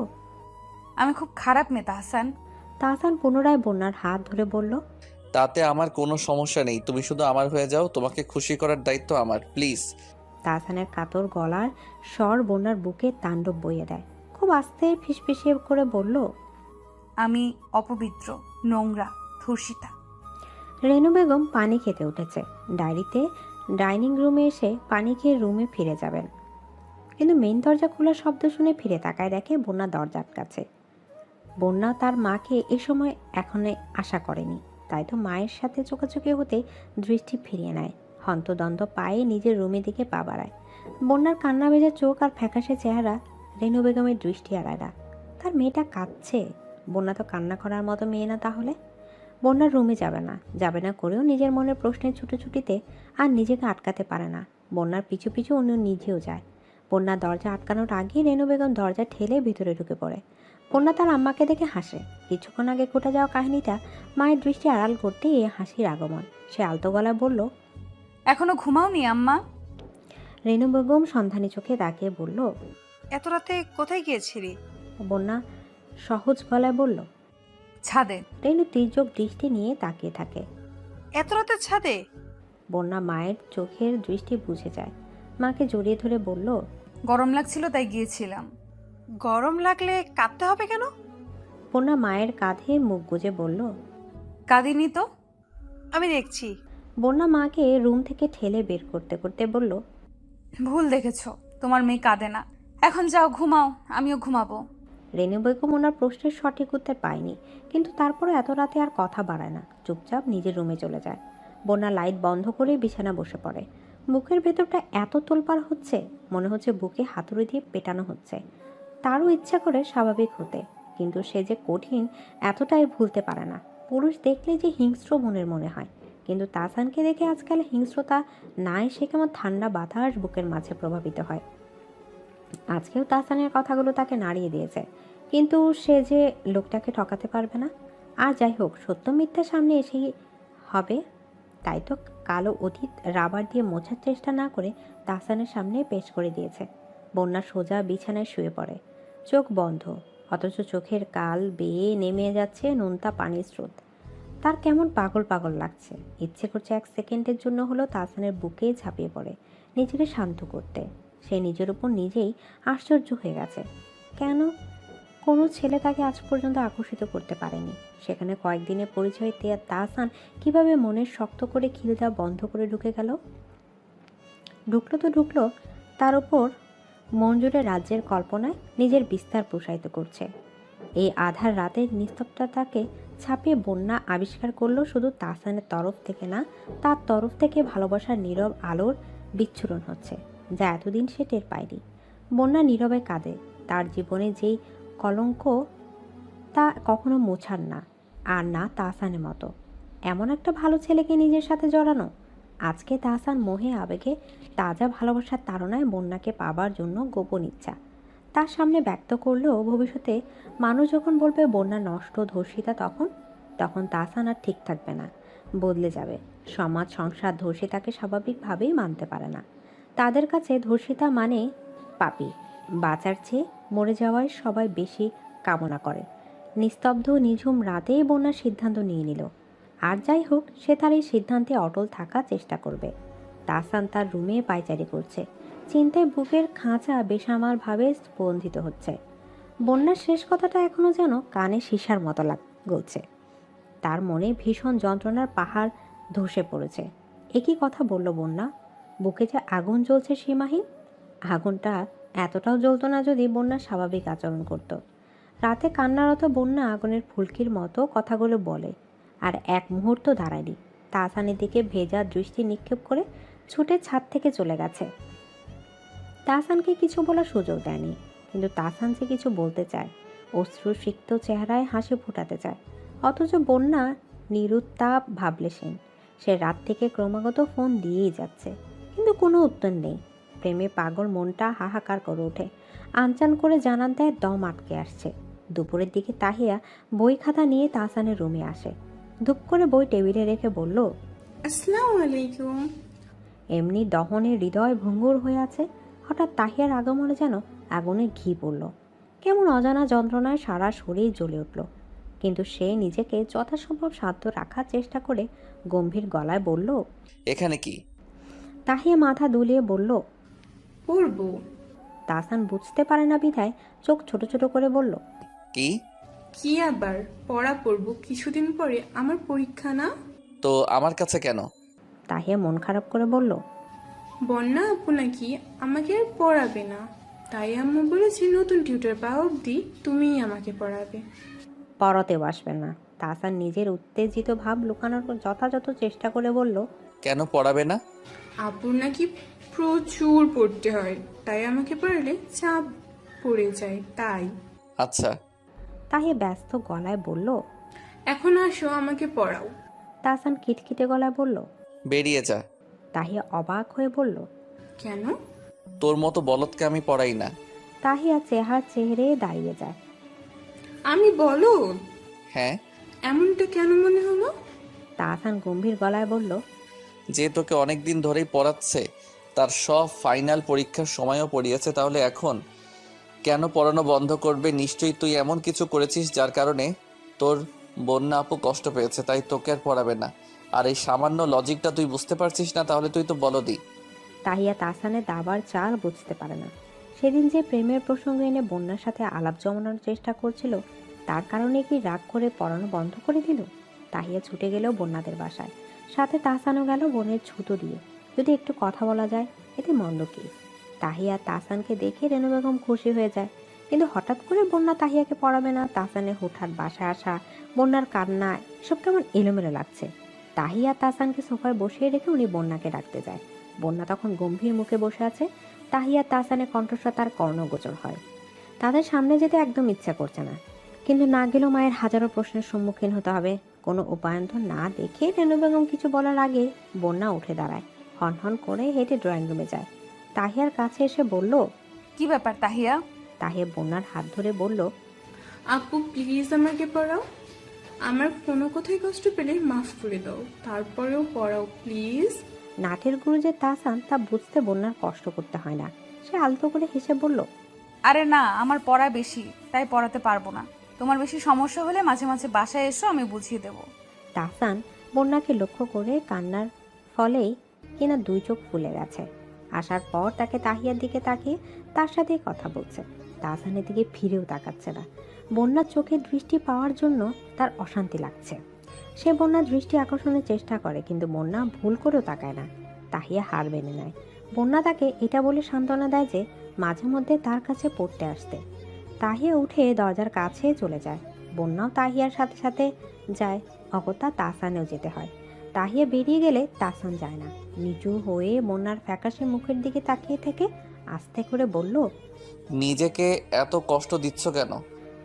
আমি খুব খারাপ মেয়ে তাহসান। তাহসান পুনরায় বন্যার হাত ধরে বলল, তাতে আমার কোনো সমস্যা নেই, তুমি শুধু আমার হয়ে যাও, তোমাকে খুশি করার দায়িত্ব আমার, প্লিজ। তাহসানের কাতর গলার স্বর বন্যার বুকে তাণ্ডব বইয়ে দেয়। খুব আস্তে ফিসফিসিয়ে করে বলল, আমি অপবিত্র, নোংরা, ধর্ষিতা। রেনু বেগম পানি খেতে উঠেছে। ডাইনিং রুমে এসে পানি খেয়ে রুমে ফিরে যাবেন, কিন্তু মেইন দরজা খোলার শব্দ শুনে ফিরে তাকায়, দেখে বন্যা দরজা আটকাচ্ছে। বন্যা তার মাকে এ সময় এখনো আশা করেনি, তাই তো মায়ের সাথে চোখাচোখি হতে দৃষ্টি ফিরিয়ে নেয়। হন্তদন্ত পায়ে নিজের রুমের দিকে পা বাড়ায়। বন্যার কান্না ভেজা চোখ আর ফ্যাকাশে চেহারা রেনু বেগমের দৃষ্টি এড়ায় না। তার মেয়েটা কাঁদছে, বন্যা তো কান্না করার মতো মেয়ে না তাহলে। বন্যার রুমে যাবে না করেও নিজের মনের প্রশ্নের ছুটোছুটিতে আর নিজেকে আটকাতে পারে না। বন্যার পিছু পিছু অন্য নিজেও যায়। বন্যার দরজা আটকানোর আগে রেনু বেগম দরজা ঠেলে ভিতরে ঢুকে পড়ে। বন্যা তার আম্মাকে দেখে হাসে। কিছুক্ষণ আগে ঘটে যাওয়া কাহিনীটা মায়ের দৃষ্টি আড়াল করতে এ হাসির আগমন। সে আলতো গলায় বলল, এখনো ঘুমাওনি আম্মা? রেনু বেগম সন্ধানী চোখে তাকিয়ে বলল, এত রাতে কোথায় গিয়েছিলি? বন্যা সহজ গলায় বলল, ছাদে। রেনু তির্যক দৃষ্টি নিয়ে তাকিয়ে থাকে। এত রাতে ছাদে? বন্যা মায়ের চোখের দৃষ্টি বুঝে যায়। মাকে জড়িয়ে ধরে বলল, গরম লাগছিল তাই গিয়েছিলাম। গরম লাগলে কাঁদতে হবে কেন? বন্যা মায়ের কাঁধে মুখ গুজে বলল, কাঁদিনি তো। আমি দেখছি। বন্যা মাকে রুম থেকে ঠেলে বের করতে করতে বলল, ভুল দেখেছো, তোমার মেয়ে কাঁদে না। এখন যাও ঘুমাও, আমিও ঘুমাবো। রেনু বেগম ওনার প্রশ্নের সঠিক উত্তর পায়নি, কিন্তু তারপরে এত রাতে আর কথা বাড়ায় না, চুপচাপ নিজের রুমে চলে যায়। বন্যা লাইট বন্ধ করে বিছানা বসে পড়ে। বুকের ভেতরটা এত তোলপাড় হচ্ছে, মনে হচ্ছে বুকে হাতুড়ি দিয়ে পেটানো হচ্ছে। তারও ইচ্ছা করে স্বাভাবিক হতে, কিন্তু সে যে কঠিন এতটাই ভুলতে পারে না। পুরুষ দেখলে যে হিংস্র মনে হয়, কিন্তু তাহসানকে দেখে আজকাল হিংস্রতা না এসে কেমন ঠান্ডা বাতাস বুকের মাঝে প্রভাবিত হয়। আজকেও তাহসানের কথাগুলো তাকে নাড়িয়ে দিয়েছে, কিন্তু সে যে লোকটাকে ঠকাতে পারবে না। আর যাই হোক, সত্য মিথ্যা সামনে এসেই হবে, তাই তো কালো অতীত রাবার দিয়ে মোছার চেষ্টা না করে তাহসানের সামনে পেশ করে দিয়েছে। বন্যা সোজা বিছানায় শুয়ে পড়ে, চোখ বন্ধ, অথচ চোখের কাল বেয়ে নেমে যাচ্ছে নোনতা পানির স্রোত। তার কেমন পাগল পাগল লাগছে। ইচ্ছে করছে এক সেকেন্ডের জন্য হলো তাহসানের বুকে ঝাঁপিয়ে পড়ে, নিজেকে শান্ত করতে। সে নিজের উপর নিজেই আশ্চর্য হয়ে গেছে। কেন কোনো ছেলে তাকে আজ পর্যন্ত আকর্ষিত করতে পারেনি। সেখানে কয়েকদিনের পরিচয় তাহসান কিভাবে মনের শক্ত করে খিল দেওয়া বন্ধ করে ঢুকে গেল। ঢুকলো তার উপর মন জুড়ে রাজ্যের কল্পনায় নিজের বিস্তার প্রসারিত করছে। এই আধার রাতের নিস্তব্ধতাকে ছাপিয়ে বন্যা আবিষ্কার করলো শুধু তাহসানের তরফ থেকে না, তার তরফ থেকে ভালোবাসার নীরব আলোর বিচ্ছুরণ হচ্ছে, যা এতদিন সে টের পায়নি। বন্যা নীরবে কাঁদে। তার জীবনে যেই কলঙ্ক তা কখনো মোছার না, আর না তাহসানের মতো এমন একটা ভালো ছেলেকে নিজের সাথে জড়ানো। আজকে তাহসান মোহে আবেগে তাজা ভালোবাসার তাড়নায় বন্যাকে পাবার জন্য গোপন ইচ্ছা তার সামনে ব্যক্ত করলেও ভবিষ্যতে মানুষ যখন বলবে বন্যা নষ্ট, ধর্ষিতা, তখন তাহসান আর ঠিক থাকবে না, বদলে যাবে। সমাজ, সংসার ধর্ষিতাকে স্বাভাবিকভাবেই মানতে পারে না। তাদের কাছে ধর্ষিতা মানে পাপী। বাঁচার চেয়ে মরে যাওয়াই সবাই বেশি কামনা করে। নিস্তব্ধ নিঝুম রাতেই বন্যার সিদ্ধান্ত নিয়ে নিল। আর যাই হোক, সে তার এই সিদ্ধান্তে অটল থাকার চেষ্টা করবে। তাহসান তার রুমে পায়চারি করছে, চিন্তায় বুকের খাঁচা বেসামারভাবে স্পন্দিত হচ্ছে। বন্যার শেষ কথাটা এখনো যেন কানে সীসার মতো গলছে। তার মনে ভীষণ যন্ত্রণার পাহাড় ধসে পড়েছে। একই কথা বলল বন্যা। বুকে যে আগুন জ্বলছে সীমাহীন। আগুনটা এতটাও জ্বলত না যদি বন্যা স্বাভাবিক আচরণ করত। রাতে কান্নারত বন্যা আগুনের ফুলকির মতো কথাগুলো বলে, আর এক মুহূর্ত দাঁড়ায়নি। তাহসানের দিকে ভেজা দৃষ্টি নিক্ষেপ করে ছুটে ছাদ থেকে চলে গেছে। তাহসানকে কিছু বলার সুযোগ দেয়নি, কিন্তু তাহসান যে কিছু বলতে চায়, অশ্রুসিক্ত চেহারায় হাসি ফোটাতে চায়। অথচ বন্যা নিরুত্তাপ ভাবলেশীন। সে রাত থেকে ক্রমাগত ফোন দিয়েই যাচ্ছে, কিন্তু কোনো উত্তর নেই। প্রেমে পাগল মনটা হাহাকার করে ওঠে। আনচান করে জানান দেয় দম আটকে আসছে। দুপুরের দিকে তাহিয়া বই খাতা নিয়ে তাহসানের রুমে আসে। ধূপ করে বই টেবিলে রেখে বলল, আসসালামু আলাইকুম। এমনি দহনে হৃদয় ভঙ্গুর হয়ে আছে। হঠাৎ তাহিয়ার আগমনে যেন আগুনে ঘি পড়ল। কেমন অজানা যন্ত্রণায় সারা শরীর জ্বলে উঠল, কিন্তু সে নিজেকে যথাসম্ভব শান্ত রাখার চেষ্টা করে গম্ভীর গলায় বলল, এখানে কি? তাহিয়া মাথা দুলিয়ে বলল, পড়বো। তাহসান বুঝতে পারে না বিধায় চোখ ছোট ছোট করে বলল, কি? কি আবার পড়া পড়বো, কিছুদিন পরে আমার পরীক্ষা না। তো আমার কাছে কেন? তাহিয়া মন খারাপ করে বলল, বন্যা আপু নাকি আমাকে আর পড়াবে না, তাই আম্মু বলেছে নতুন টিউটর পাওয়া অবধি তুমিই আমাকে পড়াবে। পড়াতেও আসবেন না। তাহসান নিজের উত্তেজিত ভাব লুকানোর যথাযথ চেষ্টা করে বলল, কেন পড়াবে না? আপুর নাকি প্রচুর পড়তে হয়, তাই আমাকে পড়ালে চাপ পড়ে যায় তাই। আচ্ছা। তাহিয়া ব্যস্ত গলায় বলল, এখন আসো আমাকে পড়াও। তাহসান খিটখিটে গলায় বলল, বেরিয়ে যা। তাহিয়া অবাক হয়ে বলল, কেন? তোর মতো বলদকে আমি পড়াই না। তাহিয়া চেহারে দাঁড়িয়ে যায়। আমি বলো? হ্যাঁ। এমনটা কেন মনে হলো? তাহসান গম্ভীর গলায় বলল, যে তোকে অনেক দিন ধরেই পড়াচ্ছে, তার সব ফাইনাল পরীক্ষার সময়ও পড়িয়েছে, তাহলে এখন কেন পড়ানো বন্ধ করবে? নিশ্চয়ই তুই এমন কিছু করেছিস যার কারণে তোর বন্যা আপু কষ্ট পেয়েছে, তাই তোকে আর পড়াবে না। আর এই সামান্য লজিকটা তুই বুঝতে পারছিস না, তাহলে তুই তো বলদি। তাহিয়া তাহসানের দাবার চাল বুঝতে পারে না। সেদিন যে প্রেমের প্রসঙ্গ এনে বন্যার সাথে আলাপ জমানোর চেষ্টা করছিল, তার কারণে কি রাগ করে পড়ানো বন্ধ করে দিল? তাহিয়া ছুটে গেল বন্যাদের বাসায়, সাথে তাহসানও গেল বোনের ছুতো দিয়ে। যদি একটু কথা বলা যায়, এতে মন্দ কি? তাহিয়া তাহসানকে দেখে রেনু বেগম খুশি হয়ে যায়, কিন্তু হঠাৎ করে বন্যা তাহিয়াকে পড়াবে না, তাহসানের হুটহাট বাসায় আসা, বন্যার কান্না, এসব কেমন এলোমেলো লাগছে। তাহিয়া তাহসানকে সোফায় বসিয়ে রেখে উনি বন্যাকে ডাকতে যায়। বন্যা তখন গম্ভীর মুখে বসে আছে। তাহিয়া তাহসানের কণ্ঠস্বর তার কর্ণগোচর হয়। তাদের সামনে যেতে একদম ইচ্ছা করছে না, কিন্তু না গেলেও মায়ের হাজারো প্রশ্নের সম্মুখীন হতে হবে। কোনো উপায়ন্তর না দেখে রেনু বেগম কিছু বলার আগে বন্যা উঠে দাঁড়ায়, হনহন করে হেঁটে ড্রয়িং রুমে যায়। তাহিয়ার কাছে এসে বলল, কি ব্যাপার তাহিয়া? তাহিয়া বন্যার হাত ধরে বলল, আপু প্লিজ আমাকে পড়াও। আমার কোনো কথাই কষ্ট পেলে মাফ করে দাও, তারপরেও পড়াও প্লিজ। নাটের গুরু যে তাহসান তা বুঝতে বন্যার কষ্ট করতে হয় না। সে আলতো করে হেসে বলল, আরে না, আমার পড়া বেশি, তাই পড়াতে পারবো না। তোমার বেশি সমস্যা হলে মাঝে মাঝে বাসায় এসো, আমি বুঝিয়ে দেবো। তাহসান বন্যাকে লক্ষ্য করে কান্নার ফলেই কিনা দুই চোখ ফুলে গেছে। আসার পর তাকে তাহিয়ার দিকে তাকিয়ে তার সাথেই কথা বলছে। তাহসানের দিকে ফিরেও তাকাচ্ছে না। বন্যার চোখে দৃষ্টি পাওয়ার জন্য তার অশান্তি লাগছে। সে বন্যার দৃষ্টি আকর্ষণের চেষ্টা করে, কিন্তু বন্যা ভুল করেও তাকায় না। তাহিয়া হার মেনে নেয়। বন্যা তাকে এটা বলে সান্ত্বনা দেয় যে মাঝে মধ্যে তার কাছে পড়তে আসতে। তাহিয়া উঠে দরজার কাছে চলে যায়। বন্যাও তাহিয়ার সাথে সাথে যায়। অগত্যা তাহসানেও যেতে হয়। তাহিয়া বেরিয়ে গেলে তাহসান যায় না। নিচু হয়ে বন্যার ফ্যাকাশে মুখের দিকে তাকিয়ে থেকে আস্তে করে বলল, নিজেকে এত কষ্ট দিচ্ছ কেন?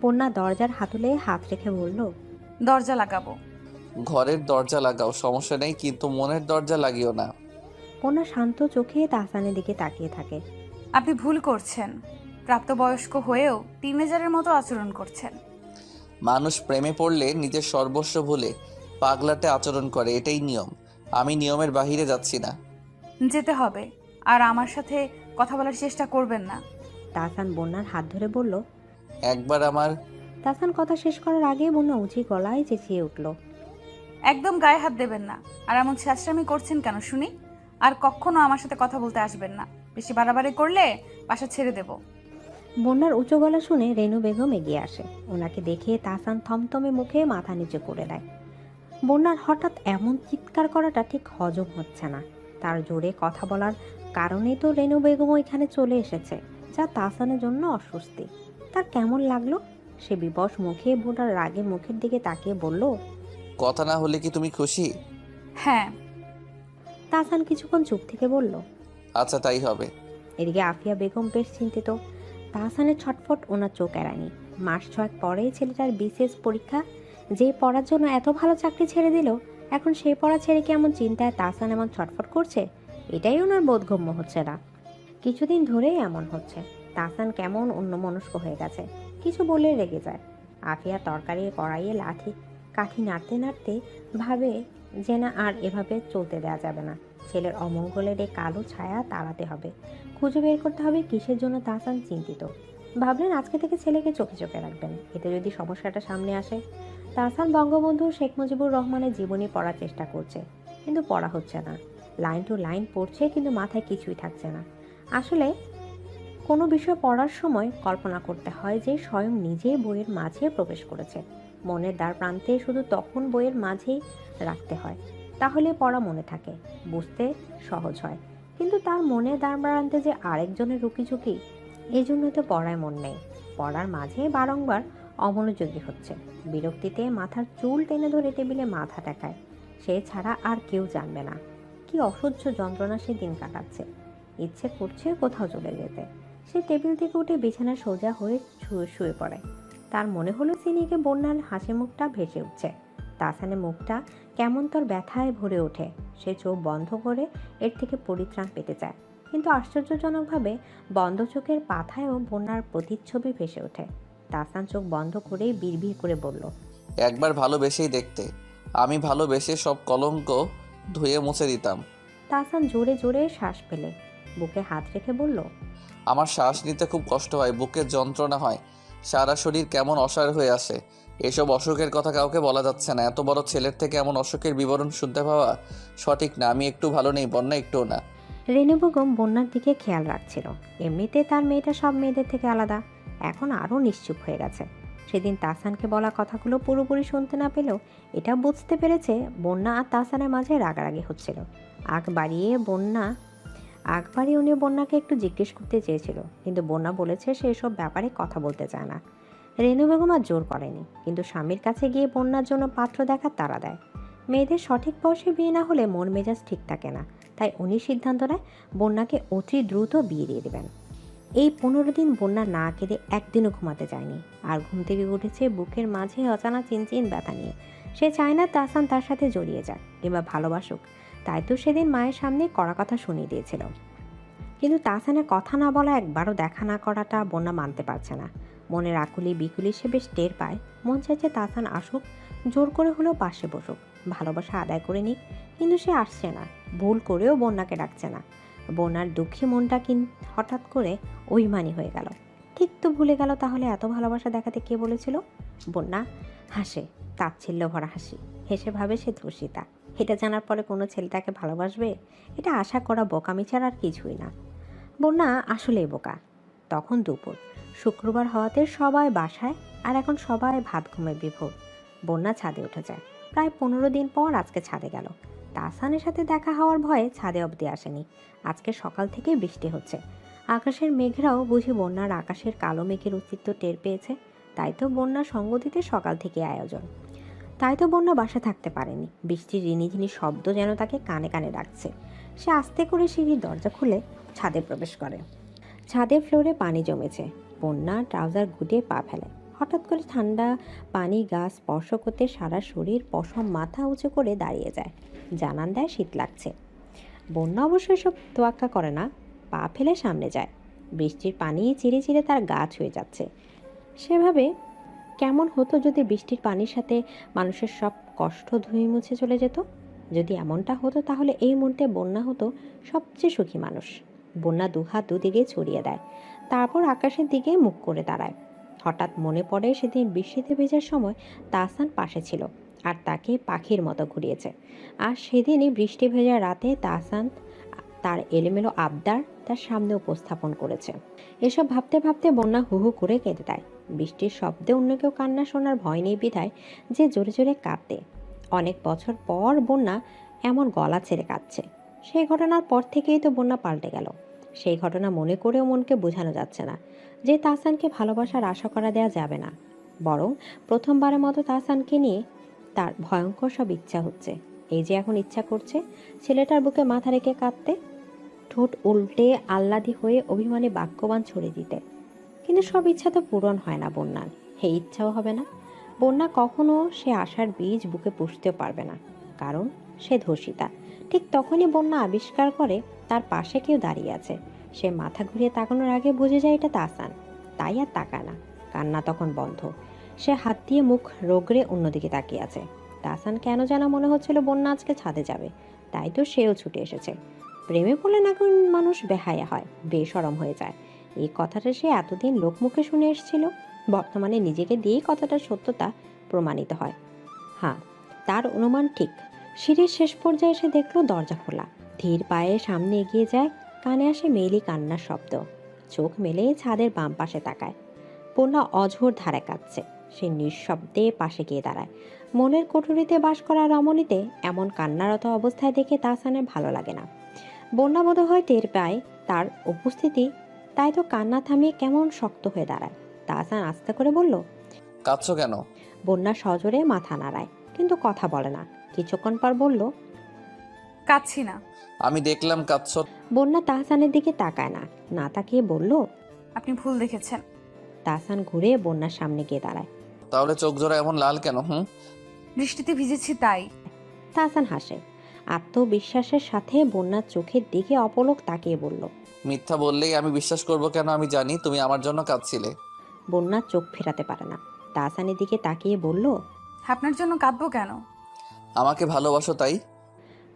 বন্যা দরজার হাতলে হাত রেখে বলল, দরজা লাগাবো। ঘরের দরজা লাগাও, সমস্যা নেই, কিন্তু মনের দরজা লাগিও না। বন্যা শান্ত চোখে তাহসানের দিকে তাকিয়ে থাকে। আপনি ভুল করছেন। প্রাপ্তবয়স্ক হয়েও টিনেজারের মতো আচরণ করছেন। মানুষ প্রেমে পড়লে নিজের সর্বস্ব ভুলে পাগলাটে আচরণ করে, এটাই নিয়ম। আমি নিয়মের বাহিরে যাচ্ছি না। যেতে হবে, আর আমার সাথে কথা বলার চেষ্টা করবেন না। তাহসান বন্যার হাত ধরে বলল, একবার আমার। তাহসান কথা শেষ করার আগেই বন্যা উঁচি গলায় চেঁচিয়ে উঠল, একদম গায়ে হাত দেবেন না। আর এমন ছেঁচড়ামি করছেন কেন শুনি? আর কখনো আমার সাথে কথা বলতে আসবেন না। বেশি বাড়াবাড়ি করলে বাসা ছেড়ে দেব। বন্যার উঁচু গলা শুনে রেনু বেগম এগিয়ে আসে। ওনাকে দেখে তাহসান থমথমে মুখে মাথা নিচু করে দেয়। বন্যার হঠাৎ এমন চিৎকার করাটা ঠিক হজম হচ্ছে না। তার জোরে কথা বলার কারণেই তো রেনু বেগম এখানে চলে এসেছে, যা তাহসানের জন্য অস্বস্তি। তার কেমন লাগলো? সে বিবশ মুখে বন্যার রাগে মুখের দিকে তাকিয়ে বলল, কথা না হলে কি তুমি খুশি? হ্যাঁ। তাহসান কিছুক্ষণ চুপ থেকে বলল, আচ্ছা তাই হবে। এদিকে আফিয়া বেগম বেশ চিন্তিত। তাহসানের ছটফট ওনার চোখ এড়ায়নি। মাস 6 পরেই ছেলেটার বিসিএস পরীক্ষা। যে পড়ার জন্য এত ভালো চাকরি ছেড়ে দিল, এখন সেই পড়া ছেড়ে কি এমন চিন্তায় তাহসান এমন ছটফট করছে? এটাই ওনার বোধগম্য হচ্ছে না। কিছুদিন ধরেই এমন হচ্ছে। তাহসান কেমন অন্যমনস্ক হয়ে গেছে, কিছু বলে রেগে যায়। আফিয়া তরকারি কড়াইয়ে কাঠি নাড়তে নাড়তে ভাবে যে না, আর এভাবে চলতে দেওয়া যাবে না। ছেলের অমঙ্গলের এই কালো ছায়া তাড়াতে হবে। খুঁজে বের করতে হবে কিসের জন্য তাহসান চিন্তিত। ভাবলেন আজকে থেকে ছেলেকে চোখে চোখে রাখবেন, এতে যদি সমস্যাটা সামনে আসে। তাহসান বঙ্গবন্ধু শেখ মুজিবুর রহমানের জীবনী পড়ার চেষ্টা করছে, কিন্তু পড়া হচ্ছে না। লাইন টু লাইন পড়ছে, কিন্তু মাথায় কিছুই থাকছে না। আসলে কোনো বিষয় পড়ার সময় কল্পনা করতে হয় যে স্বয়ং নিজেই বইয়ের মাঝে প্রবেশ করেছে। মনের দ্বার প্রান্তে শুধু তখন বইয়ের মাঝেই রাখতে হয়, তাহলে পড়া মনে থাকে, বুঝতে সহজ হয়। কিন্তু তার মনের দ্বার প্রান্তে যে আরেকজনের রুকিঝুঁকি, এই জন্য তো পড়ায় মন নেই। পড়ার মাঝে বারংবার অমনোযোগী হচ্ছে, বিরক্তিতে মাথার চুল টেনে ধরে টেবিলে মাথা টেকায়। সে ছাড়া আর কেউ জানবে না কি অসহ্য যন্ত্রণা সে দিন কাটাচ্ছে। ইচ্ছে করছে কোথাও চলে যেতে। সে টেবিল থেকে উঠে বিছানায় সোজা হয়ে শুয়ে পড়ে। তার মনে হলো সিনিকে বন্যার হাসি মুখটা ভেসে উঠছে। তাহসানের মুখটা কেমন তোর ব্যথায় ভরে ওঠে। সে চোখ বন্ধ করে এর থেকে পরিত্রাণ পেতে চায়, কিন্তু আশ্চর্যজনকভাবে বন্ধ চোখের পাথায়ও বন্যার প্রতিচ্ছবি ভেসে ওঠে। তাহসান চোখ বন্ধ করেই বিড়বিড় করে বলল, একবার ভালোবেসেই দেখতে। আমি ভালোবেসে সব কলঙ্ক ধুয়ে মুছে দিতাম। তাহসান জোরে জোরে শ্বাস ফেলে বুকে হাত রেখে বলল, আমার শ্বাস নিতে খুব কষ্ট হয়, বুকের যন্ত্রণা হয়, সারা শরীর কেমন অসাড় হয়ে আসে। এসব অসুখের কথা কাউকে বলা যাচ্ছে না। এত বড় ছেলের থেকে এমন অসুখের বিবরণ শুনতে পাওয়া সঠিক না। আমি একটু ভালো নেই, বন্যা একটুও না। রেনু বেগম বন্যার দিকে খেয়াল রাখছিল। এমনিতে তার মেয়েটা সব মেয়েদের থেকে আলাদা, এখন আরও নিশ্চুপ হয়ে গেছে। সেদিন তাহসানকে বলা কথাগুলো পুরোপুরি শুনতে না পেলেও এটা বুঝতে পেরেছে বন্যা আর তাহসানের মাঝে রাগারাগি হচ্ছিল। আগ বাড়িয়ে উনি বন্যাকে একটু জিজ্ঞেস করতে চেয়েছিল, কিন্তু বন্যা বলেছে সে এসব ব্যাপারে কথা বলতে চায় না। রেনু বেগম আর জোর করেনি, কিন্তু স্বামীর কাছে গিয়ে বন্যার জন্য পাত্র দেখার তাড়া দেয়। মেয়েদের সঠিক বয়সে বিয়ে না হলে মন মেজাজ ঠিক থাকে না, তাই উনি সিদ্ধান্ত নেয় বন্যাকে অতি দ্রুত বিয়ে দিয়ে দেবেন। এই 15 দিন বন্যা না কেঁদে একদিনও ঘুমাতে যায়নি। আর ঘুম থেকে উঠেছে বুকের মাঝে অজানা চিনচিন ব্যথা নিয়ে। সে চায় না তাহসান তার সাথে জড়িয়ে যাক কিংবা ভালোবাসুক, তাই তো সেদিন মায়ের সামনে কড়া কথা শুনিয়ে দিয়েছিল। কিন্তু তাহসানের কথা না বলা, একবারও দেখা না করাটা বন্যা মানতে পারছে না। মনের আকুলি বিকুলি সে বেশ টের পায়। মন চাইছে তাহসান আসুক, জোর করে হলেও পাশে বসুক, ভালোবাসা আদায় করে নিক, কিন্তু সে আসছে না। ভুল করেও বন্যাকে ডাকছে না। বন্যার দুঃখী মনটা হঠাৎ করে অভিমানী হয়ে গেল। ঠিক তো ভুলে গেল তাহলে এত ভালোবাসা দেখাতে কে বলেছিল। বন্যা হাসে, তাচ্ছিল্য ভরা হাসি। হেসে ভাবে সে ধর্ষিতা। এটা জানার পরে কোনো ছেলে তাকে ভালোবাসবে, এটা আশা করা বোকামি ছাড়া আর কিছুই না। বন্যা আসলেই বোকা। তখন দুপুর, শুক্রবার হওয়াতে সবাই বাসায়, আর এখন সবাই ভাত ঘুমে বিভোর। বন্যা ছাদে উঠে যায়। প্রায় 15 দিন পর আজকে ছাদে গেল। তাহসানের সাথে দেখা হওয়ার ভয়ে ছাদে অবধি আসেনি। আজকে সকাল থেকে বৃষ্টি হচ্ছে। আকাশের মেঘরাও বুঝি বন্যার আকাশের কালো মেঘের অস্তিত্ব টের পেয়েছে। তাই তো বন্যা সঙ্গ দিতে সকাল থেকে আয়োজন। তাই তো বন্যা বাসা থাকতে পারেনি। বৃষ্টির রিনিঝিনি শব্দ যেন তাকে কানে কানে ডাকছে। সে আস্তে করে সিঁড়ির দরজা খুলে ছাদে প্রবেশ করে। ছাদের ফ্লোরে পানি জমেছে। বন্যা ট্রাউজার গুটিয়ে পা ফেলে। হঠাৎ করে ঠান্ডা পানি গা স্পর্শ করতে সারা শরীর পশম মাথা উঁচু করে দাঁড়িয়ে যায়, জানান দেয় শীত লাগছে। বন্যা অবশ্যই সব তোয়াক্কা করে না, পা ফেলে সামনে যায়। বৃষ্টির পানি চিরে চিরে তার গা ছুঁয়ে যাচ্ছে। সেভাবে কেমন হতো যদি বৃষ্টির পানির সাথে মানুষের সব কষ্ট ধুয়ে মুছে চলে যেত। যদি এমনটা হতো তাহলে এই মুহূর্তে বন্যা হতো সবচেয়ে সুখী মানুষ। বন্যা দুহাত দুদিকে ছড়িয়ে দেয়, তারপর আকাশের দিকে মুখ করে দাঁড়ায়। হঠাৎ মনে পড়ে সেদিন বৃষ্টিতে ভেজার সময় তাহসান পাশে ছিল আর তাকে পাখির মতো ঘুরিয়েছে। আর সেদিনই বৃষ্টি ভেজা রাতে তাহসান তার এলোমেলো আবদার তার সামনে উপস্থাপন করেছে। এসব ভাবতে ভাবতে বন্যা হু হু করে কেঁদে দেয়। বৃষ্টির শব্দে অন্য কেউ কান্না শোনার ভয় নেই বিধায় যে জোরে জোরে কাঁদে। অনেক বছর পর বন্যা এমন গলা ছেড়ে কাঁদছে। সেই ঘটনার পর থেকেই তো বন্যা পাল্টে গেল। সেই ঘটনা মনে করেও মনকে বোঝানো যাচ্ছে না যে তাহসানকে ভালোবাসার আশা করা দেওয়া যাবে না। বরং প্রথমবারের মতো তাহসানকে নিয়ে তার ভয়ঙ্কর সব ইচ্ছা হচ্ছে। এই যে এখন ইচ্ছা করছে ছেলেটার বুকে মাথা রেখে কাঁদতে, ঠোঁট উল্টে আহ্লাদি হয়ে অভিমানী বাক্যবান ছড়ে দিতে। কিন্তু সব ইচ্ছা তো পূরণ হয় না বন্যার, এই ইচ্ছাও হবে না। বন্যা কখনো সে আশার বীজ বুকে পুষতেও পারবে না, কারণ সে ধর্ষিতা। ঠিক তখনই বন্যা আবিষ্কার করে তার পাশে কেউ দাঁড়িয়ে আছে। সে মাথা ঘুরিয়ে তাকানোর আগে বুঝে যায় এটা তাহসান, তাই আর তাকায় না। কান্না তখন বন্ধ। সে হাত দিয়ে মুখ রগড়ে অন্যদিকে তাকিয়ে আছে। তাহসান কেন যেন মনে হচ্ছিল বন্যা আজকে ছাদে যাবে, তাই তো সেও ছুটে এসেছে। প্রেমে পড়লে না কোন মানুষ বেহায়া হয়, বেশরম হয়ে যায়। এই কথাটা সে এতদিন লোকমুখে শুনে এসেছিল। বর্তমানে নিজেকে দিয়েই কথাটার সত্যতা প্রমাণিত হয়। হ্যাঁ, তার অনুমান ঠিক। সিঁড়ির শেষ পর্যায়ে এসে দেখলো দরজা খোলা। ধীর পায়ে সামনে এগিয়ে যায়, কানে আসে মেয়েলি কান্নার শব্দ। চোখ মেলে ছাদের বাম পাশে তাকায়। বন্যা অঝোর ধারে কাঁদছে। সে নিঃশব্দে পাশে গিয়ে দাঁড়ায়। মনের কুঠুরিতে বাস করা রমণীতে এমন কান্নারত অবস্থায় দেখে তাহসানের ভালো লাগে না। বন্যা বোধ হয় টের পায় তার উপস্থিতি, তাই তো কান্না থামিয়ে কেমন শক্ত হয়ে দাঁড়ায়। তাহসান আস্তে করে বলল, কাঁদছো কেন? বন্যা সজোরে মাথা নাড়ায়, কিন্তু কথা বলে না। কিছুক্ষণ পর বলল, কাচ্ছি না। আমি দেখলাম কাঁদছো। বন্যা তাহসানের দিকে তাকায় না, না তাকিয়ে বলল, আপনি ভুল দেখেছেন। তাহসান ঘুরে বন্যার সামনে গিয়ে দাঁড়ায়। তাহলে চোখ জোড়া এমন লাল কেন? বৃষ্টিতে ভিজেছি তাই। তাহসান হাসে। আত্মবিশ্বাসের সাথে বন্যার চোখের দিকে অপলক তাকিয়ে বলল, মিথ্যা বললেই আমি বিশ্বাস করব কেন? আমি জানি তুমি আমার জন্য কাঁদছিলে। বন্যা চোখ ফেরাতে পারে না। তাহসানের দিকে তাকিয়ে বলল, আপনার জন্য কাঁদবো কেন? আমাকে ভালোবাসো তাই।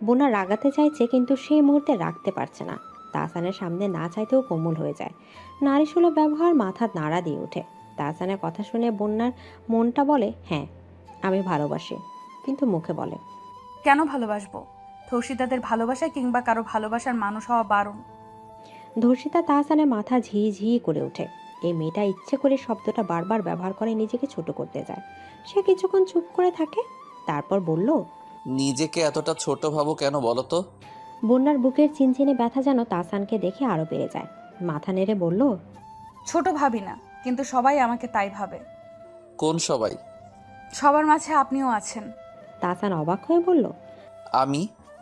বন্যা রাগাতে চাইছে, কিন্তু সেই মুহূর্তে রাখতে পারছে না। তাহসানের সামনে না চাইতেও কোমল হয়ে যায়। নারীসুলভ ব্যবহার মাথা নাড়া দিয়ে ওঠে। তাহসানের কথা শুনে বন্যার মনটা বলে, হ্যাঁ আমি ভালোবাসি, কিন্তু মুখে বলে, কেন ভালোবাসবো? ধর্ষিতাদের ভালোবাসা কিংবা কারো ভালোবাসার মানুষ হওয়া বারণ। ধর্ষিতা তাহসানের মাথা ঝিঝি করে ওঠে। এই মেয়েটা ইচ্ছে করে শব্দটা বারবার ব্যবহার করে নিজেকে ছোট করতে যায়। সে কিছুক্ষণ চুপ করে থাকে, তারপর বলল, নিজেকে এতটা ছোট ভাবো কেন বলো তো? বন্যার বুকের চিনচিনে ব্যথা যেন তাহসানকে দেখে আরো বেড়ে যায়। মাথা নেড়ে বলল, ছোট ভাবি না, কিন্তু সবাই আমাকে তাই ভাবে। কোন সবাই? সবার মাঝে আপনিও আছেন। তাহসান অবাক হয়ে বলল, আমি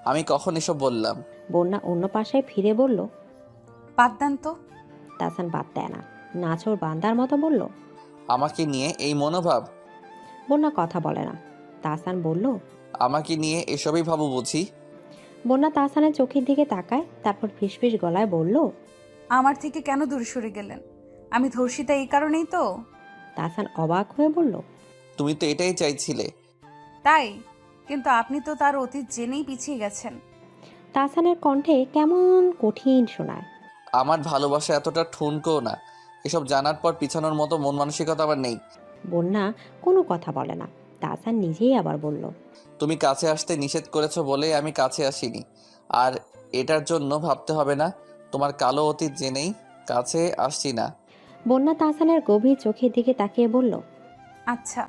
আমি কখন এসব বললাম? বন্যা অন্য পাশে ফিরে বলল, বাদ দেন তো। তাহসান বাদ দেয় না, নাছোড় বান্দার মতো বলল, আমাকে নিয়ে এই মনোভাব? বন্যা কথা বলে না। তাহসান বলল, আমাকে নিয়ে এসবই ভাবো বুঝি? বন্যা তাহসানের চোখের দিকে তাকায়, তারপর ফিসফিস গলায় বলল, আমার থেকে কেন দূরে সরে গেলেন? আমি ধর্ষিতা এই কারণেই তো। তাহসান অবাক হয়ে বলল, তুমি তো এটাই চাইছিলে। তাই, কিন্তু আপনি তো তার অতীত জেনেই পিছিয়ে গেছেন। তাহসানের কণ্ঠে কেমন কঠিন শোনায়। আমার ভালোবাসা এতটা ঠুনকো না। এসব জানার পর পিছানোর মতো মন মানসিকতা আমার নেই। বন্যা কোনো কথা বলে না। তাহসান নিজেই আবার বলল, তুমি কাছে আসতে নিষেধ করেছো বলে আমি কাছে আসিনি। আর এটার জন্য ভাবতে হবে না তোমার কালো অতীত জেনেই কাছে আসছি না। বন্যা তাহসানের গভীর চোখের দিকে তাকিয়ে বলল, আচ্ছা।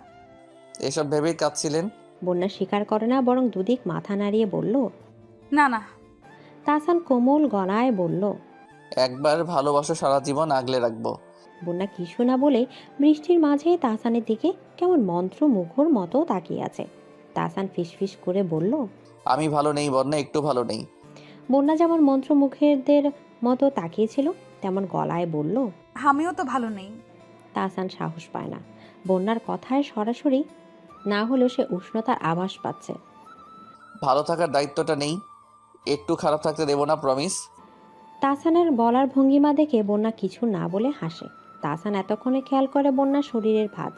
এসব ভেবেই কাঁদছিলেন? বন্যা স্বীকার করে না, বরং দুদিক মাথা নাড়িয়ে বলল, না না। তাহসান কোমল গলায় বলল, একবার ভালোবাসা সারা জীবন আগলে রাখবো। বন্যা কিছু না বলে বৃষ্টির মাঝে তাহসানের দিকে কেমন মন্ত্র মুখর মতো তাকিয়ে আছে। তাহসান ফিসফিস করে বলল, আমি ভালো নেই বন্যা, একটু ভালো নেই। বন্যা যেমন মন্ত্রমুখেরদের মতো তাকিয়েছিল, তেমন গলায় বলল, আমিও তো ভালো নেই। তাহসান সাহস পায় না। বন্যার কথায় সরাসরি না হলেও সে উষ্ণতার আভাস পাচ্ছে। ভালো থাকার দায়িত্বটা নেই, একটু খারাপ থাকতে দেবো না, প্রমিস। তাহসানের বলার ভঙ্গিমা দেখে বন্যা কিছু না বলে হাসে। তাহসান এতক্ষণে খেয়াল করে বন্যার শরীরের ভাঁজ।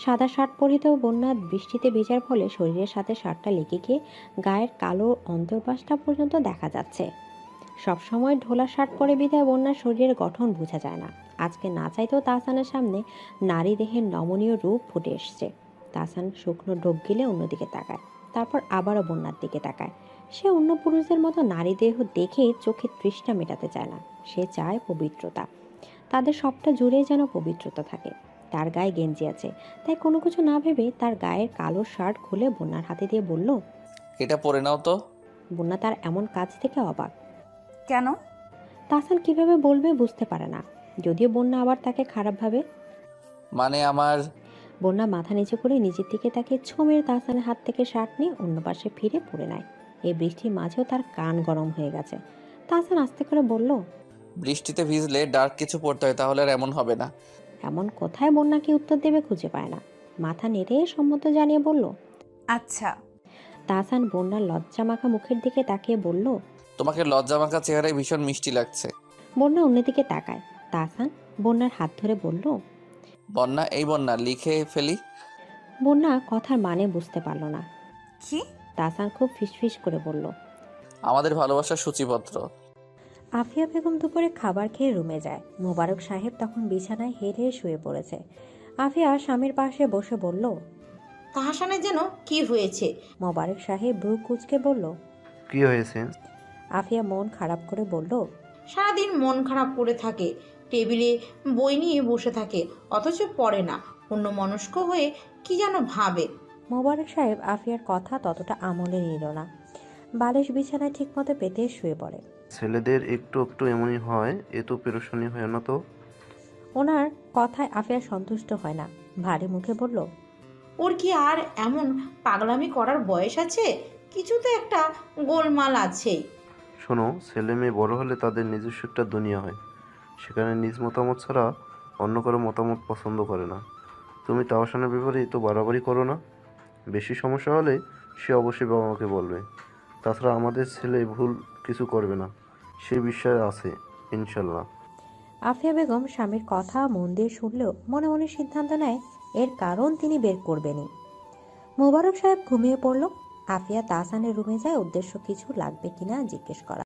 সাদা শার্ট পরিতেও বন্যা বৃষ্টিতে ভেজার ফলে শরীরের সাথে শার্টটা লেগে গিয়ে গায়ের কালো অন্তর্বাসটা পর্যন্ত দেখা যাচ্ছে। সবসময় ঢোলা শার্ট পরে বিধায় বন্যার শরীরের গঠন বোঝা যায় না। আজকে না চাইতেও তাহসানের সামনে নারী দেহের নমনীয় রূপ ফুটে এসছে। তাহসান শুকনো ঢোক গিলে অন্যদিকে তাকায়, তারপর আবারও বন্যার দিকে তাকায়। সে অন্য পুরুষদের মতো নারী দেহ দেখে চোখের তৃষ্ণা মেটাতে চায় না। সে চায় পবিত্রতা। তাদের সবটা জুড়ে যেন পবিত্রতা থাকে। তার গায়ে গেঞ্জি আছে, তাই কোনো কিছু না ভেবে তার গায়ের কালো শার্ট খুলে বন্যার হাতে দিয়ে বলল, এটা পরে নাও তো। বন্যা তার এমন কাজ থেকে অবাক। কেন? তাহসান কিভাবে বলবে বুঝতে পারে না, যদিও বন্যা আবার তাকে খারাপ ভাবে। মানে আমার। বন্যা মাথা নিচু করে নিজের দিকে তাকে ছো মেরে তাহসানের হাত থেকে শার্ট নিয়ে অন্য পাশে ফিরে পড়ে নেয়। এই বৃষ্টির মাঝেও তার কান গরম হয়ে গেছে। তাহসান আস্তে করে বলল, বৃষ্টিতে ভিজলে ডার্ক কিছু পড়তে হয়, তাহলে আর এমন হবে না। এমন কথায় বন্যাকে উত্তর দেবে খুঁজে পায় না। মাথা নেড়ে সম্মত জানিয়ে বলল, আচ্ছা। তাহসান বন্যার লজ্জা মাখা মুখের দিকে তাকিয়ে বলল, তোমাকে লজ্জা মাখা চেহারায় ভীষণ মিষ্টি লাগছে। বন্যা অন্যদিকে তাকায়। তাহসান বন্যার হাত ধরে বলল, বন্যা, এই বন্যা লিখে ফেলি। বন্যা কথার মানে বুঝতে পারল না। কি? তাহসান খুব ফিসফিস করে বলল, আমাদের ভালোবাসার সূচিপত্র। আফিয়া বেগম দুপুরে খাবার খেয়ে রুমে যায়। মোবারক সাহেব তখন বিছানায় হেঁটে শুয়ে পড়েছে। আফিয়া স্বামীর পাশে বসে বলল, তাহসানের যেন কি হয়েছে? মোবারক সাহেব ভ্রু কুঁচকে বলল, কি হয়েছে? আফিয়া মন খারাপ করে বলল, সারাদিন মন খারাপ করে থাকে, টেবিলে বই নিয়ে বসে থাকে, অথচ পড়ে না, অন্য মনস্ক হয়ে কি যেন ভাবে। মোবারক সাহেব আফিয়ার কথা ততটা আমলে নিল না। বালিশ বিছানায় ঠিকমতো পেতে শুয়ে পড়ে। ছেলেদের একটু একটু এমনই হয়, এ তো পেরেশানি হয় না তো? ওনার কথায় আফিয়া সন্তুষ্ট হয় না, ভারী মুখে বলল, ওর কি আর এমন পাগলামি করার বয়স আছে? কিছু তো একটা গোলমাল আছেই। শোনো, ছেলে মেয়ে বড় হলে তাদের নিজস্ব একটা দুনিয়া হয়, সেখানে নিজ মতামত ছাড়া অন্য কারো মতামত পছন্দ করে না। তুমি তাওসানের ব্যাপারে তো বাড়াবাড়ি করো না। বেশি সমস্যা হলে সে অবশ্যই বাবা মাকে বলবে। তাছাড়া আমাদের ছেলে ভুল কিছু করবে না, সে বিশ্বাস আছে ইনশাল্লাহ। আফিয়া বেগম স্বামীর কথা মন দিয়ে শুনলেও মনে মনে সিদ্ধান্ত নেয় এর কারণ তিনি বের করবেনই। মোবারক সাহেব ঘুমিয়ে পড়ল। আফিয়া তাহসানের রুমে যায় উদ্দেশ্য কিছু লাগবে কিনা জিজ্ঞেস করা।